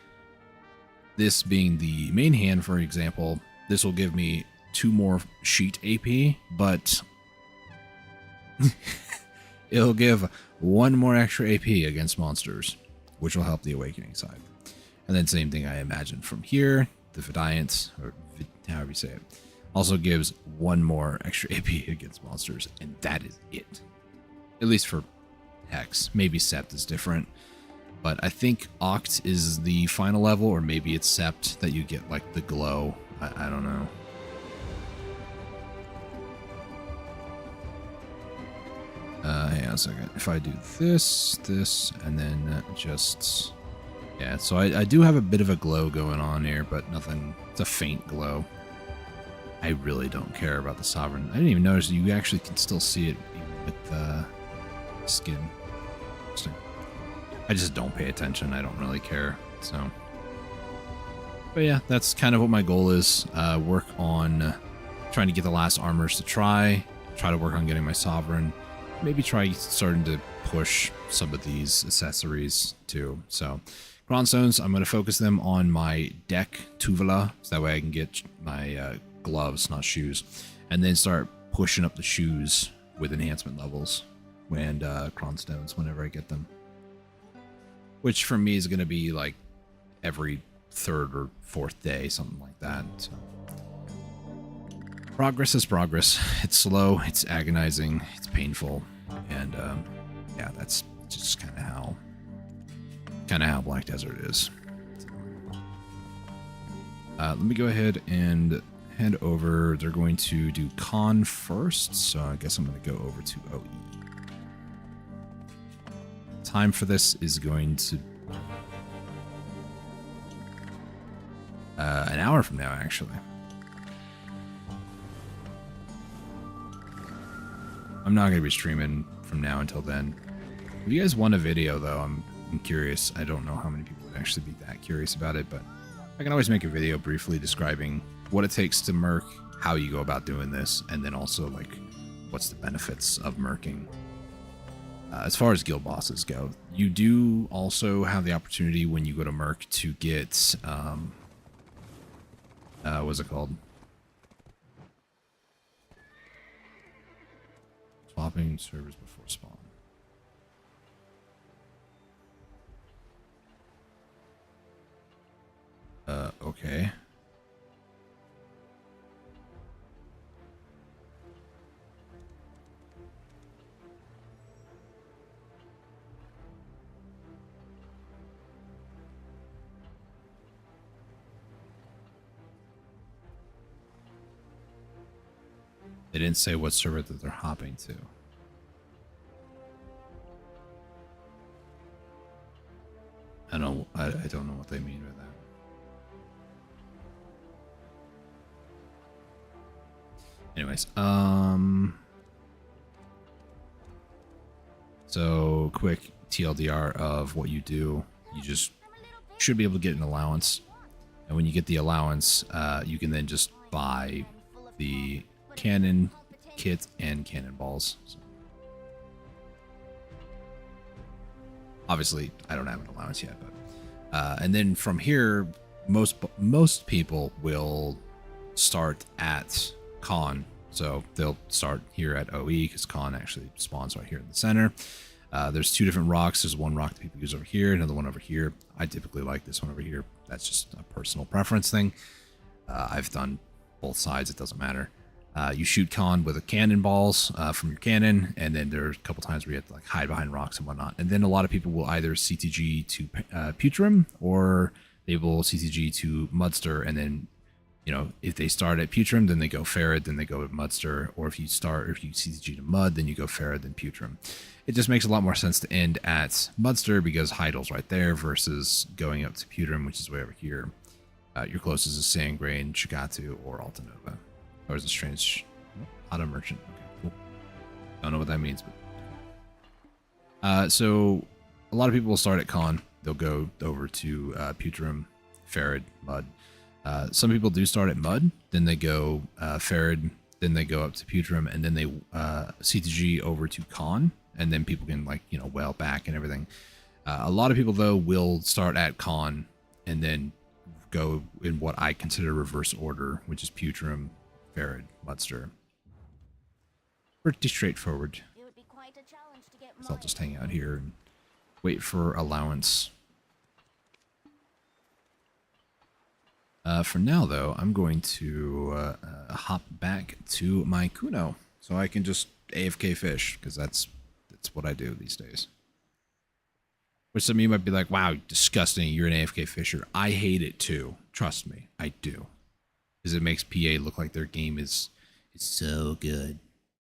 this being the main hand, for example, this will give me 2 more sheet AP, but it'll give 1 more extra AP against monsters, which will help the Awakening side. And then same thing I imagine from here, the Vidiant, or however you say it, also gives 1 more extra AP against monsters, and that is it. At least for Hex. Maybe Sept is different, but I think Oct is the final level, or maybe it's Sept that you get like the glow. I don't know. Hang on a second. If I do this, and then just... Yeah, so I do have a bit of a glow going on here, but nothing... It's a faint glow. I really don't care about the Sovereign. I didn't even notice that you actually can still see it even with the skin. Interesting. I just don't pay attention. I don't really care. So, but yeah, that's kind of what my goal is. Work on trying to get the last armors to try to work on getting my Sovereign. maybe try starting to push some of these accessories too. So Cronstones, I'm going to focus them on my deck Tuvala, so that way I can get my gloves, not shoes, and then start pushing up the shoes with enhancement levels and Cronstones whenever I get them. Which for me is going to be like every third or fourth day, something like that. So, progress is progress. It's slow, it's agonizing, it's painful, and yeah, that's just kind of how Black Desert is. Let me go ahead and head over. They're going to do con first, so I guess I'm going to go over to OE. Time for this is going to an hour from now, actually. I'm not going to be streaming from now until then. If you guys want a video, though, I'm curious. I don't know how many people would actually be that curious about it, but I can always make a video briefly describing what it takes to merc, how you go about doing this, and then also, like, what's the benefits of mercing. As far as guild bosses go, you do also have the opportunity when you go to merc to get, what's it called? Swapping servers before spawn. Okay. They didn't say what server that they're hopping to. I don't know what they mean by that. Anyways, so quick TLDR of what you do. You just should be able to get an allowance, and when you get the allowance, you can then just buy the cannon kit and cannonballs. So, obviously, I don't have an allowance yet, but and then from here, most people will start at Con. So they'll start here at OE because Con actually spawns right here in the center. There's two different rocks. There's one rock that people use over here, another one over here. I typically like this one over here. That's just a personal preference thing. I've done both sides. It doesn't matter. You shoot Con with a cannonballs from your cannon, and then there's a couple times where you have to like hide behind rocks and whatnot. And then a lot of people will either CTG to Putrim, or they will CTG to Mudster, and then, you know, if they start at Putrim, then they go Ferret, then they go Mudster, or if you CTG to Mud, then you go Ferret, then Putrim. It just makes a lot more sense to end at Mudster because Heidel's right there versus going up to Putrim, which is way over here. Your closest is Sandgrain, Chigatu, or Altanova. Or is a strange auto merchant. Okay, cool. Don't know what that means, but so a lot of people will start at Con. They'll go over to Putrim, Ferret, Mud. Some people do start at Mud, then they go Ferret, then they go up to Putrim, and then they CTG over to Con, and then people can, like, you know, whale back and everything. A lot of people, though, will start at Con and then go in what I consider reverse order, which is Putrim, Ferret, Mudster. Pretty straightforward. It would be quite a challenge to get So I'll just hang out here and wait for allowance. For now, though, I'm going to hop back to my Kuno, so I can just AFK fish, because that's what I do these days. Which some of you might be like, wow, disgusting, you're an AFK fisher. I hate it too. Trust me, I do. Because it makes PA look like their game is so good.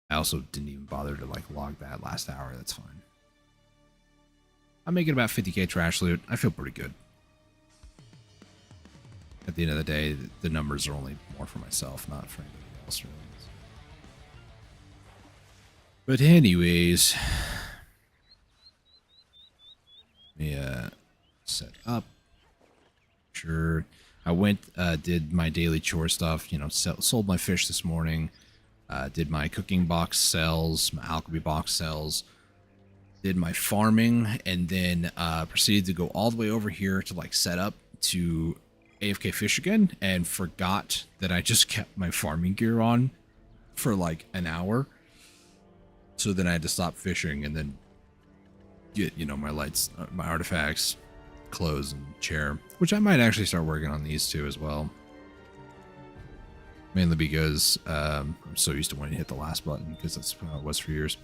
I also didn't even bother to like log that last hour. That's fine. I'm making about 50k trash loot. I feel pretty good. At the end of the day, the numbers are only more for myself, not for anybody else, really. But anyways, let me set up. Sure. I went, did my daily chore stuff, you know, sold my fish this morning, Did my cooking box sells, my alchemy box sells, did my farming, and then proceeded to go all the way over here to like set up to AFK fish again, and forgot that I just kept my farming gear on for like an hour. So then I had to stop fishing and then get, you know, my lights, my artifacts, clothes, and chair, which I might actually start working on these two as well. Mainly because I'm so used to wanting to hit the last button, because that's how it was for years.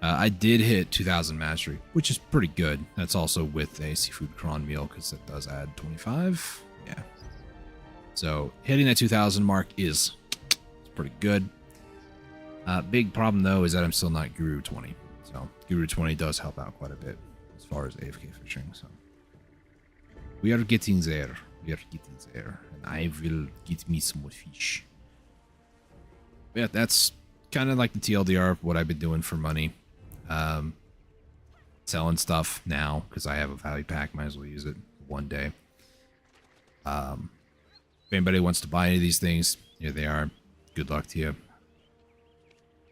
I did hit 2000 mastery, which is pretty good. That's also with a seafood cron meal, because it does add 25. Yeah. So hitting that 2000 mark is pretty good. Big problem though is that I'm still not Guru 20. So Guru 20 does help out quite a bit as far as AFK fishing. So we are getting there. We are getting there, and I will get me some more fish. Yeah, that's kind of like the TLDR of what I've been doing for money. Selling stuff now because I have a value pack. Might as well use it one day. If anybody wants to buy any of these things, here they are. Good luck to you.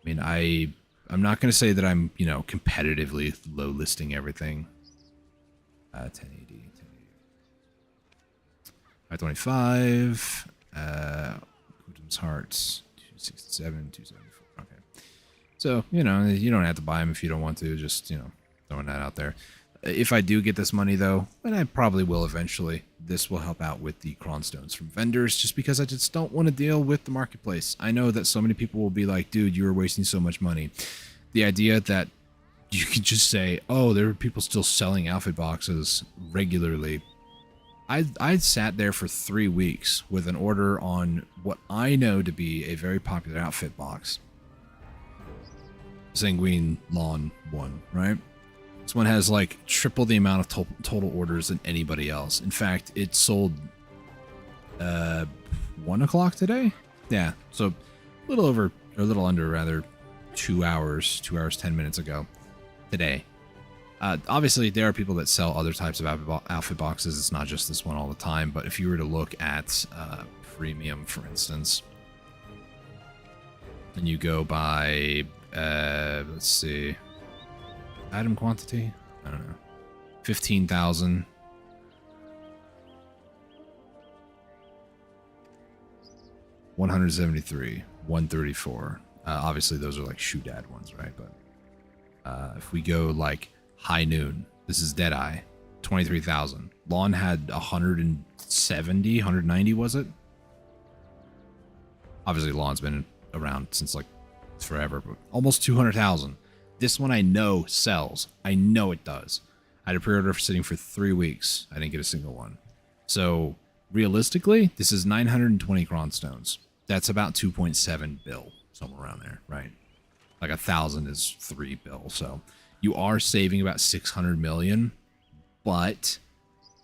I mean, I'm not going to say that I'm, you know, competitively low listing everything. 1080, 525, Kudum's Hearts, 267, 274. Okay. So, you know, you don't have to buy them if you don't want to, just, you know, throwing that out there. If I do get this money, though, and I probably will eventually, this will help out with the cronstones from vendors, just because I just don't want to deal with the marketplace. I know that so many people will be like, dude, you're wasting so much money. The idea that you can just say, oh, there are people still selling outfit boxes regularly. I sat there for 3 weeks with an order on what I know to be a very popular outfit box. Sanguine Lawn 1, right? This one has like triple the amount of total orders than anybody else. In fact, it sold 1 o'clock today. Yeah, so a little over, or a little under rather, 2 hours, 10 minutes ago today. Obviously, there are people that sell other types of outfit boxes. It's not just this one all the time. But if you were to look at premium, for instance, and you go by, let's see, item quantity, I don't know, 15,000. $173, $134. Obviously, those are like shoe dad ones, right? But if we go like high noon, this is Deadeye, 23,000. Lawn had 170, 190, was it? Obviously, Lawn's been around since like forever, but almost 200,000. This one I know sells. I know it does. I had a pre-order sitting for 3 weeks. I didn't get a single one. So realistically, this is 920 cronstones. That's about 2.7 bill, somewhere around there, right? Like 1,000 is 3 bill. So you are saving about 600 million, but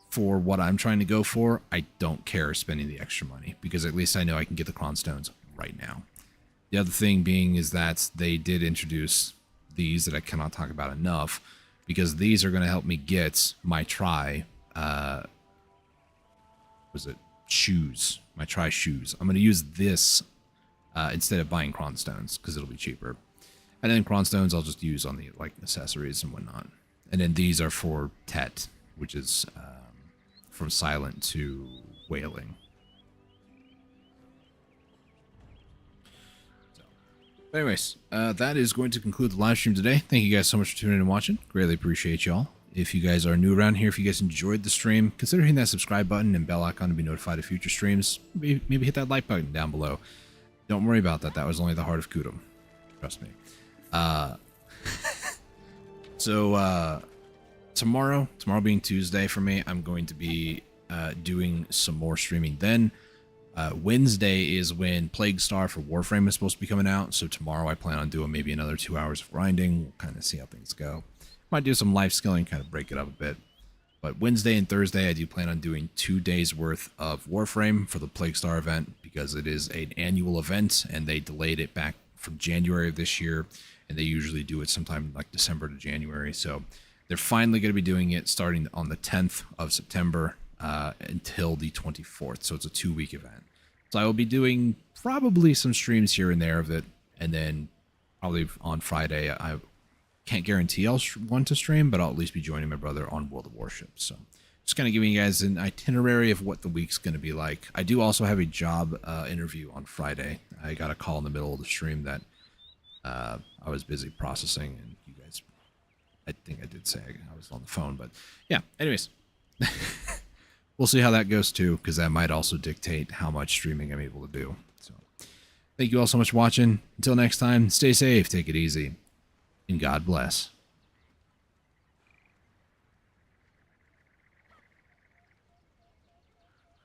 for what I'm trying to go for, I don't care spending the extra money, because at least I know I can get the cronstones right now. The other thing being is that they did introduce these that I cannot talk about enough, because these are going to help me get my shoes, my tri shoes. I'm going to use this instead of buying cronstones, because it'll be cheaper. And then cronstones I'll just use on the like accessories and whatnot. And then these are for Tet, which is from silent to wailing. But anyways, that is going to conclude the live stream today. Thank you guys so much for tuning in and watching. Greatly appreciate y'all. If you guys are new around here, if you guys enjoyed the stream, consider hitting that subscribe button and bell icon to be notified of future streams. Maybe hit that like button down below. Don't worry about that. That was only the heart of Kudum. Trust me. Tomorrow being Tuesday for me, I'm going to be doing some more streaming then. Wednesday is when Plague Star for Warframe is supposed to be coming out, so tomorrow I plan on doing maybe another 2 hours of grinding. We'll kind of see how things go. Might do some life skilling, kind of break it up a bit. But Wednesday and Thursday, I do plan on doing 2 days worth of Warframe for the Plague Star event, because it is an annual event, and they delayed it back from January of this year, and they usually do it sometime like December to January. So they're finally going to be doing it starting on the 10th of September until the 24th. So it's a 2-week event. So I will be doing probably some streams here and there of it, And then probably on Friday, I can't guarantee I'll want to stream, but I'll at least be joining my brother on World of Warships. So just kind of giving you guys an itinerary of what the week's going to be like. I do also have a job interview on Friday. I got a call in the middle of the stream that I was busy processing, and you guys, I think I did say I was on the phone, but yeah, anyways, we'll see how that goes too, because that might also dictate how much streaming I'm able to do. So thank you all so much for watching. Until next time, stay safe, take it easy, and God bless.